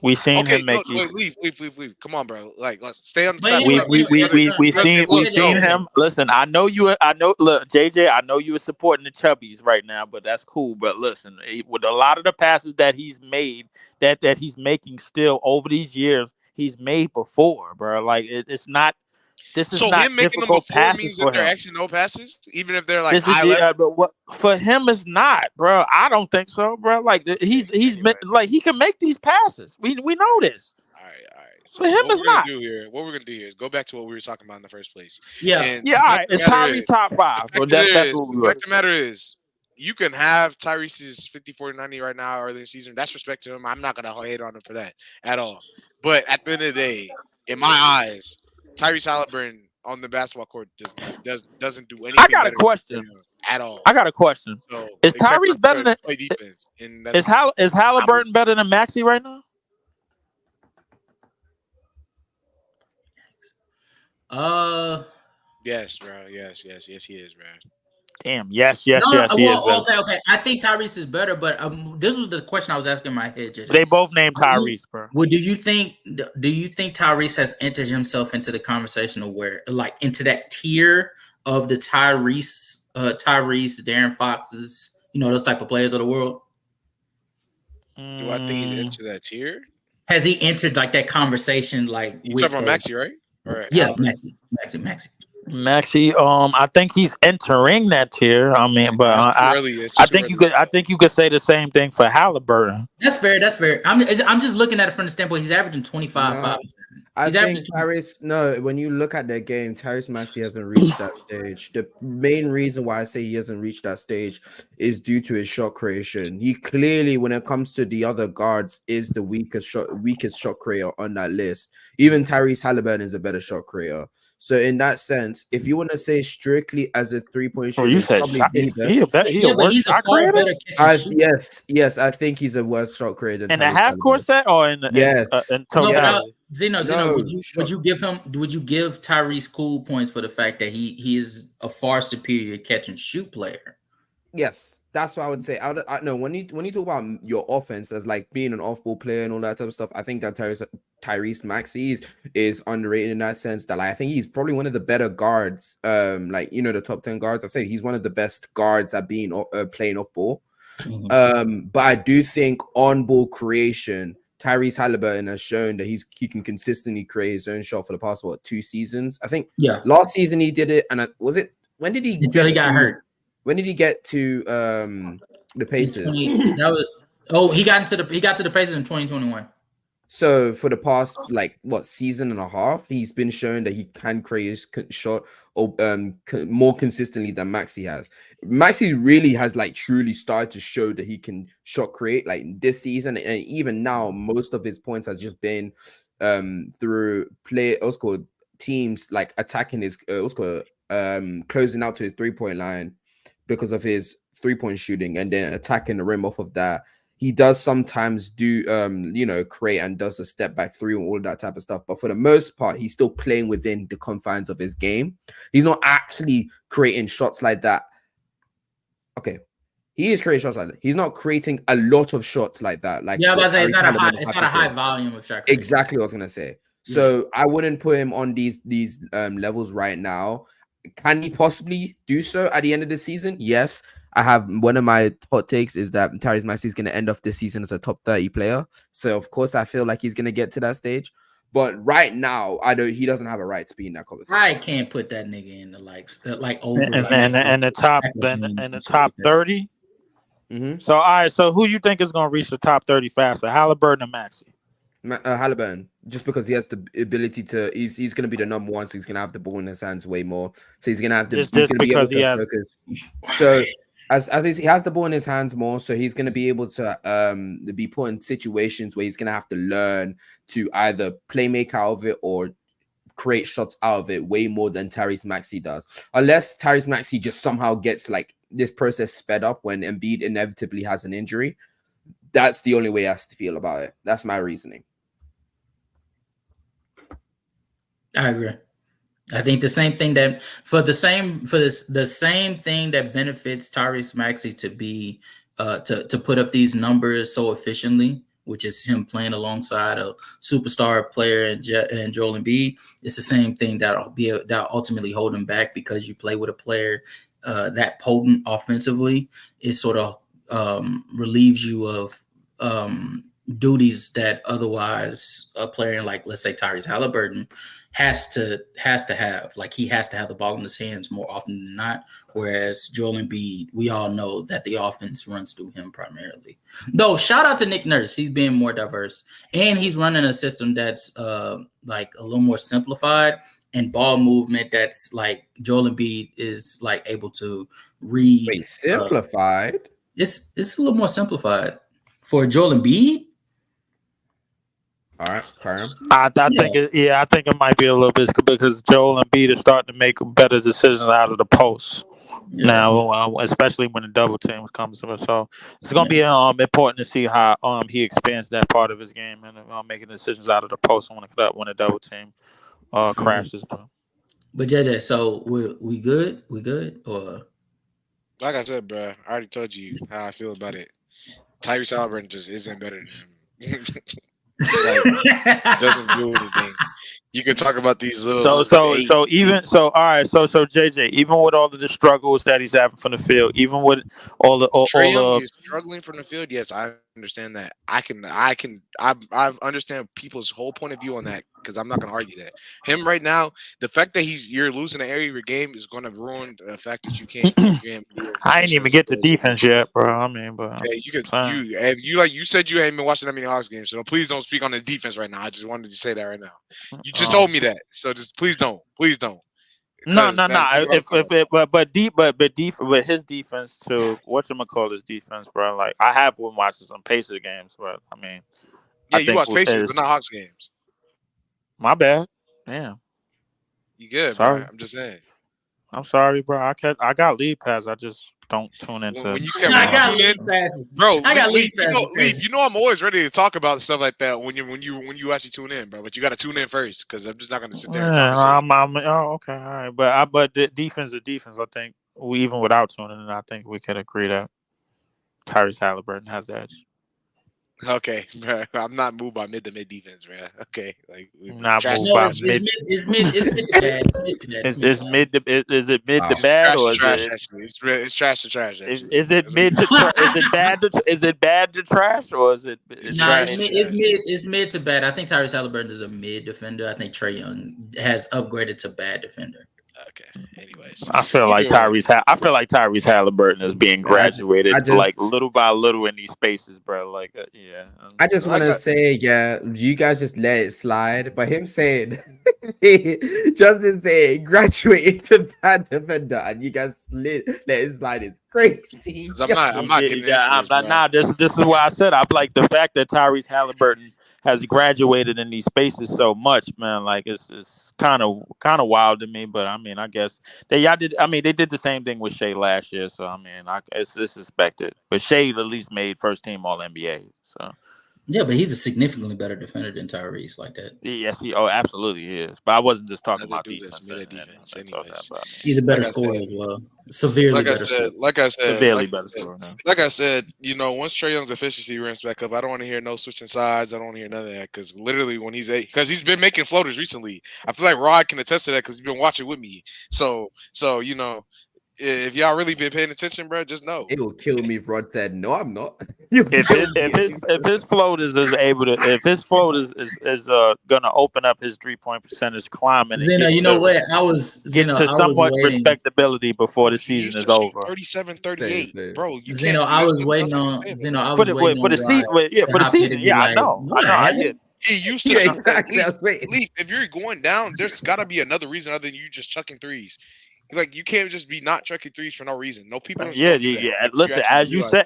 we seen Okay, him make no, these. wait, leave. Come on, bro. Like, let's stay on the Wait, topic. We seen him. Listen, I know. Look, JJ, I know you were supporting the Chubbies right now, but that's cool. But listen, with a lot of the passes that he's made, that he's making still over these years, he's made before, bro. Like it's not. This is So not him making them difficult before passes means for that they're him. actually no passes, even if they're like This is high level. but what for him is not, bro. I don't think so, bro. Like he's like he can make these passes. We know this. All right. So For him, what it's not. What we're gonna do here is go back to what we were talking about in the first place. Yeah. And Yeah, all right. It's Tyrese top 5. Well, that's what we the were. fact of the matter is, you can have Tyrese's 50, 40, 90 right now early in the season. That's respect to him. I'm not gonna hate on him for that at all. But at the end of the day, in my eyes, Tyrese Halliburton on the basketball court doesn't do anything. I got a question at all. I got a question. So, is Tyrese better than play defense? And is Halliburton better than Maxey right now? Yes, bro. Yes, he is, bro. Damn. Yes. He is. Okay. I think Tyrese is better, but this was the question I was asking in my head. Just, they both named Tyrese, bro. Well, do you think Tyrese has entered himself into the conversation of where, like, into that tier of the Tyrese, Darren Foxes, those type of players of the world? Do I think he's into that tier? Has he entered like that conversation? Like you talking about Maxey, right? Right. Yeah, Maxey. Maxey, I think he's entering that tier. I mean, but I think you could say the same thing for Halliburton. That's fair. I'm just looking at it from the standpoint he's averaging 25, 5. I think Tyrese. No, when you look at their game, Tyrese Maxey hasn't reached that stage. The main reason why I say he hasn't reached that stage is due to his shot creation. He clearly, when it comes to the other guards, is the weakest shot creator on that list. Even Tyrese Halliburton is a better shot creator. So in that sense, if you want to say strictly as a 3-point shooter, you said he's a worse shot creator. Yes, I think he's a worse shot creator. In the half court set or in Zeno, would you give Tyrese cool points for the fact that he is a far superior catch and shoot player? Yes, that's what I would say. I know when you talk about your offense as like being an off-ball player and all that type of stuff, I think that Tyrese Maxey is underrated in that sense. That I think he's probably one of the better guards. The top 10 guards. I say he's one of the best guards at being playing off-ball. Mm-hmm. But I do think on-ball creation, Tyrese Halliburton has shown that he can consistently create his own shot for the past 2 seasons. I think last season he did it, and when did he until he got hurt? When did he get to the Pacers? He got to the Pacers in 2021. So for the past season and a half, he's been shown that he can create his shot more consistently than Maxey has. Maxey really has truly started to show that he can shot create this season, and even now most of his points has just been through teams attacking his closing out to his 3-point line because of his 3-point shooting and then attacking the rim off of that. He does sometimes do, create and does a step back 3 and all that type of stuff. But for the most part, he's still playing within the confines of his game. He's not actually creating shots like that. Okay. He is creating shots like that. He's not creating a lot of shots like that. I was about to say it's not a high volume of shot creation. Exactly what I was gonna say. So I wouldn't put him on these levels right now. Can he possibly do so at the end of the season? Yes. I have one of my hot takes is that Tyrese Maxey is going to end off this season as a top 30 player. So of course I feel like he's going to get to that stage. But right now, he doesn't have a right to be in that conversation. I can't put that nigga in the over and the top 30. Mm-hmm. So all right, so who you think is going to reach the top 30 faster, Halliburton or Maxey? Halliburton, just because he has the ability to, he's going to be the number one, so he's going to have the ball in his hands way more. So he's going to have to, focus. So as he has the ball in his hands more, so he's going to be able to be put in situations where he's going to have to learn to either play make out of it or create shots out of it way more than Tyrese Maxey does. Unless Tyrese Maxey just somehow gets this process sped up when Embiid inevitably has an injury. That's the only way I feel about it. That's my reasoning. I agree. I think the same thing that the same thing that benefits Tyrese Maxey to be to put up these numbers so efficiently which is him playing alongside a superstar player and Joel Embiid. It's the same thing that'll ultimately hold him back, because you play with a player that potent offensively. It sort of relieves you of duties that otherwise a player like, let's say, Tyrese Halliburton has to have. Like, he has to have the ball in his hands more often than not. Whereas Joel Embiid, we all know that the offense runs through him primarily. Though, shout out to Nick Nurse, he's being more diverse, and he's running a system that's like a little more simplified, and ball movement that's like Joel Embiid is like able to read. Wait, simplified? It's a little more simplified for Joel Embiid. All right, Karim. I think it might be a little bit because Joel Embiid is starting to make better decisions out of the post now, especially when the double team comes to it. So it's going to be important to see how he expands that part of his game and making decisions out of the post when the double team crashes. But JJ, so we good? We good? Or like I said, bro, I already told you how I feel about it. Tyrese Halliburton just isn't better than him. Like, doesn't do anything. You could talk about these little. All right. So JJ, even with all of the struggles that he's having from the field, even with all the Trae Young is struggling from the field. Yes, I understand that. I understand people's whole point of view on that, because I'm not going to argue that. Him right now, the fact that you're losing an area of your game is going to ruin the fact that you can't. I ain't even get to defense yet, bro. I mean, but you said you ain't been watching that many Hawks games, so please don't speak on the defense right now. I just wanted to say that right now. You just told me that, so just please don't. No. But his defense too. Whatchamacallit's defense, bro? Like, I have been watching some Pacers games, but I mean, you watch Pacers, but not Hawks games. My bad. Damn. You good, sorry. bro? I'm just saying. I'm sorry, bro. I got lead pass. I just don't tune into. When you got lead passes, bro. I got lead passes. You know, I'm always ready to talk about stuff like that when you actually tune in, bro. But you got to tune in first, because I'm just not going to sit there. Okay, all right. But the defense. I think even without tuning in, I think we could agree that Tyrese Halliburton has the edge. Okay, bro. I'm not moved by mid to mid defense, bro. Okay, like not moved by mid. It's mid to bad. Is it mid to bad, or is trash? it? Actually, it's trash to trash. Is it mid to? Is it bad to? Is it bad to trash, or is it? It's mid to bad. I think Tyrese Halliburton is a mid defender. I think Trae Young has upgraded to bad defender. Okay. Anyways, I feel like Tyrese Halliburton is being graduated like little by little in these spaces, bro. Like, yeah. I just want to say, you guys just let it slide. But him saying, Justin saying, graduated to bad defender, and you guys let it slide is crazy. I'm not getting into this. This is why I said I'm like the fact that Tyrese Halliburton has graduated in these spaces so much, man. Like, it's kind of wild to me. But I mean, I guess they did the same thing with Shea last year. So I mean, it's expected. But Shea at least made first team All NBA. So yeah, but he's a significantly better defender than Tyrese, like that. Yes, absolutely he is. But I wasn't just talking about defense. He's a better scorer as well. Severely better. Severely better scorer. Like I said, once Trae Young's efficiency ramps back up, I don't want to hear no switching sides. I don't want to hear none of that, because literally when because he's been making floaters recently. I feel like Rod can attest to that because he's been watching with me. So if y'all really been paying attention, bro, just know it will kill me. Rod said, "No, I'm not." if his float is able to, if his float is gonna open up his 3-point percentage climbing, Zeno, you know what? I was get to somewhat respectability before the season is over. 37-38, bro. You Zeno, I was waiting on Zeno. I was waiting for the season. Yeah, for the season. Yeah, I know. I get. He used to if you're going down, there's got to be another reason other than you just chucking threes. Like, you can't just be not chucking threes for no reason. No people. Yeah. Listen, as you said,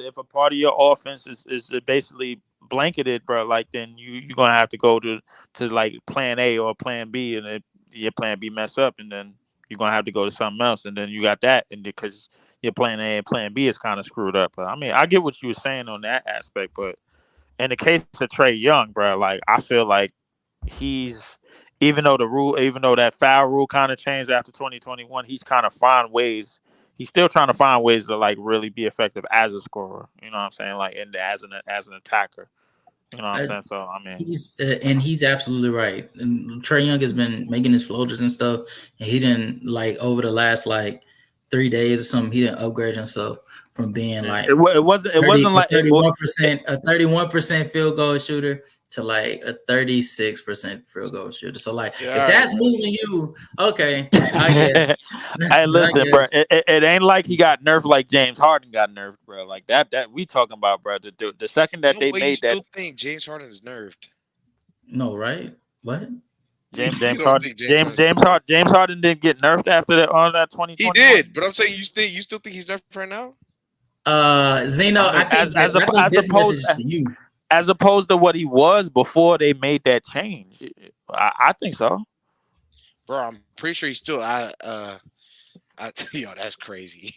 if a part of your offense is basically blanketed, bro, like then you're gonna have to go to like plan A or plan B, and if your plan B mess up, and then you're gonna have to go to something else, and then you got that, and because your plan A and plan B is kind of screwed up. But I mean, I get what you were saying on that aspect, but in the case of Trae Young, bro, like I feel like he's. Even though that foul rule kind of changed after 2021, he's kind of he's still trying to find ways to like really be effective as a scorer. You know what I'm saying? Like, and as an attacker. You know what I'm saying? So I mean, he's absolutely right. And Trae Young has been making his floaters and stuff, and he didn't like over the last like 3 days or something. He didn't upgrade himself from being like it wasn't like 31% field goal shooter to like a 36% field goal shooter. So like if that's moving you, okay, I guess. Hey, listen, bro. It ain't like he got nerfed like James Harden got nerfed, bro. Like that we talking about, bro. The second that they made that. You still think James Harden is nerfed? No, right? What? James Harden didn't get nerfed after that on that 2020. He did, but I'm saying you still think he's nerfed right now? Zeno, I think as opposed to what he was before they made that change. I think so. Bro, I'm pretty sure he's still that's crazy.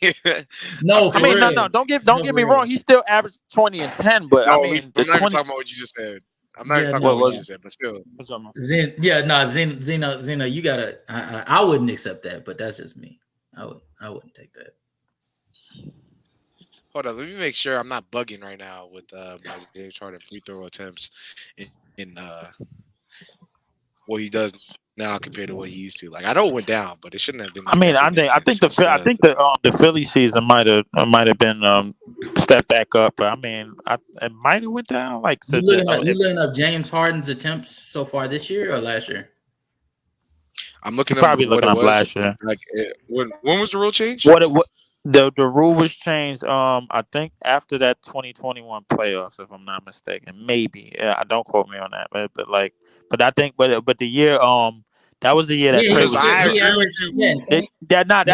No, I mean, no. Don't get me wrong. He still averaged 20 and 10, but no, I mean, I'm not even talking about what you just said. I'm not even talking about what you just said, but still. Zeno, you gotta. I wouldn't accept that, but that's just me. I wouldn't take that. Hold on, let me make sure I'm not bugging right now with my James Harden free throw attempts in what he does now compared to what he used to. Like I know it went down, but it shouldn't have been. I mean, I think the Philly season might have been stepped back up, but I mean, it might have went down. Like you looking up James Harden's attempts so far this year or last year? I'm looking probably looking up last year. Like when was the rule change? The rule was changed. I think after that 2021 playoffs, if I'm not mistaken. Maybe. Yeah, don't quote me on that. But I think, but the year that was the year that Trae was. That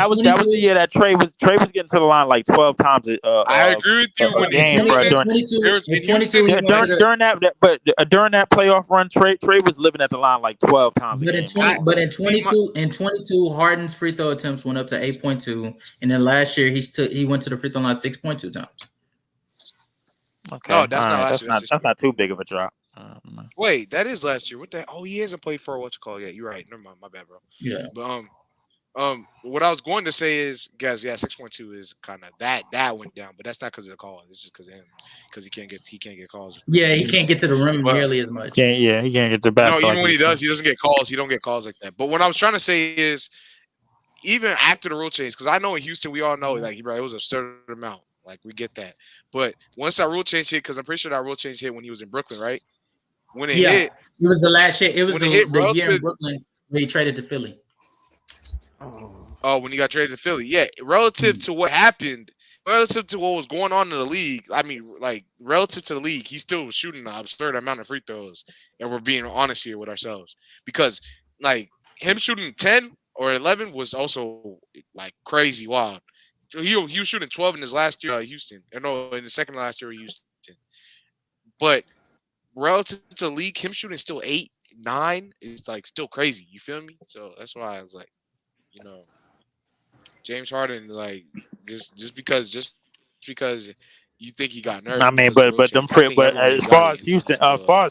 was the year that Trae was getting to the line like 12 times. I agree with you. When game, during that playoff run, Trae was living at the line like 12 times. But in 22, Harden's free throw attempts went up to 8.2, and then last year he went to the free throw line 6.2 times. Okay, no, that's not too big of a drop. Wait, that is last year. What the? Oh, he hasn't played for what's it called yet. You're right. Never mind. My bad, bro. Yeah. But what I was going to say is, guys, 6.2 is kind of that went down, but that's not because of the call. It's just because of him, because he can't get calls. Yeah, he can't get to the rim nearly as much. Yeah, he can't get the back. No, even when he does, he doesn't get calls. He don't get calls like that. But what I was trying to say is, even after the rule change, because I know in Houston we all know like it was a certain amount. Like we get that. But once that rule change hit, because I'm pretty sure that rule change hit when he was in Brooklyn, right? When it hit, it was the last year. It was the year in Brooklyn where he traded to Philly. Oh, when he got traded to Philly, yeah. Relative to what happened, relative to what was going on in the league, I mean, like relative to the league, he still was shooting an absurd amount of free throws. And we're being honest here with ourselves, because like him shooting 10 or 11 was also like crazy wild. He was shooting 12 in his last year at Houston. No, in the second last year at Houston. But relative to the league, him shooting still 8, 9 is like still crazy. You feel me? So that's why I was like, James Harden, like just because you think he got nerfed. I mean, but as far as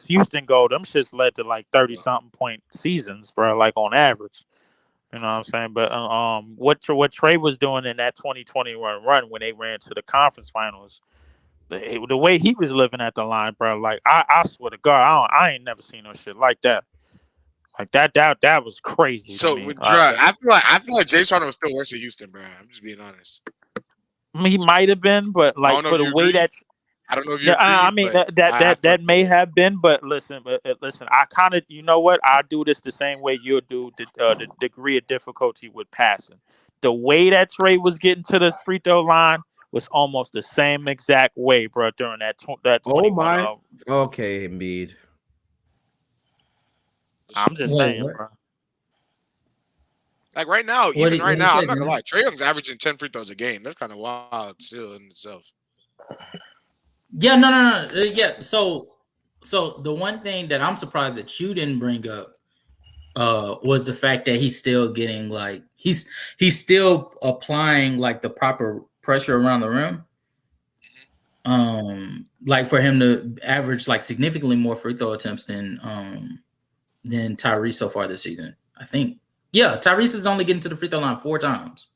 Houston go, them shits led to like 30-something point seasons, bro. Like on average. You know what I'm saying? But what Trae was doing in that 2021 run when they ran to the conference finals, the way he was living at the line, bro, like I swear to God, I ain't never seen no shit like that. Like that was crazy. So, I feel like James Harden was still worse at Houston, bro. I'm just being honest. I mean, he might have been, but like for the way that. I don't know if you agree, I mean that may have been, but listen, I kind of, you know what, I do this the same way you do the degree of difficulty with passing. The way that Trae was getting to the free throw line was almost the same exact way, bro. During that 21. Okay, Embiid. I'm just saying, bro. Like right now, I'm not gonna lie, Trae Young's averaging 10 free throws a game. That's kind of wild still in itself. Yeah, no. Yeah, so the one thing that I'm surprised that you didn't bring up was the fact that he's still getting like he's still applying like the proper pressure around the rim. Like for him to average like significantly more free throw attempts than Tyrese so far this season. I think. Yeah, Tyrese is only getting to the free throw line 4 times.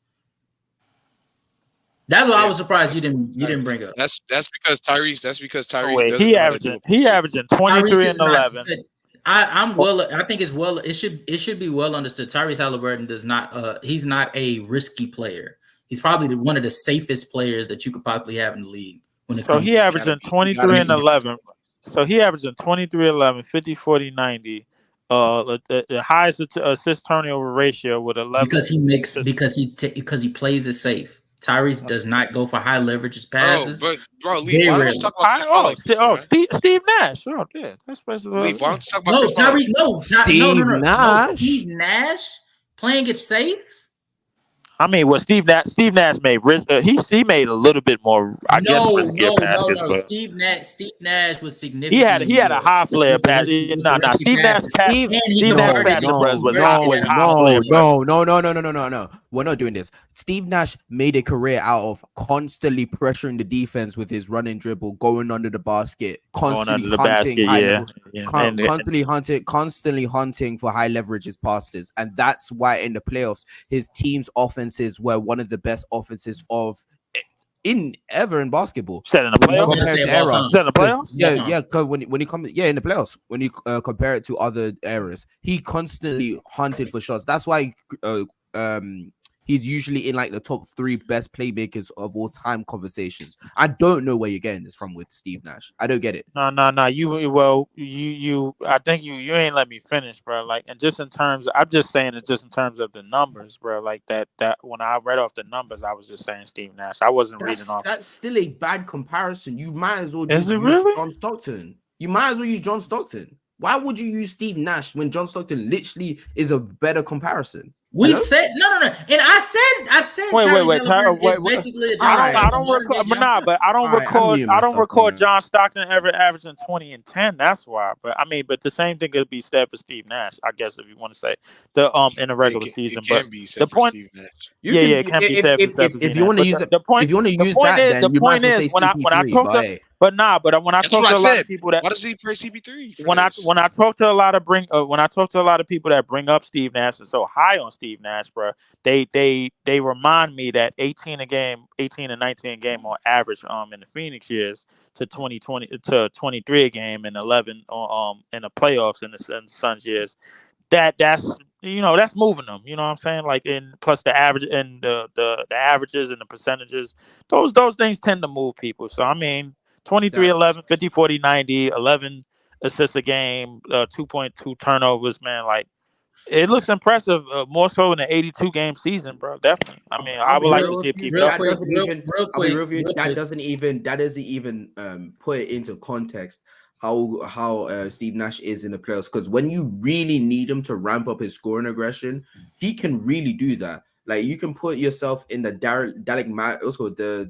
That's what I was surprised you didn't bring up. That's because Tyrese. That's because Tyrese Wait, doesn't know how to do it. he averaging 23 and 11. It should be well understood. Tyrese Halliburton does not. He's not a risky player. He's probably one of the safest players that you could possibly have in the league. So he averaging 23 and 11. So he averaging 23, 11, 50, 40, 90. The highest assist turnover ratio with 11. Because he plays it safe. Tyrese does not go for high leverage passes. Bro, Lee, why don't you talk about Chris Paul like this, Steve Nash. Oh, yeah, that's basically. Lee, why don't you talk about Chris Paul? Tyrese, no. Steve Nash playing it safe. I mean, what Steve Nash made he made a little bit more. I guess riskier passes. No. But Steve Nash was significant. He had a high flare pass. Steve Nash pass. Steve Nash was high. No. We're not doing this. Steve Nash made a career out of constantly pressuring the defense with his running dribble, going under the basket, constantly hunting for high leverages passes, and that's why in the playoffs his team's offenses were one of the best offenses ever in basketball. Set in the playoffs. Yeah. Because when you come, in the playoffs, when you compare it to other eras, he constantly hunted for shots. That's why he's usually in like the top 3 best playmakers of all time conversations. I don't know where you're getting this from with Steve Nash. I don't get it. No. I think you ain't let me finish, bro. Like, and just in terms, I'm just saying it just in terms of the numbers, bro. Like that when I read off the numbers, I was just saying Steve Nash. I wasn't reading off. That's still a bad comparison. You might as well just use John Stockton. You might as well use John Stockton. Why would you use Steve Nash when John Stockton literally is a better comparison? We said no, and I said. Wait. Basically, I don't record John Stockton ever averaging 20 and 10. That's why. But I mean, but the same thing could be said for Steve Nash, I guess, if you want to say in the regular season. But the point, it can be said for Steve Nash. If you want to use it, if you want to use that, then you might as well say CP3. When I talk to a lot of people that why does he play CP3? When I talk to a lot of people that bring up Steve Nash and so high on Steve Nash, bro, they remind me that 18 and 19 a game on average in the Phoenix years to 2020 to 23 a game and 11 in the playoffs in the Suns years. That's moving them. You know what I'm saying? Like, plus the average and the averages and the percentages, those things tend to move people. So I mean, 23, 11, 50, 40, 90, 11 assists a game, 2.2 turnovers, man. Like, it looks impressive, more so in the 82 game season, bro. Definitely. I mean, I would like to see it keep it up. That doesn't even put it into context how Steve Nash is in the playoffs, because when you really need him to ramp up his scoring aggression, he can really do that. Like, you can put yourself in the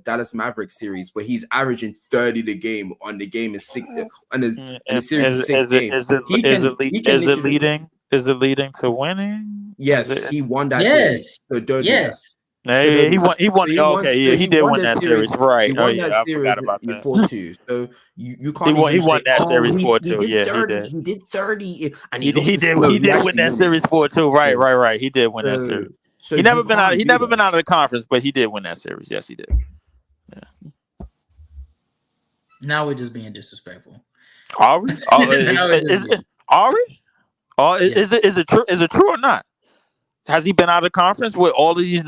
Dallas Mavericks series where he's averaging 30 the game on the game is 6 and the series is 6 games. Is it leading to winning? Yes, he won that series. So don't do that. He won. He did win that series, right? He won that series. I forgot about that. 4-2. So you can't. He won that series 4-2. Yeah, he did 30, and he did win that series 4-2. Right. He did win that series. So he never been out of the conference, but he did win that series. Yes, he did. Yeah. Now we're just being disrespectful. Are we? Are we? Is it true or not? Has he been out of the conference with all of these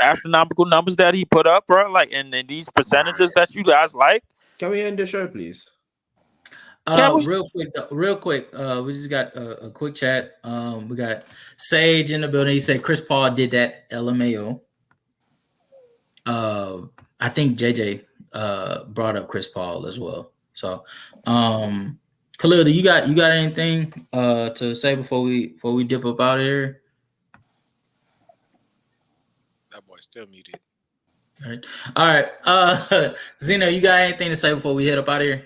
astronomical numbers that he put up, bro? Like, and these percentages that you guys like? Can we end the show, please? Real quick. We just got a quick chat. We got Sage in the building. He said Chris Paul did that LMAO. I think JJ brought up Chris Paul as well. So, Khalil, you got anything to say before we dip up out of here? That boy's still muted. All right. Zeno, you got anything to say before we head up out of here?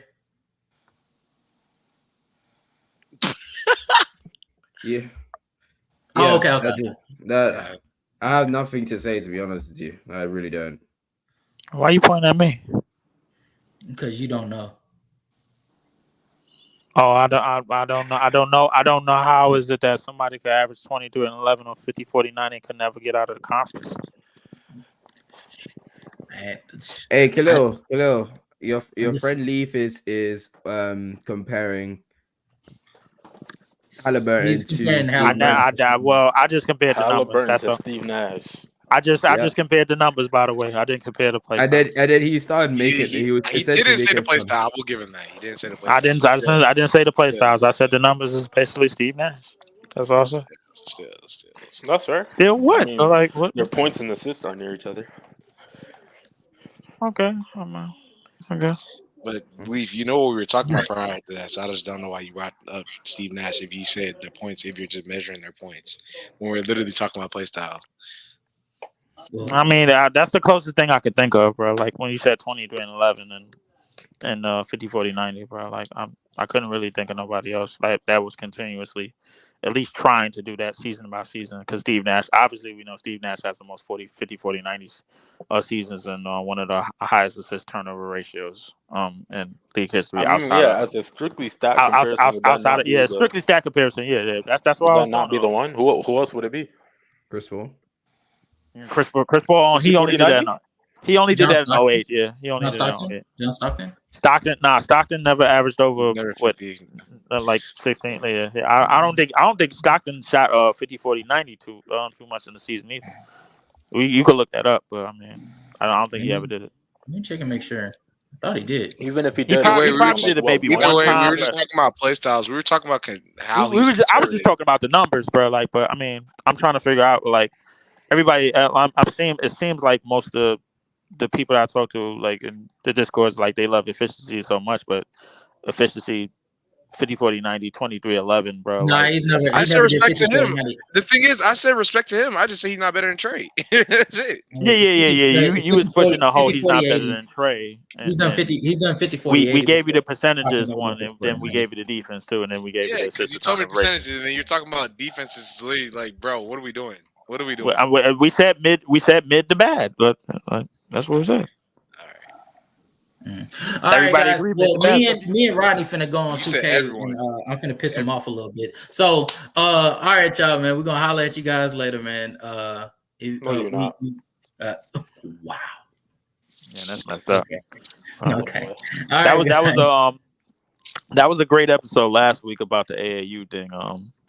Yeah. Oh, okay. I have nothing to say, to be honest with you. I really don't. Why are you pointing at me? Because you don't know. Oh, I don't know. How is it that somebody could average 22 and 11 or 50, 49 and could never get out of the conference? Hey, Khalil, your just- friend Leaf is comparing Halliburton he's to comparing Steve Halliburton. Nash. I just compared the numbers. Halliburton That's to all. Steve Nash. I just Yeah. compared the numbers. By the way, I didn't compare the play. And then he started making He was essentially didn't say the making play fun. style. We'll give him that. He didn't say the play I style. didn't say the play Yeah. styles. I said the numbers is basically Steve Nash. That's all I said. Still. That's fair. Still what? I mean, Like what? Their points and assists are near each other. Okay. Okay. But Leaf, you know what we were talking about prior to that, so I just don't know why you brought up Steve Nash if you said their points, if you're just measuring their points when we're literally talking about play style. I mean, that's the closest thing I could think of, bro. Like when you said 23 and 11 and 50, 40, 90, bro. Like I couldn't really think of nobody else that was continuously at least trying to do that season by season. Because Steve Nash, obviously, we know Steve Nash has the most 50, 40, 90s seasons and one of the highest assist turnover ratios in league history. I mean, as a strictly stat comparison, outside of strictly stat comparison. Yeah, that's what I was. Would that not be the one? Who else would it be? Chris Paul. Chris Paul. He only did that. He only did that in 08. Yeah, he only did that in 08. John Stockton. Stockton never averaged over what 50. like 16. Yeah, I don't think Stockton shot 50, 40, 90 too much in the season either. You could look that up, but I mean, I don't think he ever did it. Let me check and make sure. I thought he did. Even if he did, he probably did it maybe Either one way, time. we were just talking about play styles. We were talking about how I was just talking about the numbers, bro. Like, but I mean, I'm trying to figure out like everybody. It seems like most of the people that I talk to, like in the discourse, like they love efficiency so much, but efficiency 50, 40, 90, 23, 11, bro. Nah, like, he's never. I said respect to 50, him. 90. The thing is, I said respect to him. I just say he's not better than Trey. That's it. Yeah. You was pushing the whole. He's not better than Trey. He's done 50. He's done 50, 40. We gave you the percentages one, and then we gave you the defense too, and then we gave you the because you told me percentages, and then you're talking about defenses. Like, bro, what are we doing? What are we doing? We said mid. We said mid to bad, but that's what we said. All right, guys. Well, me and Rodney finna go on 2K. And, I'm finna piss him off a little bit. So, all right, y'all, man. We're gonna holler at you guys later, man. No, you're not. Wow. Yeah, that's messed up. Okay. That was a great episode last week about the AAU thing.